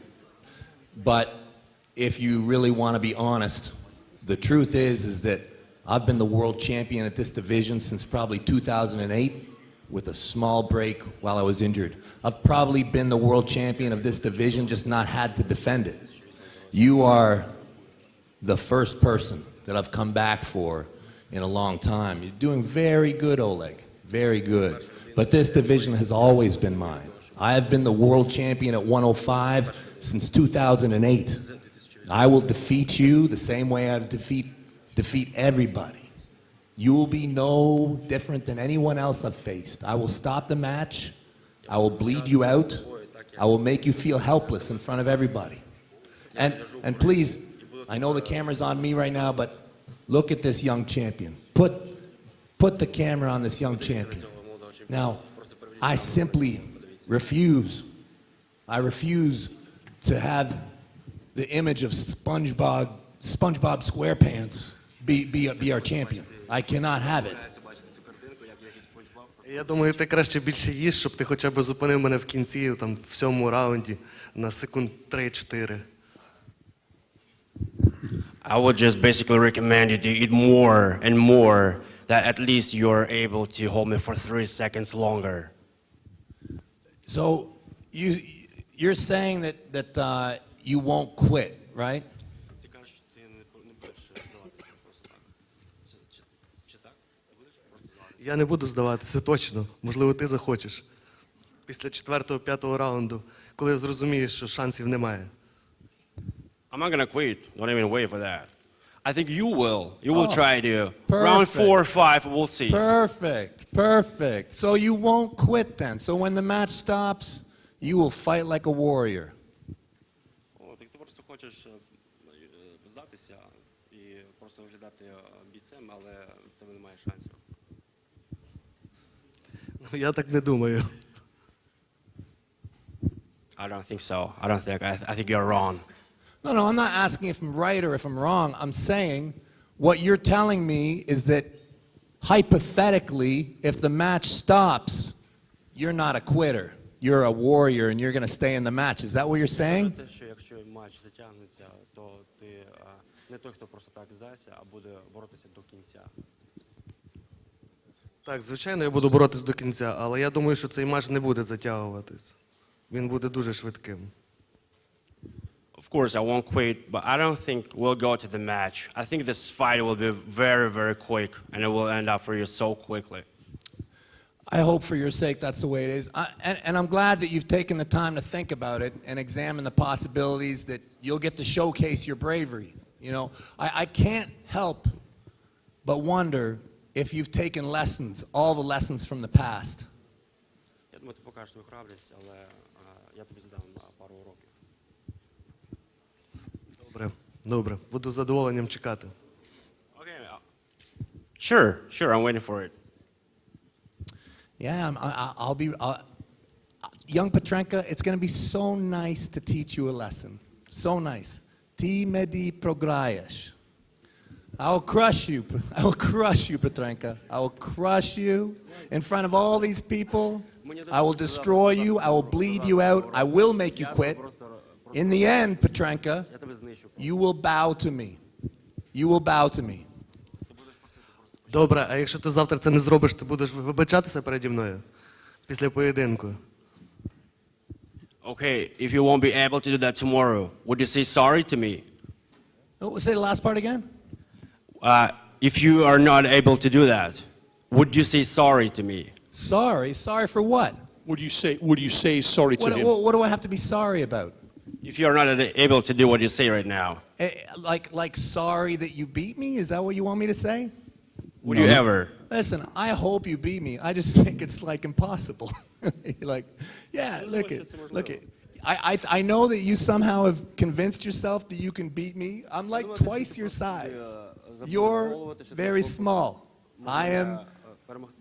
But if you really want to be honest, the truth is that I've been the world champion at this division since probably 2008 with a small break while I was injured. I've probably been the world champion of this division, just not had to defend it. You are the first person that I've come back for in a long time. You're doing very good, Oleg, very good. But this division has always been mine. I have been the world champion at 105 since 2008. I will defeat you the same way I defeat everybody. You will be no different than anyone else I've faced. I will stop the match. I will bleed you out. I will make you feel helpless in front of everybody. And please, I know the camera's on me right now, but look at this young champion. Put the camera on this young champion. Now, I simply refuse. I refuse to have the image of SpongeBob SquarePants be our champion. I cannot have it. Я думаю, ти краще більше їж, щоб ти хоча б зупинив мене в кінці, там, в 7-му раунді, на секунд 3-4. I would just basically recommend you to eat more and more, that at least you're able to hold me for 3 seconds longer. So you're saying that you won't quit, right? Я не буду здаватися, точно. Можливо, ти захочеш. Після 4-5 раунду, коли зрозумієш, що шансів немає. I'm not gonna quit. Don't even wait for that. I think you will. You will try to. Round 4 or 5, we'll see. Perfect. So you won't quit then. So when the match stops, you will fight like a warrior. і просто виглядати бійцем, але в тебе немає шансів. Я так не думаю. I don't think so. I think you're wrong. No, I'm not asking if I'm right or if I'm wrong. I'm saying what you're telling me is that hypothetically, if the match stops, you're not a quitter. You're a warrior and you're going to stay in the match. Is that what you're saying? Що якщо матч затягнеться, то ти не той, хто просто так здасться, а буде боротися до кінця. Так, звичайно, я буду боротись до кінця, але я думаю, що цей матч не буде затягуватись. Він буде дуже швидким. Of course, I won't quit, but I don't think we'll go to the match. I think this fight will be very, very quick, and it will end up for you so quickly. I hope for your sake that's the way it is. And I'm glad that you've taken the time to think about it and examine the possibilities that you'll get to showcase your bravery. You know, I can't help but wonder if you've taken lessons, all the lessons from the past. Я думаю, ти покажеш свою храбрість, але я тобі задам пару уроків. Добре. Буду з задоволенням чекати. Okay. Sure, I'm waiting for it. Yeah, I'll be... young Petrenka, it's going to be so nice to teach you a lesson. So nice. Ti medi prograjesh. I will crush you. I will crush you, Petrenka. I will crush you in front of all these people. I will destroy you. I will bleed you out. I will make you quit. In the end, Petrenka, you will bow to me. You will bow to me. Добре, а якщо ти завтра це не зробиш, ти будеш вибачатися переді мною після поєдинку? Okay, if you won't be able to do that tomorrow, would you say sorry to me? Say the last part again? If you are not able to do that, would you say sorry to me? Sorry? Sorry for what? Would you say sorry to him? What do I have to be sorry about? If you are not able to do what you say right now. Like sorry that you beat me? Is that what you want me to say? Would you ever? Listen, I hope you beat me. I just think it's like impossible. Like, yeah, look it. I know that you somehow have convinced yourself that you can beat me. I'm like twice your size. You're very small. I am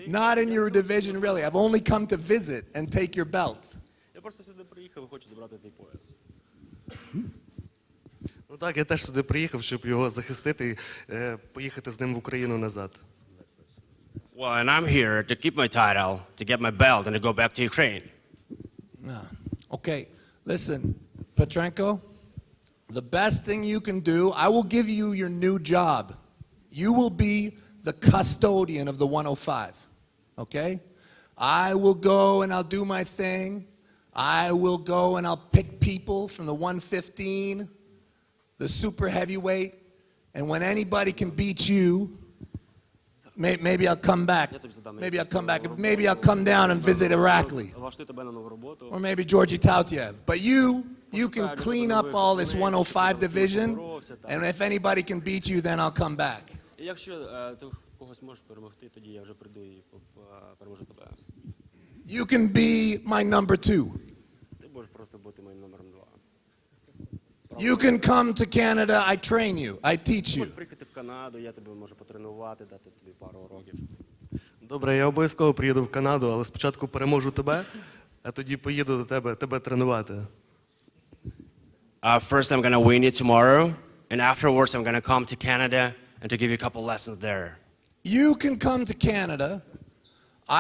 not in your division really. I've only come to visit and take your belt. Я просто сюди приїхав і хочу забрати твій пояс. Ну так, я теж сюди приїхав, щоб його захистити і поїхати з ним в Україну назад. Well, and I'm here to keep my title, to get my belt, and to go back to Ukraine. Okay, listen, Petrenko, the best thing you can do, I will give you your new job. You will be the custodian of the 105, okay? I will go and I'll do my thing. I will go and I'll pick people from the 115, the super heavyweight, and when anybody can beat you, maybe I'll come back. Maybe I'll come down and visit Irakli. Or maybe Georgi Tautiev. But you can clean up all this 105 division, and if anybody can beat you, then I'll come back. Якщо ти когось можеш перемогти, тоді я вже прийду і переможу тебе. You can be my number 2. Ти можеш просто бути моїм номером 2. You can come to Canada, I train you, I teach you. Можеш приїхати в Канаду, я тебе можу потренувати, дати тобі пару уроків. Добре, я обов'язково приїду в Канаду, але спочатку переможу тебе, а тоді поїду до тебе тренувати. First I'm going to win you tomorrow, and afterwards I'm going to come to Canada and to give you a couple lessons there. You can come to Canada,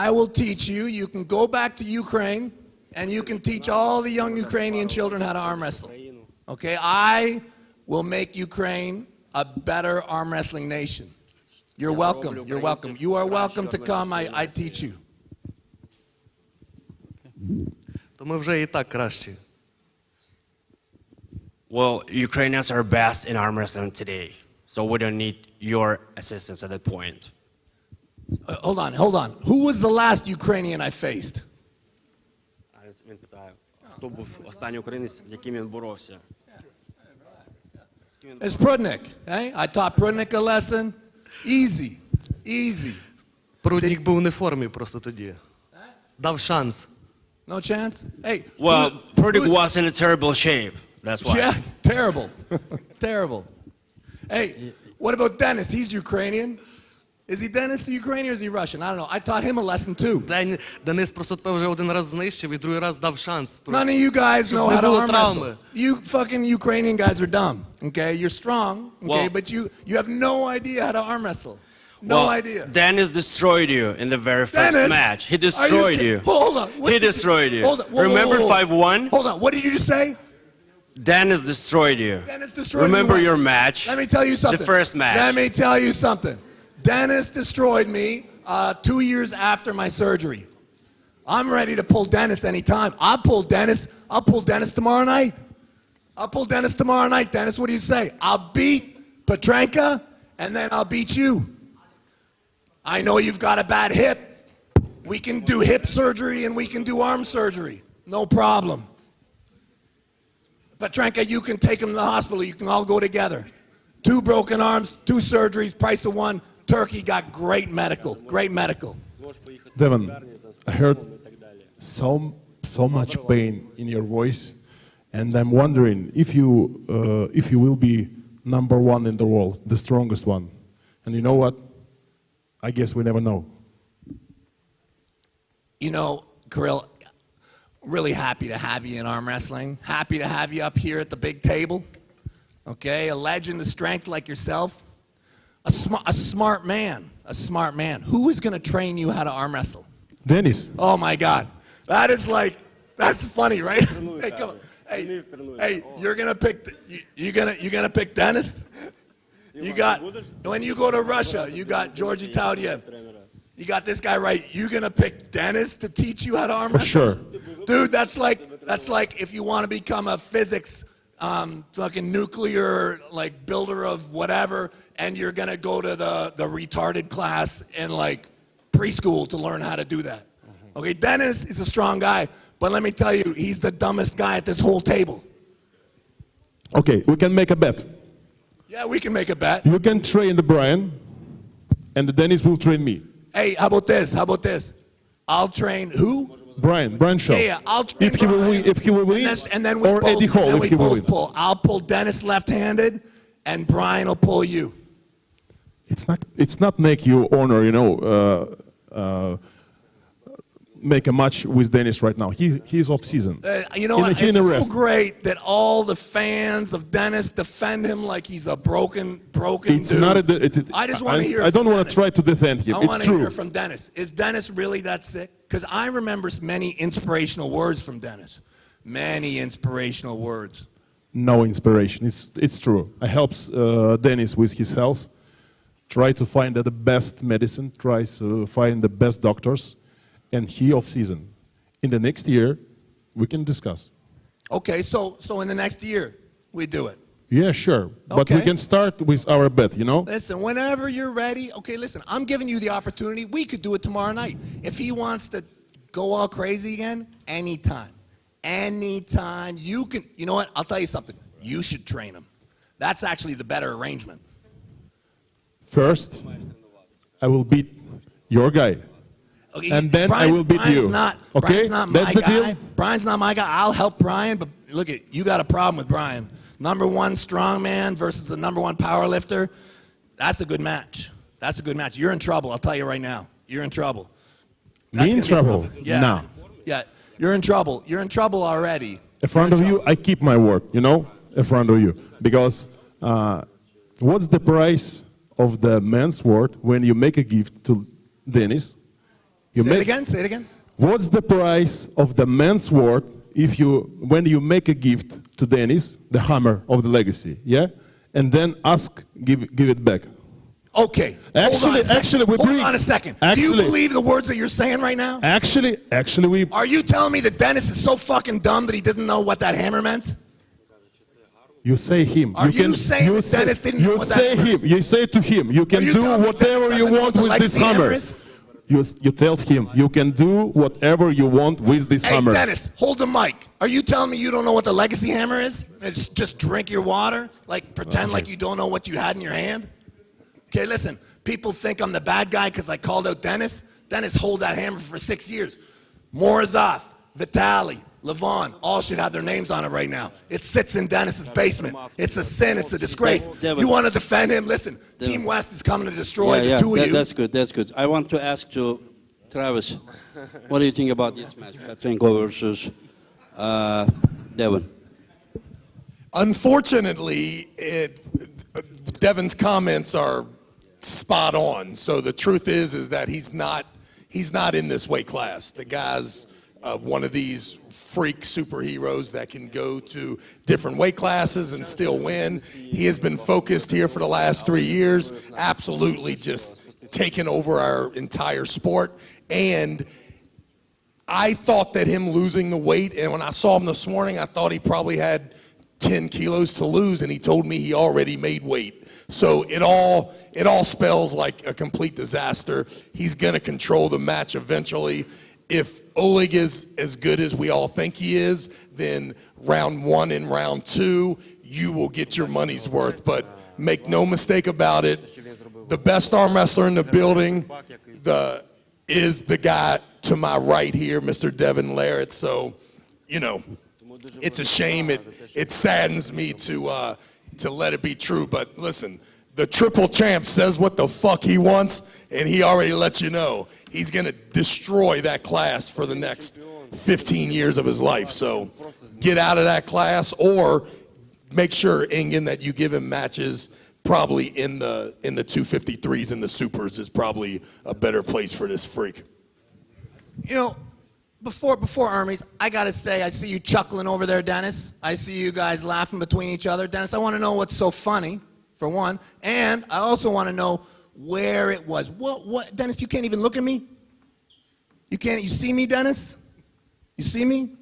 I will teach you, you can go back to Ukraine, and you can teach all the young Ukrainian children how to arm wrestle. Okay, I will make Ukraine a better arm wrestling nation. You're welcome, you're welcome. You are welcome to come, I teach you. То ми вже і так кращі. Well, Ukrainians are best in arm wrestling today, so we don't need your assistance at that point. Hold on. Who was the last Ukrainian I faced? Він питає, хто був останній українець, з яким він боровся? It's Prudnik. Eh? I taught Prudnik a lesson. Easy. Прудник був не в формі просто тоді. Дав шанс. No chance? Hey. Well, Prudnik was in a terrible shape. That's why. Yeah, terrible. Hey, What about Dennis? He's Ukrainian. Is he Dennis Ukrainian or is he Russian? I don't know. I taught him a lesson too. Денис просто тебе вже один раз знищив і другий раз дав шанс. None of you guys Щоб know не how to було arm травми. wrestle. You fucking Ukrainian guys are dumb. Okay, you're strong. Okay, Well- but you have no idea how to arm wrestle. No Well, idea. Dennis destroyed you in the very first Dennis? match. He Are you destroyed kid- you. Hold on. What He did you- destroyed you. Hold on. Whoa, whoa, Remember whoa, whoa. 5-1? Hold on. What did you just say? Dennis destroyed you. Dennis destroyed Remember me. your match? Let me tell you something. The first match. Let me tell you something. Dennis destroyed me 2 years after my surgery. I'm ready to pull Dennis anytime. I'll pull Dennis tomorrow night. I'll pull Dennis tomorrow night. Dennis, what do you say? I'll beat Petrenka, and then I'll beat you. I know you've got a bad hip. We can do hip surgery and we can do arm surgery. No problem. Petrenka, you can take him to the hospital. You can all go together. 2 broken arms, 2 surgeries, price of 1. Turkey got great medical. Great medical. Devon, I heard so much pain in your voice, and I'm wondering if you will be #1 in the world, the strongest one. And you know what? I guess we never know. You know, Kirill, really happy to have you in arm wrestling. Happy to have you up here at the big table. Okay, a legend of strength like yourself. A smart man. A smart man. Who is going to train you how to arm wrestle? Dennis. Oh my God. That's funny, right? Hey, come on. Hey, you're going to pick, you're gonna pick Dennis? You got, when you go to Russia, you got Georgi Taudiev. You got this guy right. You're going to pick Dennis to teach you how to arm For wrestle? sure. Dude, that's like if you want to become a physics fucking nuclear like builder of whatever, and you're gonna go to the retarded class in like preschool to learn how to do that. Okay, Dennis is a strong guy, but let me tell you, he's the dumbest guy at this whole table. Okay, we can make a bet. Yeah, we can make a bet. You can train the Brian, and the Dennis will train me. Hey, how about this? How about this? I'll train who? Brian Shaw. Yeah, I'll train If he will win, and then we or both, Eddie Hall then if we he will both win. pull. I'll pull Dennis left-handed, and Brian will pull you. It's not make you honor, make a match with Dennis right now. He's off season. You know what? It's so great that all the fans of Dennis defend him like he's a broken It's dude. not. I just want to hear. I don't want to try to defend him. I It's want to true. hear from Dennis. Is Dennis really that sick? Because I remember many inspirational words from Dennis. Many inspirational words. No inspiration. It's true. I helps Dennis with his health. Try to find the best medicine. Try to find the best doctors, and he off season. In the next year, we can discuss. Okay, so in the next year, we do it. Yeah, sure. But we Okay. can start with our bet. Listen, whenever you're ready, okay, listen, I'm giving you the opportunity. We could do it tomorrow night. If he wants to go all crazy again, anytime. Anytime. You know what? I'll tell you something. You should train him. That's actually the better arrangement. First, I will beat your guy. Okay, And then I will beat you. Okay? Brian's not That's my the guy. deal? Brian's not my guy. I'll help Brian, but look at you got a problem with Brian. #1 strongman versus the #1 power lifter. That's a good match. That's a good match. You're in trouble. I'll tell you right now. You're in trouble. Me in trouble? Yeah. No. Yeah. You're in trouble. You're in trouble already. In front of you, I keep my word, in front of you. Because what's the price of the men's word when you make a gift to Dennis? Say it again. Say it again. What's the price of the men's word when you make a gift to Dennis, the hammer of the legacy, yeah? And then give it back. Okay. Actually, we hold on a second. Do you believe the words that you're saying right now? Actually, we. Are you telling me that Dennis is so fucking dumb that he doesn't know what that hammer meant? You say him. Are you saying that Dennis didn't know what that hammer meant? You say to him, you can you do telling me whatever Dennis you doesn't know want what the with this legacy hammer hammer. is? You tell him, you can do whatever you want with this Hey, hammer. Dennis, hold the mic. Are you telling me you don't know what the legacy hammer is? It's just drink your water? Like pretend like you don't know what you had in your hand? Okay, listen. People think I'm the bad guy because I called out Dennis. Dennis hold that hammer for 6 years. Morozov, Vitali, Levon, all should have their names on it right now. It sits in Dennis's basement. It's a sin. It's a disgrace. Devin. You want to defend him? Listen, Team West is coming to destroy the two of you. That's good. That's good. I want to ask to Travis, what do you think about this match, Petrenko versus Devin? Unfortunately, Devin's comments are spot on. So the truth is that he's not in this weight class. The guy's one of these freak superheroes that can go to different weight classes and still win. He has been focused here for the last 3 years, absolutely just taken over our entire sport. And I thought that him losing the weight, and when I saw him this morning, I thought he probably had 10 kilos to lose, and he told me he already made weight. So it all spells like a complete disaster. He's gonna control the match eventually. If Oleg is as good as we all think he is, then round 1 and round 2, you will get your money's worth. But make no mistake about it, the best arm wrestler in the building is the guy to my right here, Mr. Devin Larratt. So, you know, it's a shame. It saddens me to let it be true. But listen, the triple champ says what the fuck he wants, and he already let you know. He's going to destroy that class for the next 15 years of his life. So get out of that class, or make sure, Ingen, that you give him matches probably in the 253s and the supers is probably a better place for this freak. You know, before Armies, I got to say, I see you chuckling over there, Dennis. I see you guys laughing between each other. Dennis, I want to know what's so funny, for one. And I also want to know where it was. What, Dennis, you can't even look at me? You see me, Dennis? You see me?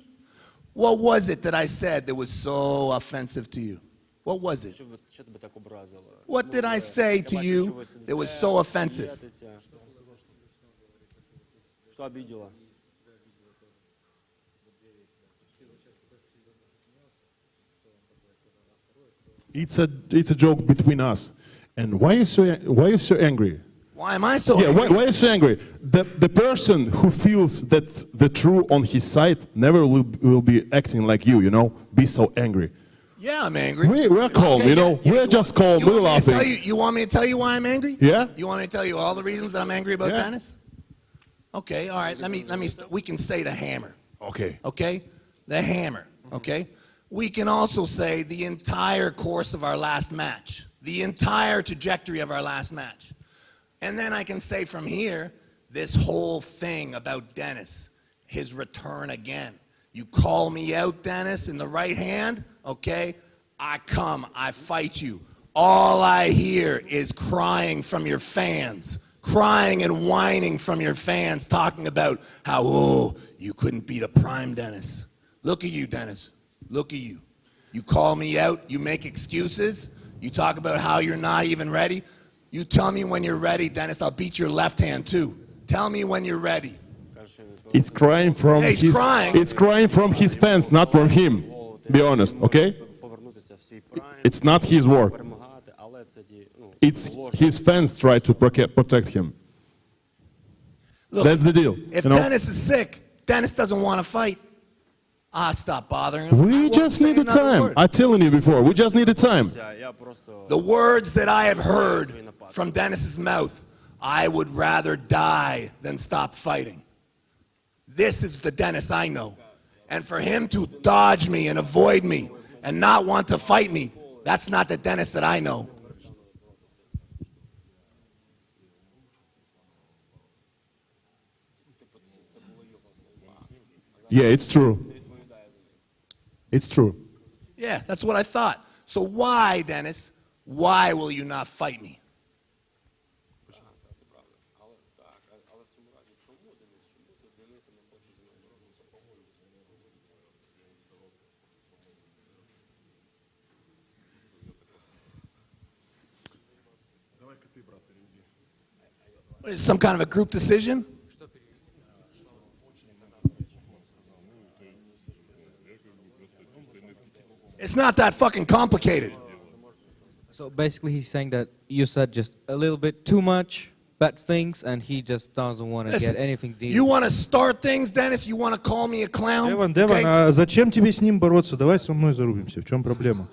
What was it that I said that was so offensive to you? What was it? What did I say to you that was so offensive? It's a joke between us. And why are you so angry? Why am I so angry? Why are you so angry? The person who feels that the truth on his side never will be acting like you know? Be so angry. Yeah, I'm angry. We're calm, Okay, you know? yeah, We're just calm, we're laughing. You want me to tell you why I'm angry? Yeah? You want me to tell you all the reasons that I'm angry about Yeah. Dennis? Okay, all right, we can say the hammer. Okay. Okay? The hammer, okay? We can also say the entire course of our last match, the entire trajectory of our last match. And then I can say from here, this whole thing about Dennis, his return again. You call me out, Dennis, in the right hand, okay? I come, I fight you. All I hear is crying from your fans, crying and whining from your fans, talking about how, oh, you couldn't beat a prime Dennis. Look at you, Dennis. Look at you. You call me out, you make excuses, you talk about how you're not even ready. You tell me when you're ready, Dennis, I'll beat your left hand too. Tell me when you're ready. It's crying from It's crying from his fans, not from him. Be honest, okay? It's not his word. It's his fans try to protect him. Look, that's the deal. If you know? Dennis is sick, Dennis doesn't want to fight. Stop bothering him. We just need the time. I'm telling you before, we just need the time. The words that I have heard from Dennis's mouth, I would rather die than stop fighting. This is the Dennis I know. And for him to dodge me and avoid me and not want to fight me, that's not the Dennis that I know. Yeah, it's true. It's true. Yeah, that's what I thought. So why, Dennis, why will you not fight me? What is it, some kind of a group decision? It's not that fucking complicated. So basically he's saying that you said just a little bit too much bad things, and he just doesn't want to Listen, get anything deep. You want to start things, Dennis? You want to call me a clown? Деван, а зачем тебе с ним бороться? Давай со мной зарубимся. В чем проблема?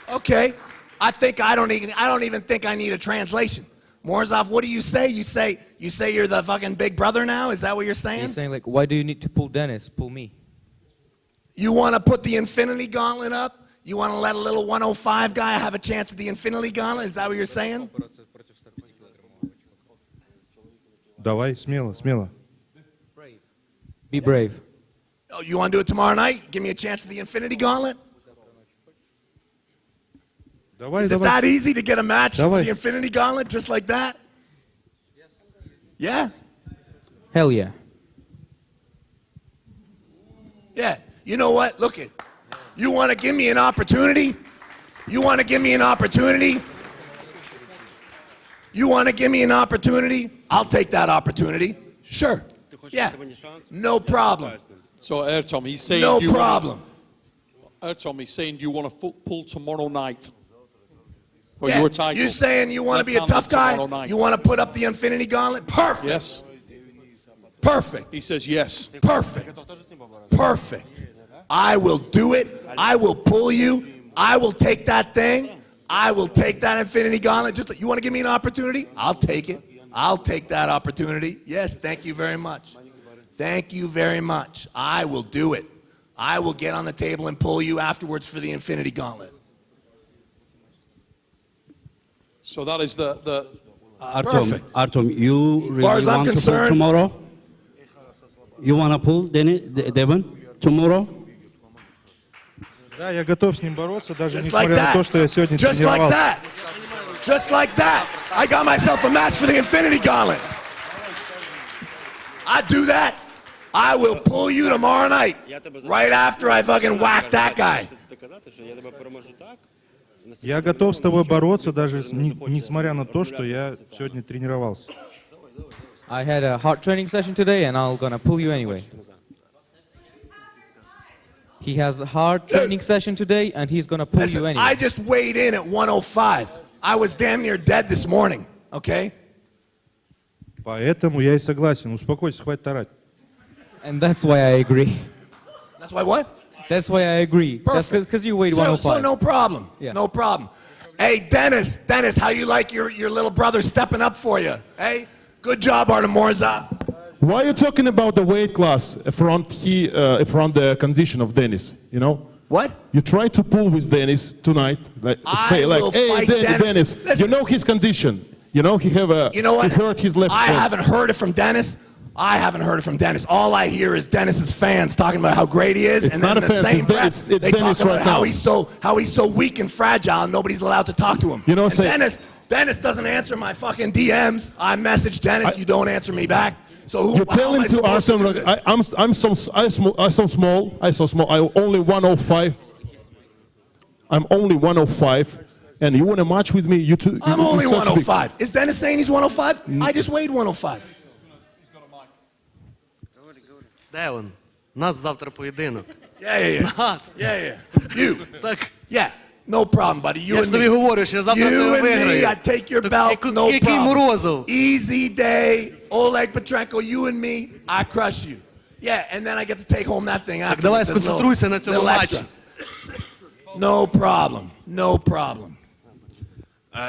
Okay. I don't even think I need a translation. Morzov, what do you say? You say you're the fucking big brother now? Is that what you're saying? He's saying like, why do you need to pull Dennis? Pull me. You want to put the Infinity Gauntlet up? You want to let a little 105 guy have a chance at the Infinity Gauntlet? Is that what you're saying? Давай, смело, смело. Be brave. Oh, you want to do it tomorrow night? Give me a chance at the Infinity Gauntlet? Давай, Is it давай. that easy to get a match Давай. for the Infinity Gauntlet just like that? Yeah? Hell yeah. Yeah. You know what? Look it. You want to give me an opportunity? You want to give me an opportunity? You want to give me an opportunity? I'll take that opportunity. Sure. Yeah. No problem. So Ertom, he's saying No problem. Ertom, he's saying, do you want to pull tomorrow night? For Yeah. your title? You're saying you want to be a tough guy? You want to put up the Infinity Gauntlet? Perfect. Yes. Perfect. He says yes. Perfect. Perfect. I will do it. I will pull you. I will take that thing. I will take that Infinity Gauntlet. Just you want to give me an opportunity? I'll take it. I'll take that opportunity. Yes, thank you very much. Thank you very much. I will do it. I will get on the table and pull you afterwards for the Infinity Gauntlet. So that is the Artem, you really far as I'm want to pull concerned- tomorrow? You want to pull Devon tomorrow? Да, я готов с ним бороться, даже Just like несмотря на то, that. что я сегодня Just like тренировался. that. Just like that. I got myself a match for the Infinity Gauntlet. I do that. I will pull you tomorrow night. Right after I fucking whack that guy. Я готов с тобой бороться, даже несмотря на то, что я сегодня тренировался. I had a hard training session today, and I'm gonna pull you anyway. He has a hard training session today, and he's gonna pull you Listen, anyway. I just weighed in at 105. I was damn near dead this morning, okay? Поэтому я и согласен. Успокойся, хватит орать. And that's why I agree. That's why what? That's why I agree. That's because you weighed So 105. no problem. Yeah. No problem. Hey, Dennis, how you like your little brother stepping up for you? Hey, good job, Artem Morzov. Why are you talking about the weight class from the condition of Dennis? You know? What? You try to pull with Dennis tonight, like say like, will hey, fight Dennis. Listen. You know his condition. You know he have You know what? he hurt his left I foot. haven't heard it from Dennis. I haven't heard it from Dennis. All I hear is Dennis's fans talking about how great he is, It's and then not in a the fans, same it's breath, it's they Dennis talk about right how now. he's so weak and fragile, and nobody's allowed to talk to him. You know, and say- Dennis doesn't answer my fucking DMs. I message Dennis, you don't answer me back. So who? You how tell am him I to supposed to Artem, do this? I'm so small. I'm only 105. I'm only 105, and you want to match with me? I'm you're only such big- 105. Is Dennis saying he's 105? I just weighed 105. Девон, нас завтра поєдинок. Yeah. Нас. Yeah. You. Так. Yeah. No problem, buddy. You Я and ж me. тобі говорю, що я завтра You тебе and me, виграю. I take your belt, no Який problem. Морозов? Easy day, Oleg Petrenko, you and me, I crush you. Yeah, and then I get to take home that thing after. Так давай сконцентруйся на цьому матчі. No problem. No problem.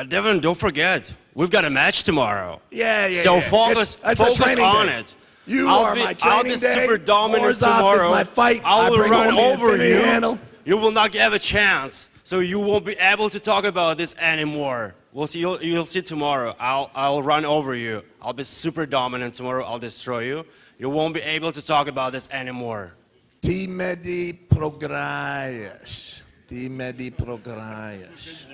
Devon, don't forget, we've got a match tomorrow. Yeah. So yeah. focus That's a focus training on day. it. You I'll are be, my I'll training be day. super dominant Morzov tomorrow. is my fight. I will bring run home the over infinity you. handle. You will not have a chance. So you won't be able to talk about this anymore. We'll see. You'll see tomorrow. I'll run over you. I'll be super dominant tomorrow. I'll destroy you. You won't be able to talk about this anymore. Ti medi prograias. Ti medi prograias.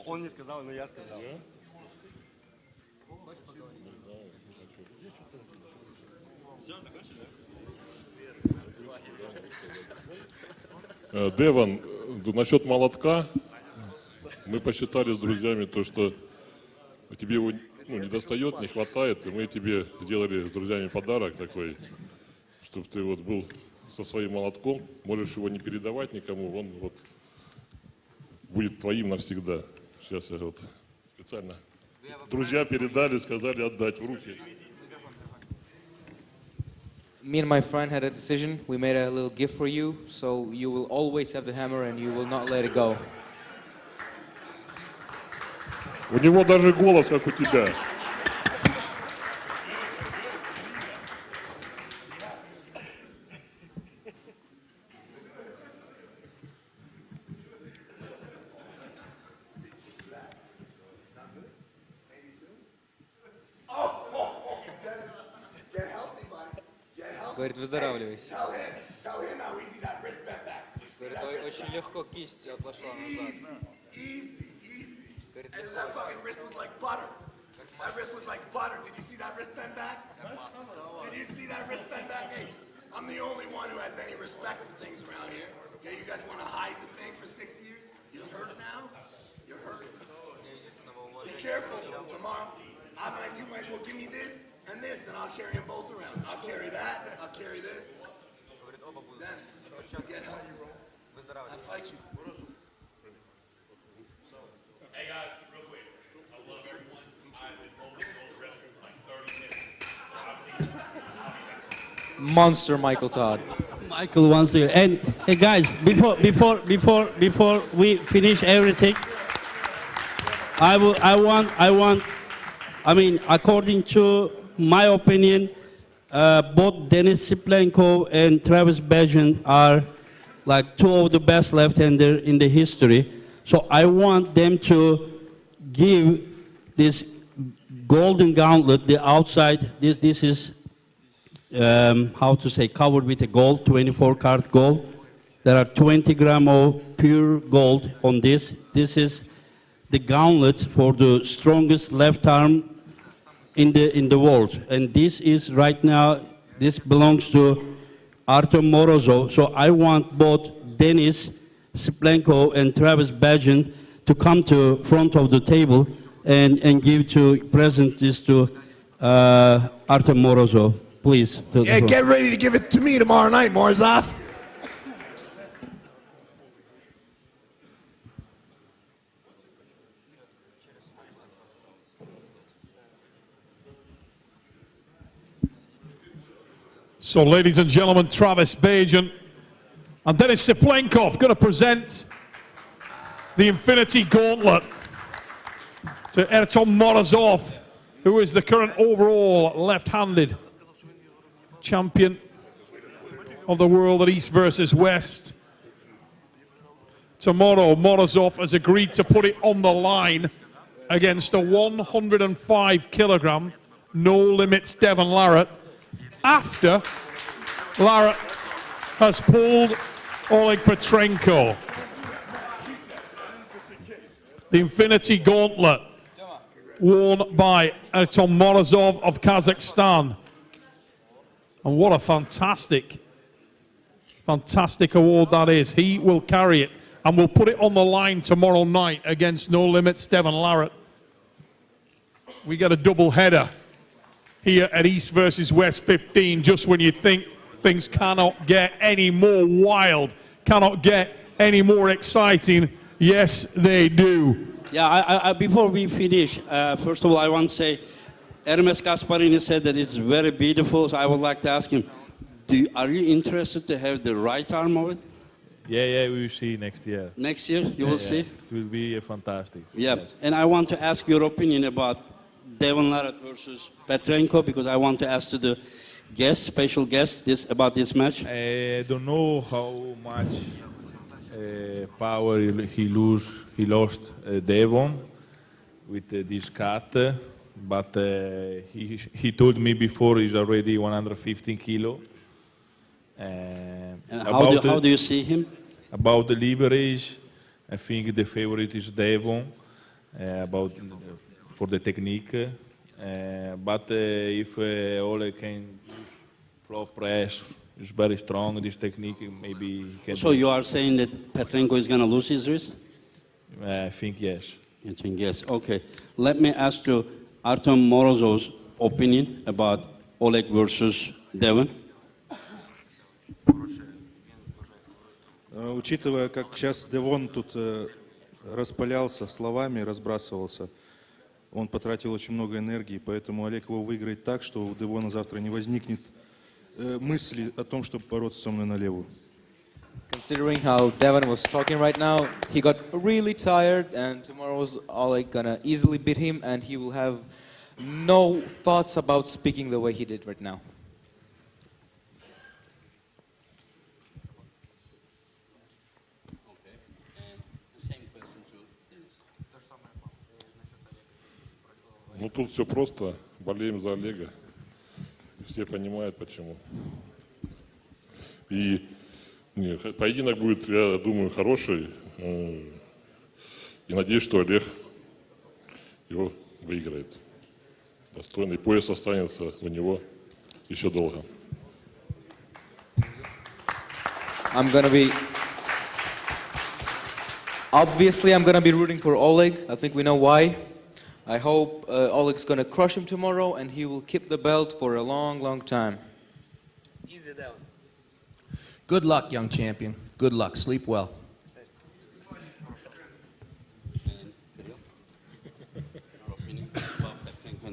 Он не сказал, но я сказал. Деван, насчет молотка, мы посчитали с друзьями то, что тебе его не достает, не хватает, и мы тебе сделали с друзьями подарок такой, чтобы ты вот был со своим молотком, можешь его не передавать никому, он вот будет твоим навсегда. Сейчас я вот специально друзья передали, сказали отдать в руки. Me and my friend had a decision. We made a little gift for you, so you will always have the hammer and you will not let it go. У него даже голос, как у тебя. Говорит, выздоравливайся. Говорит, очень легко кисть отошла назад. Говорит, that fucking wrist was like butter. That wrist was like butter. Did you see that wrist bend back? Did you see that wrist bend back? Hey, I'm the only one who has any respect for things around here. Okay, you guys want to hide the thing for 6 years? You're hurt now? You're hurt. Be careful tomorrow. You might as well give me this and this, and I'll carry them both around. I'll carry that. I'll carry this. Then get healthy, bro. I fight you. Hey guys, real quick. I love everyone. I've been holding the restroom for like 30 minutes. Monster Michael Todd. Michael wants to. And hey guys, before we finish everything, I mean, according to my opinion, both Denis Siplenko and Travis Bajan are like two of the best left-hander in the history. So I want them to give this golden gauntlet, the outside, this is, how to say, covered with a gold, 24-karat gold. There are 20 grams of pure gold on this. This is the gauntlet for the strongest left arm in the world. And this is right now, this belongs to Artem Morozov. So I want both Denis Siplenko and Travis Bajan to come to front of the table and present this to Artem Morozov, please. Yeah, get ready to give it to me tomorrow night, Morozov. So, ladies and gentlemen, Travis Bajan and Denis Siplenkov going to present the Infinity Gauntlet to Artem Morozov, who is the current overall left-handed champion of the world at East versus West. Tomorrow, Morozov has agreed to put it on the line against a 105-kilogram, no-limits Devon Larratt, after Larratt has pulled Oleg Petrenko. The Infinity Gauntlet, worn by Artem Morozov of Kazakhstan. And what a fantastic award that is. He will carry it and will put it on the line tomorrow night against No Limits Devon Larratt. We get a double header here at East versus West 15, just when you think things cannot get any more wild, cannot get any more exciting. Yes, they do. Yeah, before we finish, first of all, I want to say, Hermes Gasparini said that it's very beautiful, so I would like to ask him, are you interested to have the right arm of it? Yeah, we will see next year. Next year, you will see? It will be fantastic. Yeah, Yes. and I want to ask your opinion about Devon Larratt versus Petrenko, because I want to ask to the guests, special guests, about this match. I don't know how much power he lost Devon with this cut, but he told me before he's already 115 kilo. And how do you see him? About the leverage, I think the favorite is Devon. For the technique, but if Oleg can use floor press, is very strong, this technique, maybe he can. So you are saying that Petrenko is going to lose his wrist? I think yes. You think yes? Okay. Let me ask you Artem Morozov's opinion about Oleg versus Devon. Учитывая, как сейчас Девон тут распалялся словами, разбрасывался, он потратил очень много энергии, поэтому Олег его выиграет так, что у Девона завтра не возникнет мысли о том, чтобы бороться со мной на левую. Considering how Devon was talking right now, he got really tired, and tomorrow's Oleg gonna easily beat him, and he will have no thoughts about speaking the way he did right now. Ну, тут все просто. Болеем за Олега. И все понимают, почему. И поединок будет, я думаю, хороший. И надеюсь, что Олег его выиграет. Достойный пояс останется у него еще долго. Obviously, I'm gonna be rooting for Oleg. I think we know why. I hope Oleg's gonna crush him tomorrow, and he will keep the belt for a long, long time. Easy down. Good luck, young champion. Good luck. Sleep well.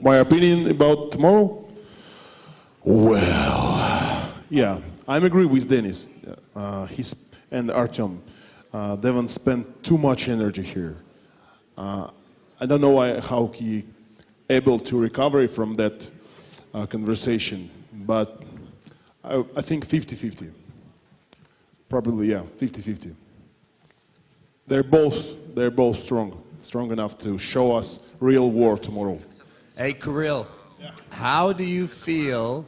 My opinion about tomorrow? Well, yeah, I'm agree with Dennis. And Artyom. Devon spent too much energy here. I don't know how he able to recover from that conversation, but I think 50-50. Probably, yeah, 50-50. They're both strong enough to show us real war tomorrow. Hey, Kirill, how do you feel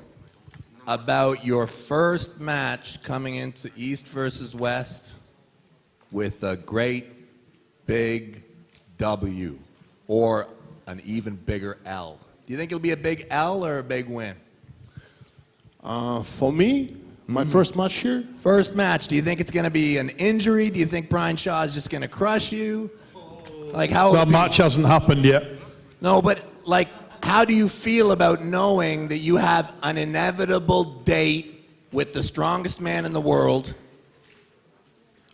about your first match coming into East versus West with a great big W or an even bigger L? Do you think it'll be a big L or a big win? For me, my first match here? First match. Do you think it's going to be an injury? Do you think Brian Shaw is just going to crush you? Like how? That match hasn't happened yet. No, but like, how do you feel about knowing that you have an inevitable date with the strongest man in the world,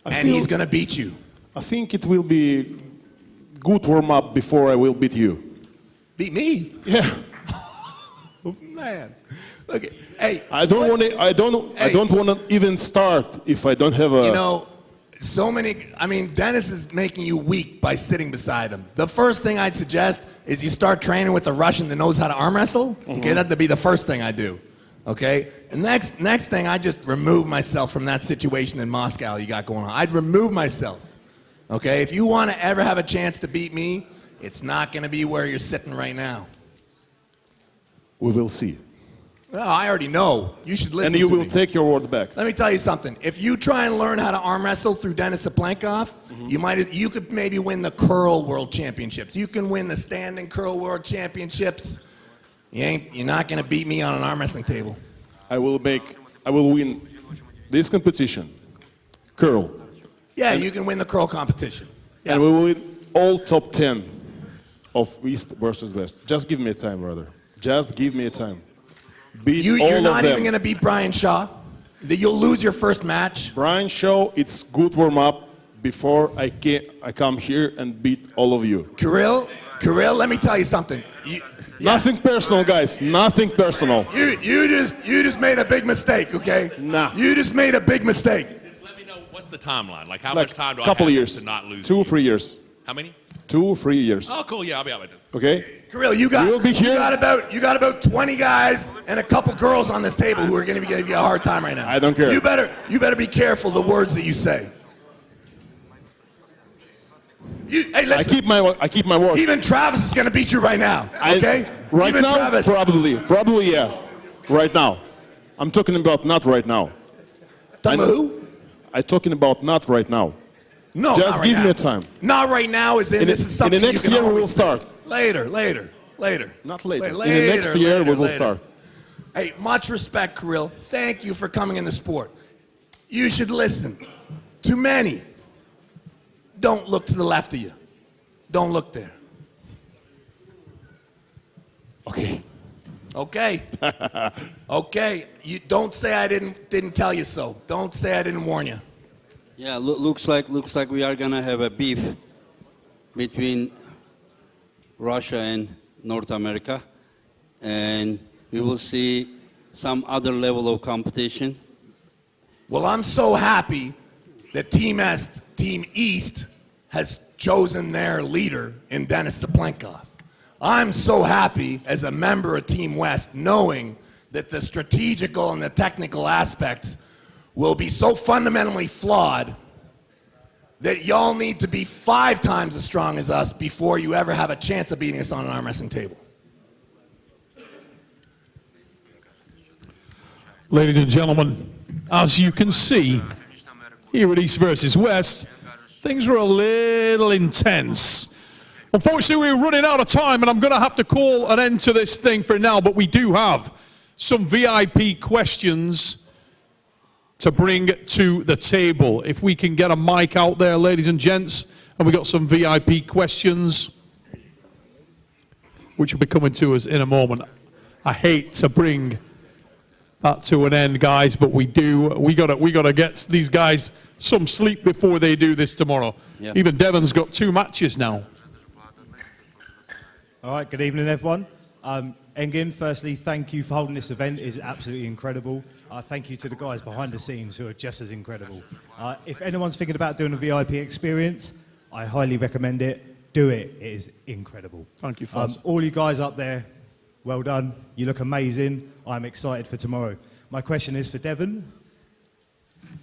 and he's going to beat you? I think it will be good warm up before I will beat you. Beat me? Yeah. Oh, man. Look, hey. I don't want to even start if I don't have a. You know, so many. I mean, Dennis is making you weak by sitting beside him. The first thing I'd suggest is you start training with a Russian that knows how to arm wrestle. Okay, that'd be the first thing I do. Okay, and next thing, I just remove myself from that situation in Moscow you got going on. I'd remove myself. Okay, if you want to ever have a chance to beat me, it's not going to be where you're sitting right now. We will see. Well, I already know. You should listen. And you to will me. take your words back. Let me tell you something. If you try and learn how to arm wrestle through Denis Saplankov, you could maybe win the curl world championships. You can win the standing curl world championships. You're not going to beat me on an arm wrestling table. I will win this competition, curl. Yeah, you can win the curl competition. And we will win all top 10 of East versus West. Just give me a time, brother. Just give me a time. Beat all You're of not them. even going to beat Brian Shaw. You'll lose your first match. Brian Shaw, it's good warm up before I come here and beat all of you. Kirill, let me tell you something. Nothing personal, guys. Nothing personal. You just made a big mistake, okay? Nah. You just made a big mistake. Let me know, what's the timeline? Like, how Like much time do I couple have years. to not lose? 2-3 years. How many? 2-3 years. Oh, cool. Yeah, I'll be out. Okay? Kirill, you got You'll be here. You got about 20 guys and a couple girls on this table who are going to be giving you a hard time right now. I don't care. You better be careful the words that you say. Hey, listen. I keep my word. Even Travis is going to beat you right now. Okay? Right Even now, Travis. probably yeah. Right now. I'm talking about not right now. Talking about who? I'm talking about not right now. No, just not right give now. me a time. Not right now is in this is something in the next you can year we will always say. start. Later. Not later. Later, in the next year we will later. start. Hey, much respect, Kirill. Thank you for coming in the sport. You should listen. Too many. Don't look to the left of you. Don't look there. Okay. Okay. Okay. You don't say I didn't tell you so. Don't say I didn't warn you. Yeah, looks like we are gonna have a beef between Russia and North America, and we will see some other level of competition. Well, I'm so happy that Team East has chosen their leader in Denis Saplenkov. I'm so happy as a member of Team West knowing that the strategical and the technical aspects will be so fundamentally flawed that y'all need to be 5 times as strong as us before you ever have a chance of beating us on an arm wrestling table. Ladies and gentlemen, as you can see, here at East versus West, things are a little intense. Unfortunately, we're running out of time, and I'm going to have to call an end to this thing for now, but we do have some VIP questions to bring to the table. If we can get a mic out there, ladies and gents, and we got some VIP questions, which will be coming to us in a moment. I hate to bring that to an end, guys, but we gotta get these guys some sleep before they do this tomorrow. Yeah. Even Devon's got 2 matches now. All right, good evening, everyone. Engin, firstly, thank you for holding this event. It's absolutely incredible. Thank you to the guys behind the scenes who are just as incredible. If anyone's thinking about doing a VIP experience, I highly recommend it. Do it. It is incredible. Thank you, Faz. All you guys up there, well done. You look amazing. I'm excited for tomorrow. My question is for Devon.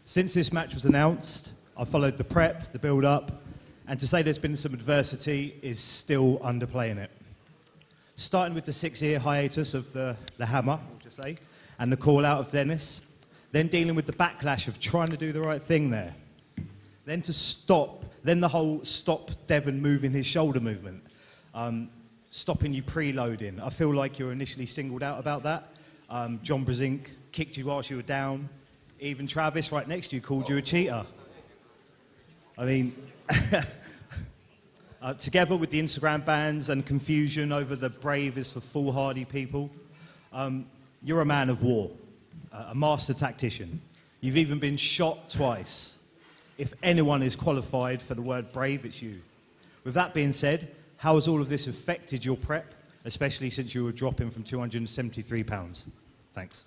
Since this match was announced, I followed the prep, the build-up, and to say there's been some adversity is still underplaying it. Starting with the 6-year hiatus of the hammer, we'll just say, and the call-out of Denis, then dealing with the backlash of trying to do the right thing there, then the whole stop Devon moving his shoulder movement, stopping you preloading. I feel like you're initially singled out about that. John Brzezinski kicked you whilst you were down. Even Travis, right next to you, called you a cheater. I mean... together with the Instagram bans and confusion over the brave is for foolhardy people, you're a man of war, a master tactician. You've even been shot twice. If anyone is qualified for the word brave, it's you. With that being said, how has all of this affected your prep, especially since you were dropping from 273 pounds? Thanks.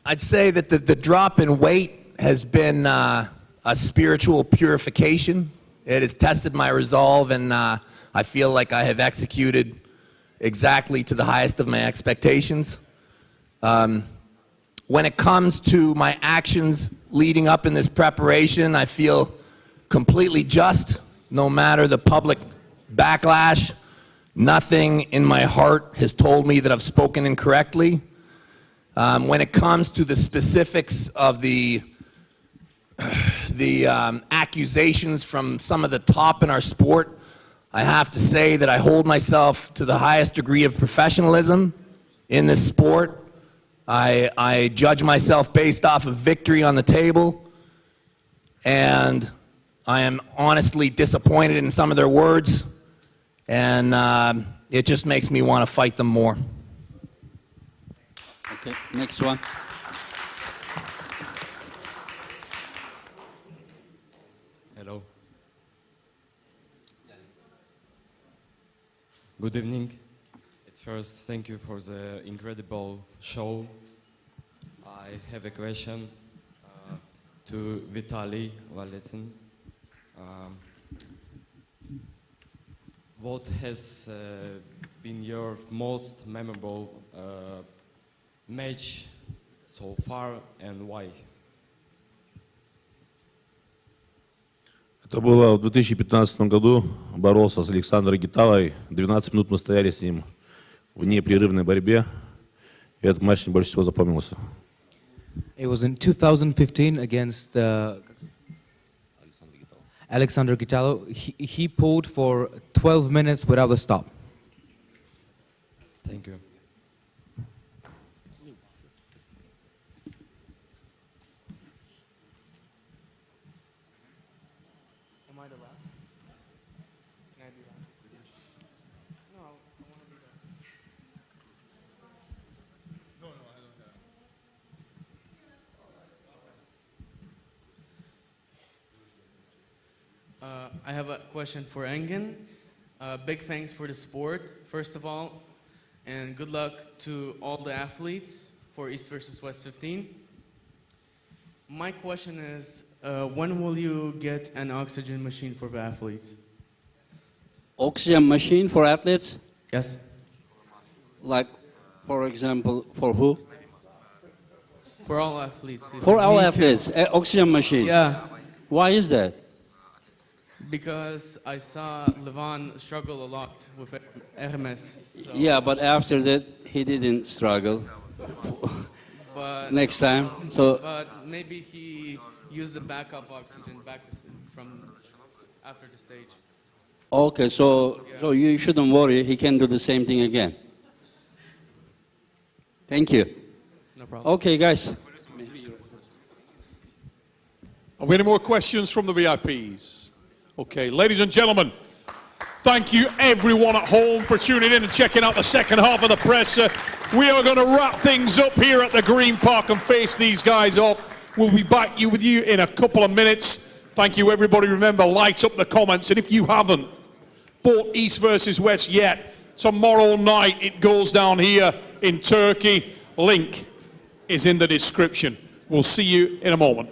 I'd say that the drop in weight has been a spiritual purification. It has tested my resolve, and I feel like I have executed exactly to the highest of my expectations. When it comes to my actions leading up in this preparation, I feel completely just, no matter the public backlash. Nothing in my heart has told me that I've spoken incorrectly. When it comes to the specifics of the accusations from some of the top in our sport, I have to say that I hold myself to the highest degree of professionalism in this sport. I judge myself based off of victory on the table, and I am honestly disappointed in some of their words, and it just makes me want to fight them more. Okay, next one. Hello. Good evening. At first, thank you for the incredible show. I have a question to Vitaly Valetsyn. What has been your most memorable match so far and why? Это было в 2015 году. Боролся с Александром Гиталой. 12 минут мы стояли с ним в непрерывной борьбе. И этот матч мне больше всего запомнился. It was in 2015 against Alexander Gitalo. He pulled for 12 minutes without a stop. Thank you. Am I the last? Can I be last? No, I want to be last. I don't have. I have a question for Engin. Big thanks for the sport, first of all, and good luck to all the athletes for East versus West 15. My question is, when will you get an oxygen machine for the athletes? Oxygen machine for athletes? Yes. Like, for example, for who? For all athletes. For all Me too. athletes, oxygen machine. Yeah. Why is that? Because I saw Levan struggle a lot with Hermes. So. Yeah, but after that, he didn't struggle. But, Next time. So, but maybe he used the backup oxygen from after the stage. okay, so you shouldn't worry. He can do the same thing again. Thank you. No problem. Okay, guys. Are we any more questions from the VIPs? Okay, ladies and gentlemen, thank you everyone at home for tuning in and checking out the second half of the presser. We are going to wrap things up here at the Green Park and face these guys off. We'll be back with you in a couple of minutes. Thank you, everybody. Remember, light up the comments. And if you haven't bought East versus West yet, tomorrow night it goes down here in Turkey. Link is in the description. We'll see you in a moment.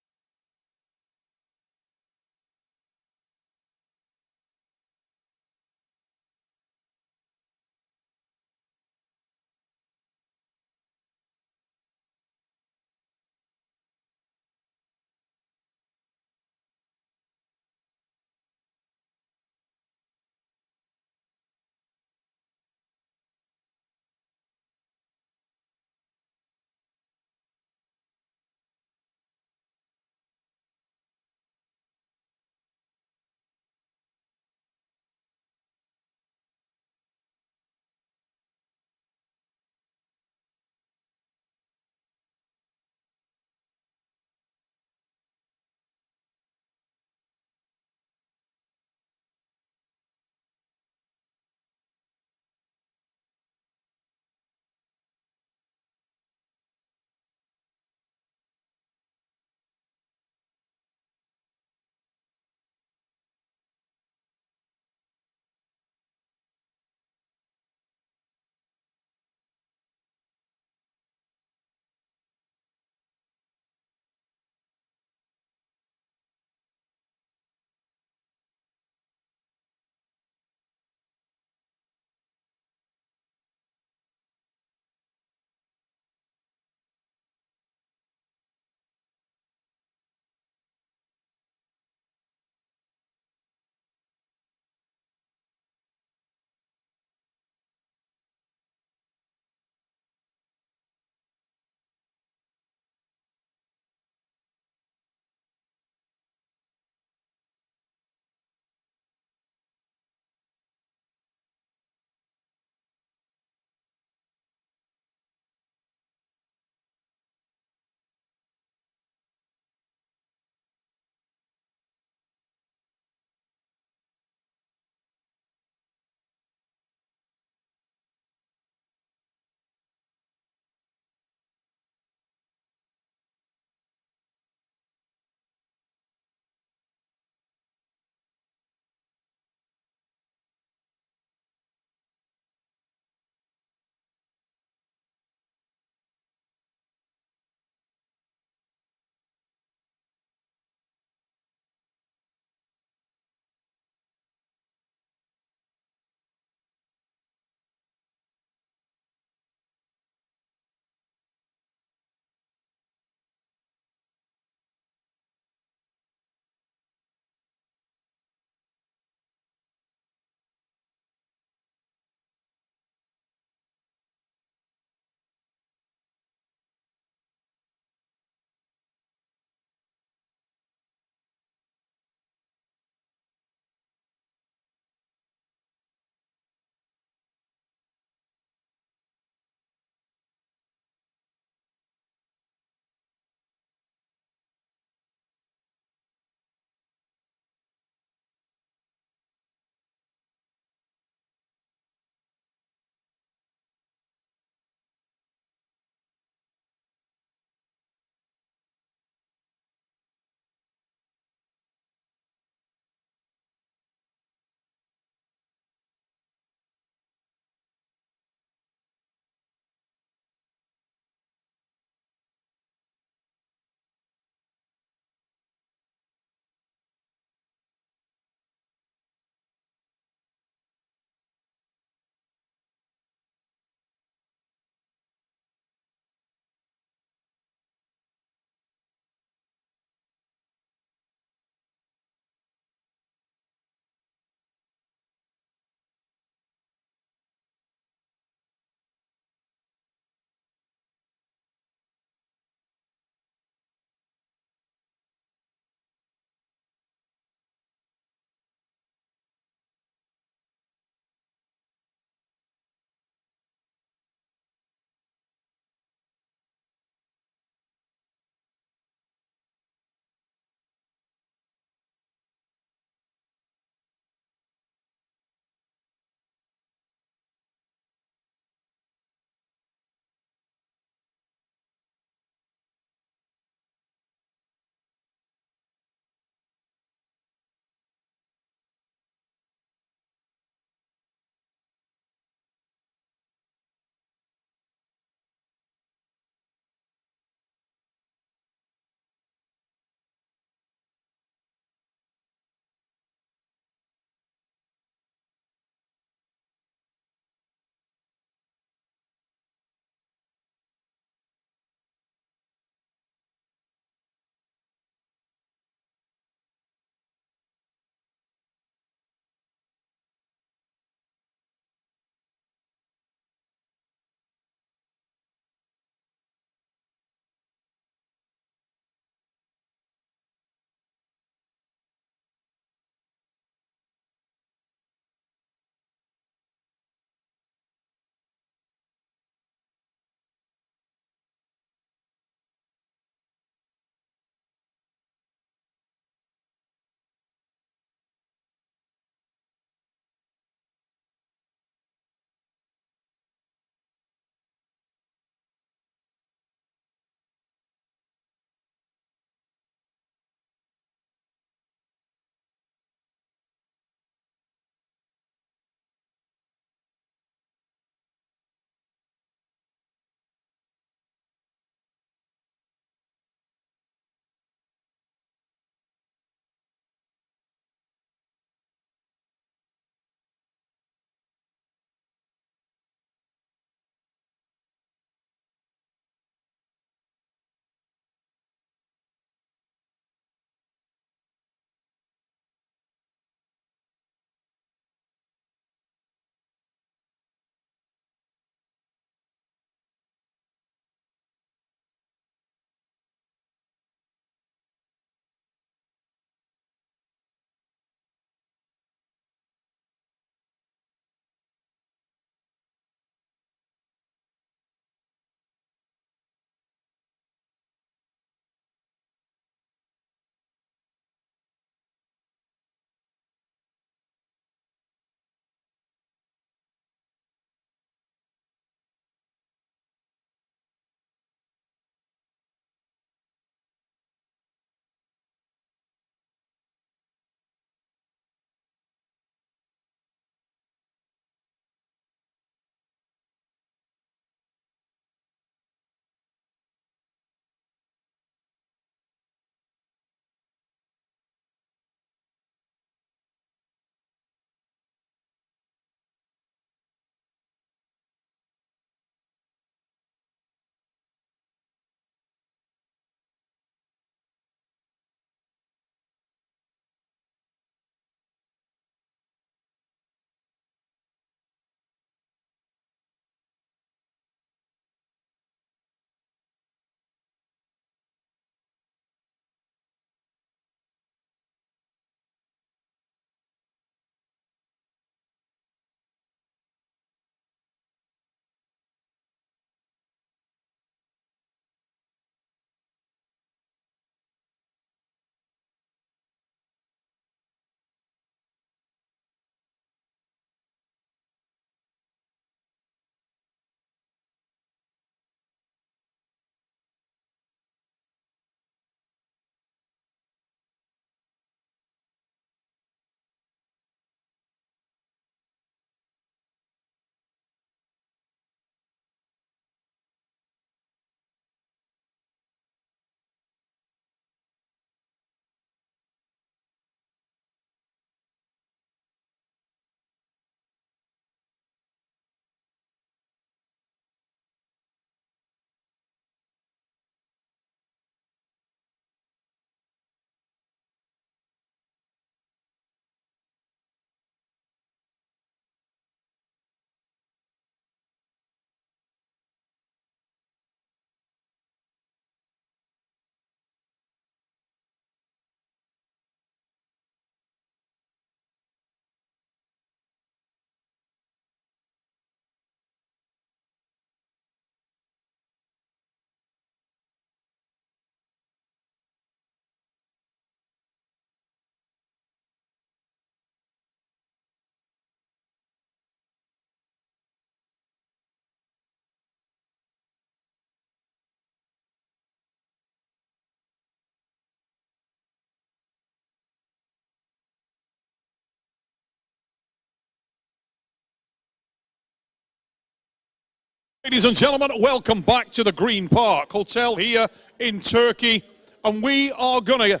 Ladies and gentlemen, welcome back to the Green Park Hotel here in Turkey. And we are going to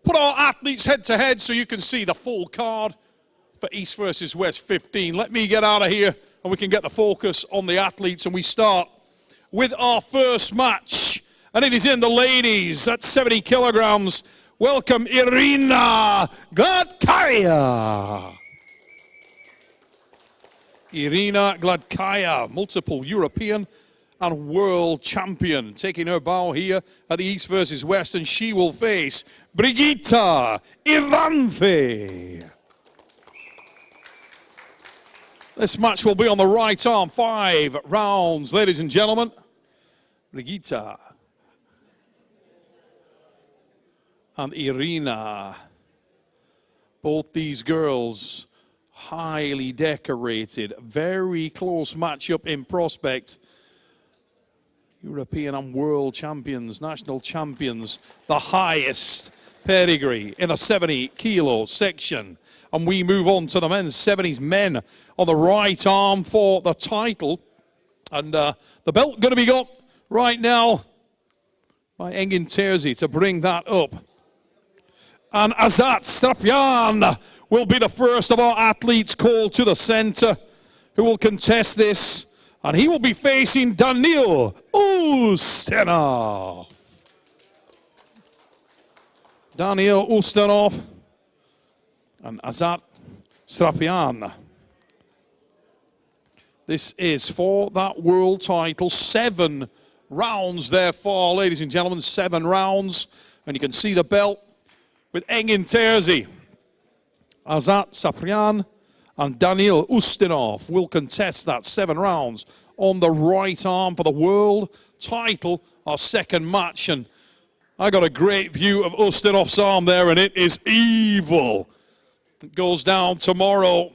put our athletes head to head so you can see the full card for East versus West 15. Let me get out of here and we can get the focus on the athletes. And we start with our first match. And it is in the ladies at 70 kilograms. Welcome Irina Gladkaya. Irina Gladkaya, multiple European and world champion, taking her bow here at the East versus West, and she will face Brigitta Ivanfe. This match will be on the right arm, 5 rounds, ladies and gentlemen. Brigitta and Irina, both these girls highly decorated, very close matchup in prospect. European and world champions, national champions, the highest pedigree in a 70 kilo section. And we move on to the men's 70s men on the right arm for the title. And the belt going to be got right now by Engin Terzi to bring that up. And Azat Strapyan will be the first of our athletes called to the center who will contest this. And he will be facing Daniil Ustinov. Daniil Ustinov and Azat Strapyan. This is for that world title. 7 rounds therefore, ladies and gentlemen, 7 rounds. And you can see the belt with Engin Terzi. Azat Strapyan and Daniil Ustinov will contest that 7 rounds on the right arm for the world title, our second match. And I got a great view of Ustinov's arm there, and it is evil. It goes down tomorrow.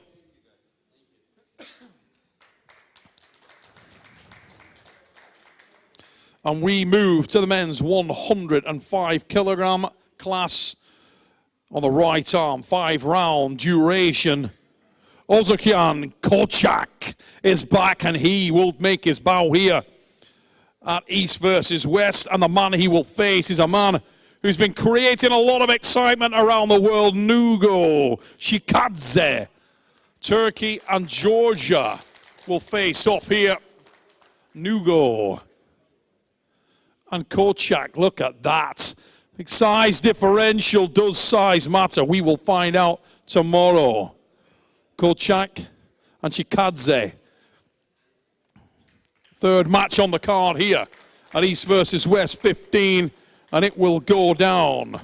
And we move to the men's 105 kilogram class on the right arm, 5-round duration. Ozokyan Kochak is back, and he will make his bow here at East versus West. And the man he will face is a man who's been creating a lot of excitement around the world, Nugo Shikadze. Turkey and Georgia will face off here. Nugo and Kochak, look at that. Big size differential. Does size matter? We will find out tomorrow. Kochak and Chikadze. Third match on the card here at East versus West 15, and it will go down.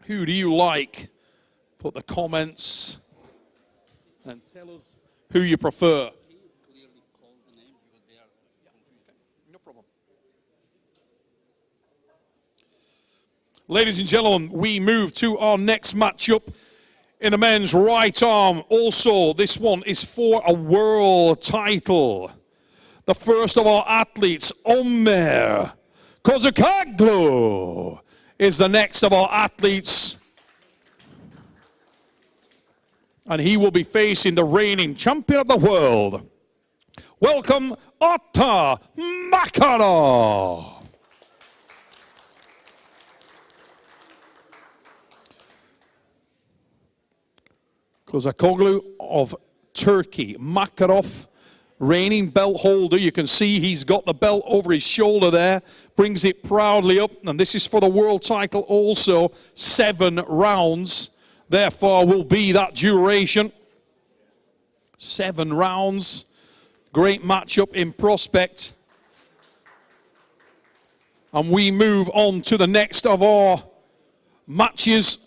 Who do you like? Put the comments and tell us who you prefer. No problem. Ladies and gentlemen, we move to our next matchup in the men's right arm. Also, this one is for a world title. The first of our athletes, Omer Kozakaglu, is the next of our athletes. And he will be facing the reigning champion of the world. Welcome, Otta Makarov. Kozakoglu of Turkey. Makarov, reigning belt holder. You can see he's got the belt over his shoulder there. Brings it proudly up. And this is for the world title also. 7 rounds. Therefore will be that duration. 7 rounds. Great matchup in prospect. And we move on to the next of our matches.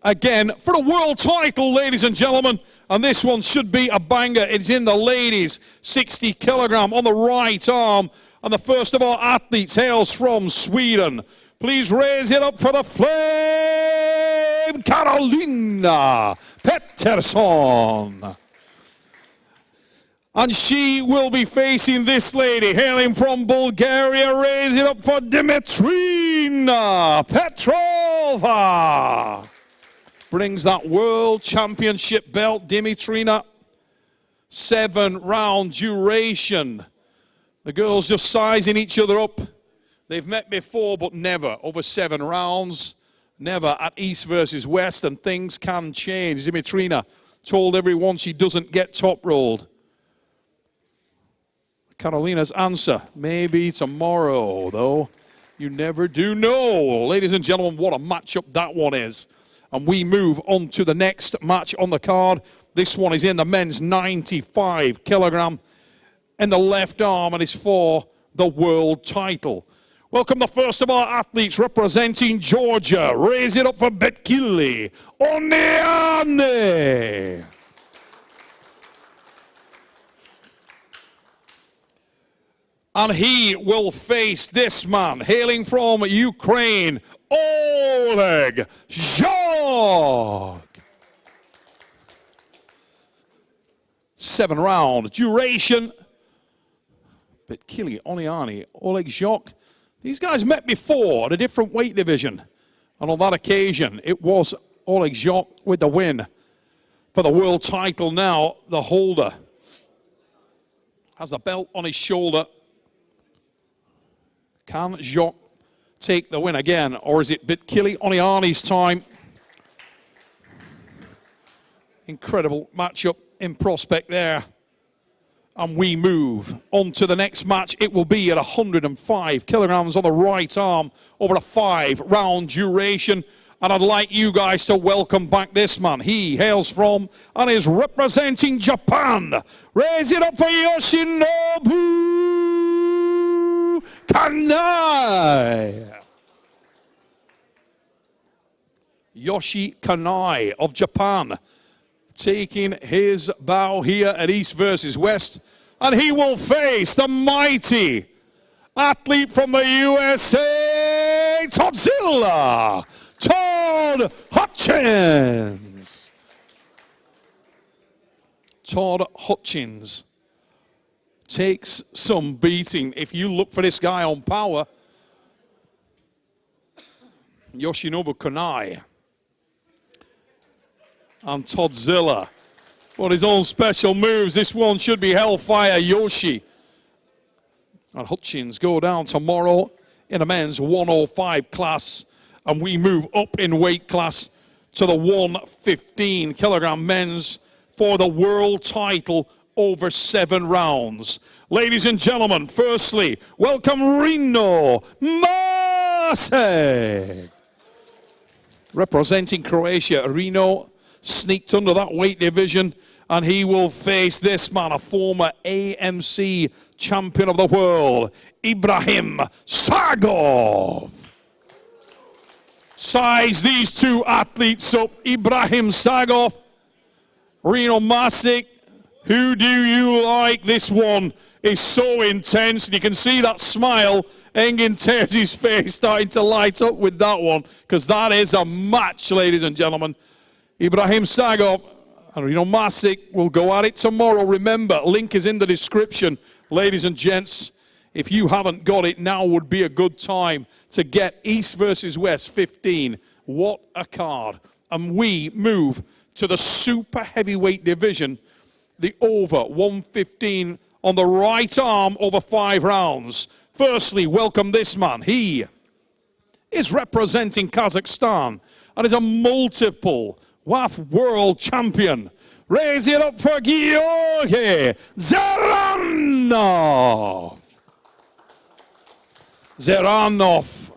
Again, for a world title, ladies and gentlemen, and this one should be a banger. It's in the ladies, 60 kilogram on the right arm, and the first of our athletes hails from Sweden. Please raise it up for the Flame, Carolina Pettersson. And she will be facing this lady, hailing from Bulgaria. Raise it up for Dimitrina Petrova. Brings that world championship belt, Dimitrina. 7-round duration. The girls just sizing each other up. They've met before, but never over 7 rounds. Never at East versus West, and things can change. Dimitrina told everyone she doesn't get top rolled. Carolina's answer, maybe tomorrow, though. You never do know. Ladies and gentlemen, what a matchup that one is. And we move on to the next match on the card. This one is in the men's 95 kilogram in the left arm, and is for the world title. Welcome the first of our athletes representing Georgia. Raise it up for Betkili Oneane. And he will face this man, hailing from Ukraine, Oleg Zhok. 7-round duration. Betkili Oneane, Oleg Zhok. These guys met before at a different weight division. And on that occasion, it was Oleg Zhok with the win for the world title. Now, the holder has the belt on his shoulder. Can Zhok take the win again, or is it Betkili Oneane's time? Incredible matchup in prospect there. And we move on to the next match. It will be at 105 kilograms on the right arm over a 5-round duration. And I'd like you guys to welcome back this man. He hails from and is representing Japan. Raise it up for Yoshinobu Kanai. Yoshi Kanai of Japan, taking his bow here at East versus West. And he will face the mighty athlete from the USA, Todzilla, Todd Hutchins. Todd Hutchins takes some beating. If you look for this guy on power, Yoshinobu Kanai and Todzilla for his own special moves. This one should be Hellfire Yoshi. And Hutchins go down tomorrow in the men's 105 class. And we move up in weight class to the 115 kilogram men's for the world title over 7 rounds. Ladies and gentlemen, firstly, welcome Rino Masek. Representing Croatia, Rino sneaked under that weight division, and he will face this man, a former AMC champion of the world, Ibrahim Sagov. Size these two athletes up. Ibrahim Sagov, Rino Masek. Who do you like? This one is so intense, and you can see that smile. Engin Terzi's face starting to light up with that one, because that is a match, ladies and gentlemen. Ibrahim Sagov and Rino Masek will go at it tomorrow. Remember, link is in the description, ladies and gents. If you haven't got it, now would be a good time to get East versus West 15. What a card. And we move to the super heavyweight division, the over 115 on the right arm over 5 rounds. Firstly, welcome this man. He is representing Kazakhstan and is a multiple WAF world champion. Raise it up for Georgi Zeranov. Zeranov,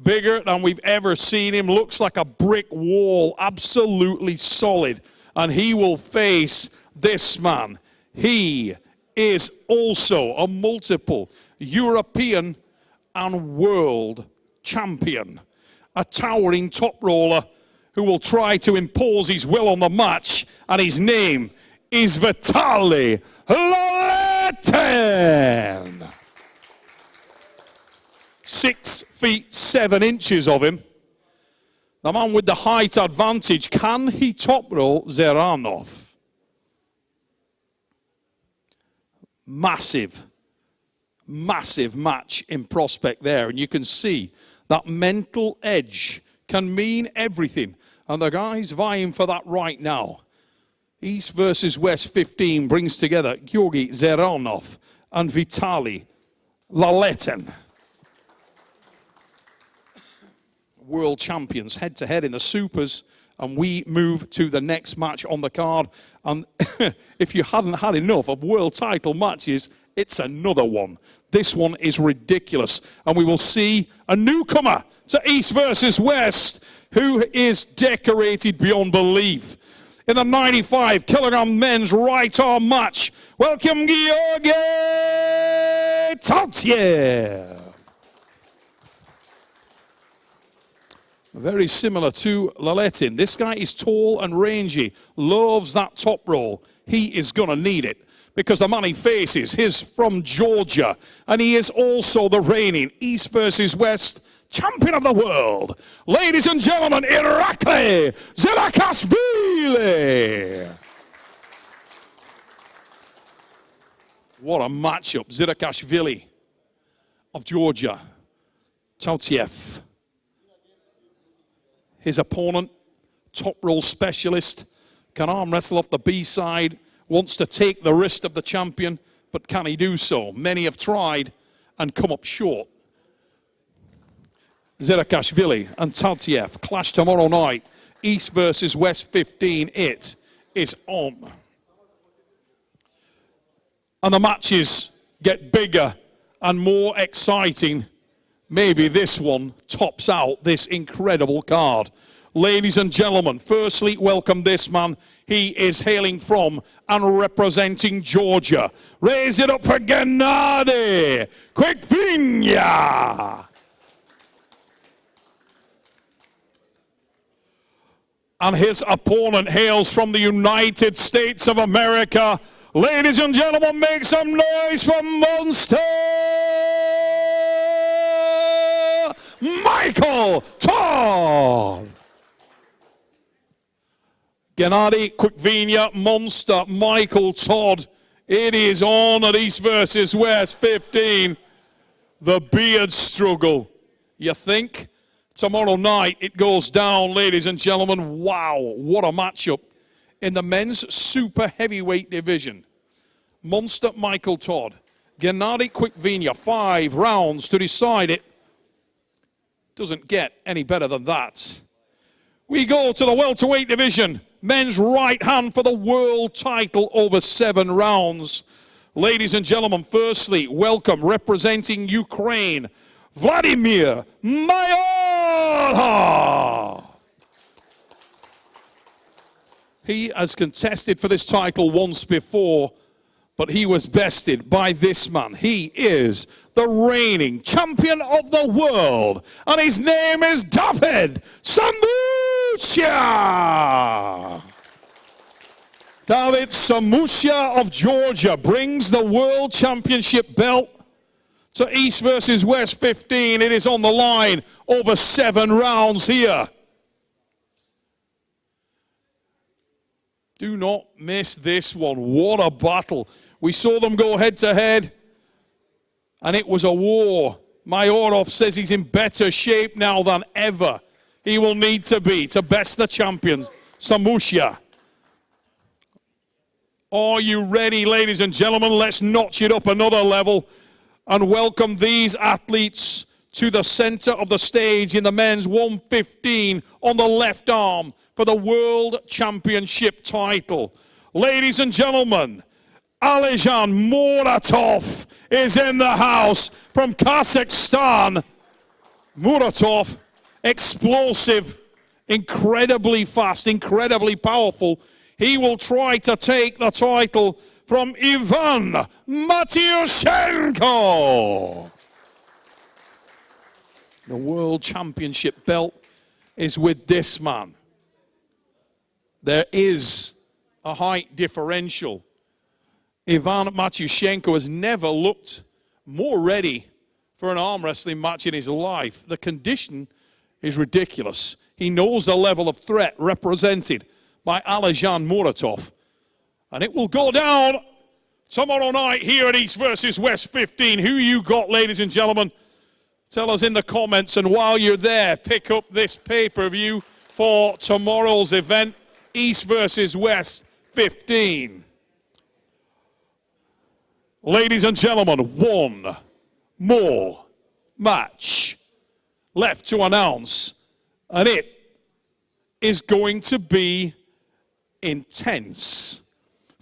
bigger than we've ever seen him, looks like a brick wall, absolutely solid. And he will face this man. He is also a multiple European and world champion, a towering top roller who will try to impose his will on the match, and his name is Vitaly Loletin. 6'7" of him. The man with the height advantage. Can he top roll Zeranov? Massive, massive match in prospect there. And you can see that mental edge can mean everything. And the guys vying for that right now. East versus West 15 brings together Georgi Zeranov and Vitaly Laletin. World champions head-to-head in the supers, and we move to the next match on the card. And if you hadn't had enough of world title matches, it's another one. This one is ridiculous, and we will see a newcomer to East versus West who is decorated beyond belief. In the 95 kilogram men's right arm match, welcome Georgi Tautiev. Very similar to Laletin. This guy is tall and rangy, loves that top roll. He is going to need it because the man he faces, he's from Georgia, and he is also the reigning East versus West champion of the world. Ladies and gentlemen, Irakli Zirakashvili. What a matchup. Zirakashvili of Georgia. Tautiev. His opponent, top roll specialist, can arm wrestle off the B side, wants to take the wrist of the champion, but can he do so? Many have tried and come up short. Zirakashvili and Tautiev clash tomorrow night. East versus West 15. It is on. And the matches get bigger and more exciting. Maybe this one tops out this incredible card. Ladies and gentlemen, firstly, welcome this man. He is hailing from and representing Georgia. Raise it up for Gennady Quickvinya. And his opponent hails from the United States of America. Ladies and gentlemen, make some noise for Monster Michael Todd. Gennady Quickvinya, Monster Michael Todd. It is on at East versus West 15. The beard struggle. You think? Tomorrow night it goes down, ladies and gentlemen. Wow, what a matchup in the men's super heavyweight division. Monster Michael Todd, Gennady Quickvinya, 5 rounds to decide it. Doesn't get any better than that. We go to the welterweight division. Men's right hand for the world title over 7 rounds. Ladies and gentlemen, firstly, welcome representing Ukraine, Vladimir Mayorha. He has contested for this title once before, but he was bested by this man. He is the reigning champion of the world, and his name is David Samusha. David Samusha of Georgia brings the world championship belt to East versus West 15. It is on the line over 7 rounds here. Do not miss this one. What a battle. We saw them go head to head, and it was a war. Mayorov says he's in better shape now than ever. He will need to be to best the champions. Samusha. Are you ready, ladies and gentlemen? Let's notch it up another level and welcome these athletes to the center of the stage in the men's 115 on the left arm for the World Championship title. Ladies and gentlemen, Alejan Muratov is in the house from Kazakhstan. Muratov, explosive, incredibly fast, incredibly powerful. He will try to take the title from Ivan Matyushenko. The World Championship belt is with this man. There is a height differential. Ivan Matyushenko has never looked more ready for an arm wrestling match in his life. The condition is ridiculous. He knows the level of threat represented by Alejan Muratov. And it will go down tomorrow night here at East versus West 15. Who you got, ladies and gentlemen? Tell us in the comments. And while you're there, pick up this pay-per-view for tomorrow's event, East versus West 15. Ladies and gentlemen, one more match left to announce, and it is going to be intense.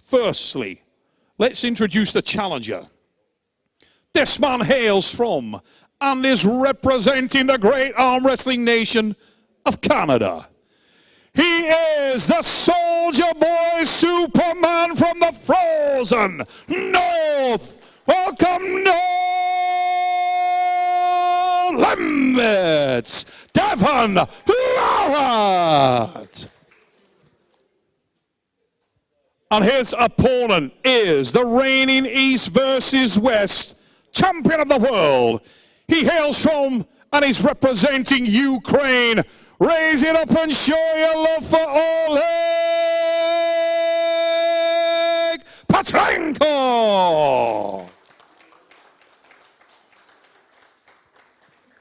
Firstly, let's introduce the challenger. This man hails from and is representing the great arm wrestling nation of Canada. He is the Soldier Boy Superman from the frozen north. Welcome, no limits, Devon Larratt. And his opponent is the reigning East versus West champion of the world. He hails from and is representing Ukraine. Raise it up and show your love for Oleg Petrenko.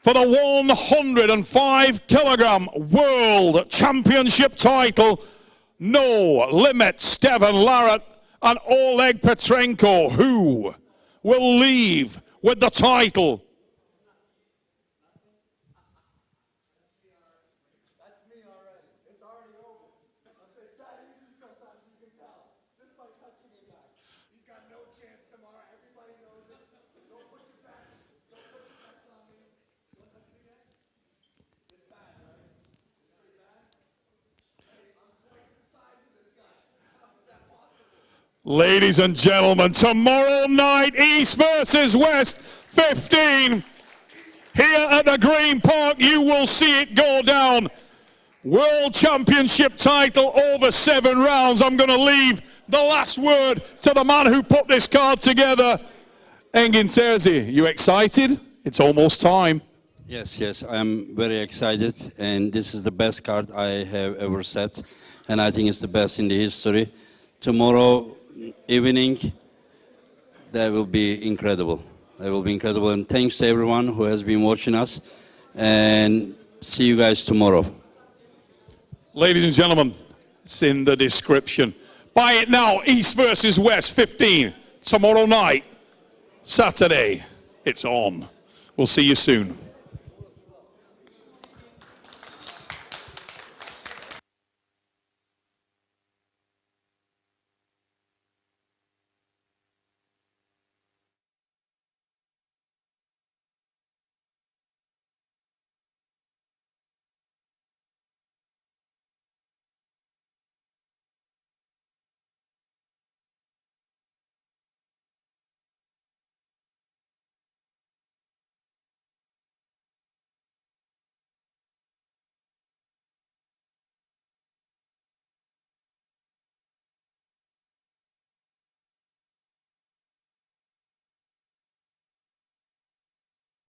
For the 105 kilogram world championship title, no limits, Devon Larratt and Oleg Petrenko, who will leave with the title. Ladies and gentlemen, tomorrow night, East versus West 15. Here at the Green Park, you will see it go down. World Championship title over 7 rounds. I'm going to leave the last word to the man who put this card together. Engin Terzi, you excited? It's almost time. Yes, I'm very excited, and this is the best card I have ever set, and I think it's the best in the history. Tomorrow evening, that will be incredible. That will be incredible, and thanks to everyone who has been watching us, and see you guys tomorrow. Ladies and gentlemen, it's in the description. Buy it now, East versus West 15. Tomorrow night, Saturday, it's on. We'll see you soon.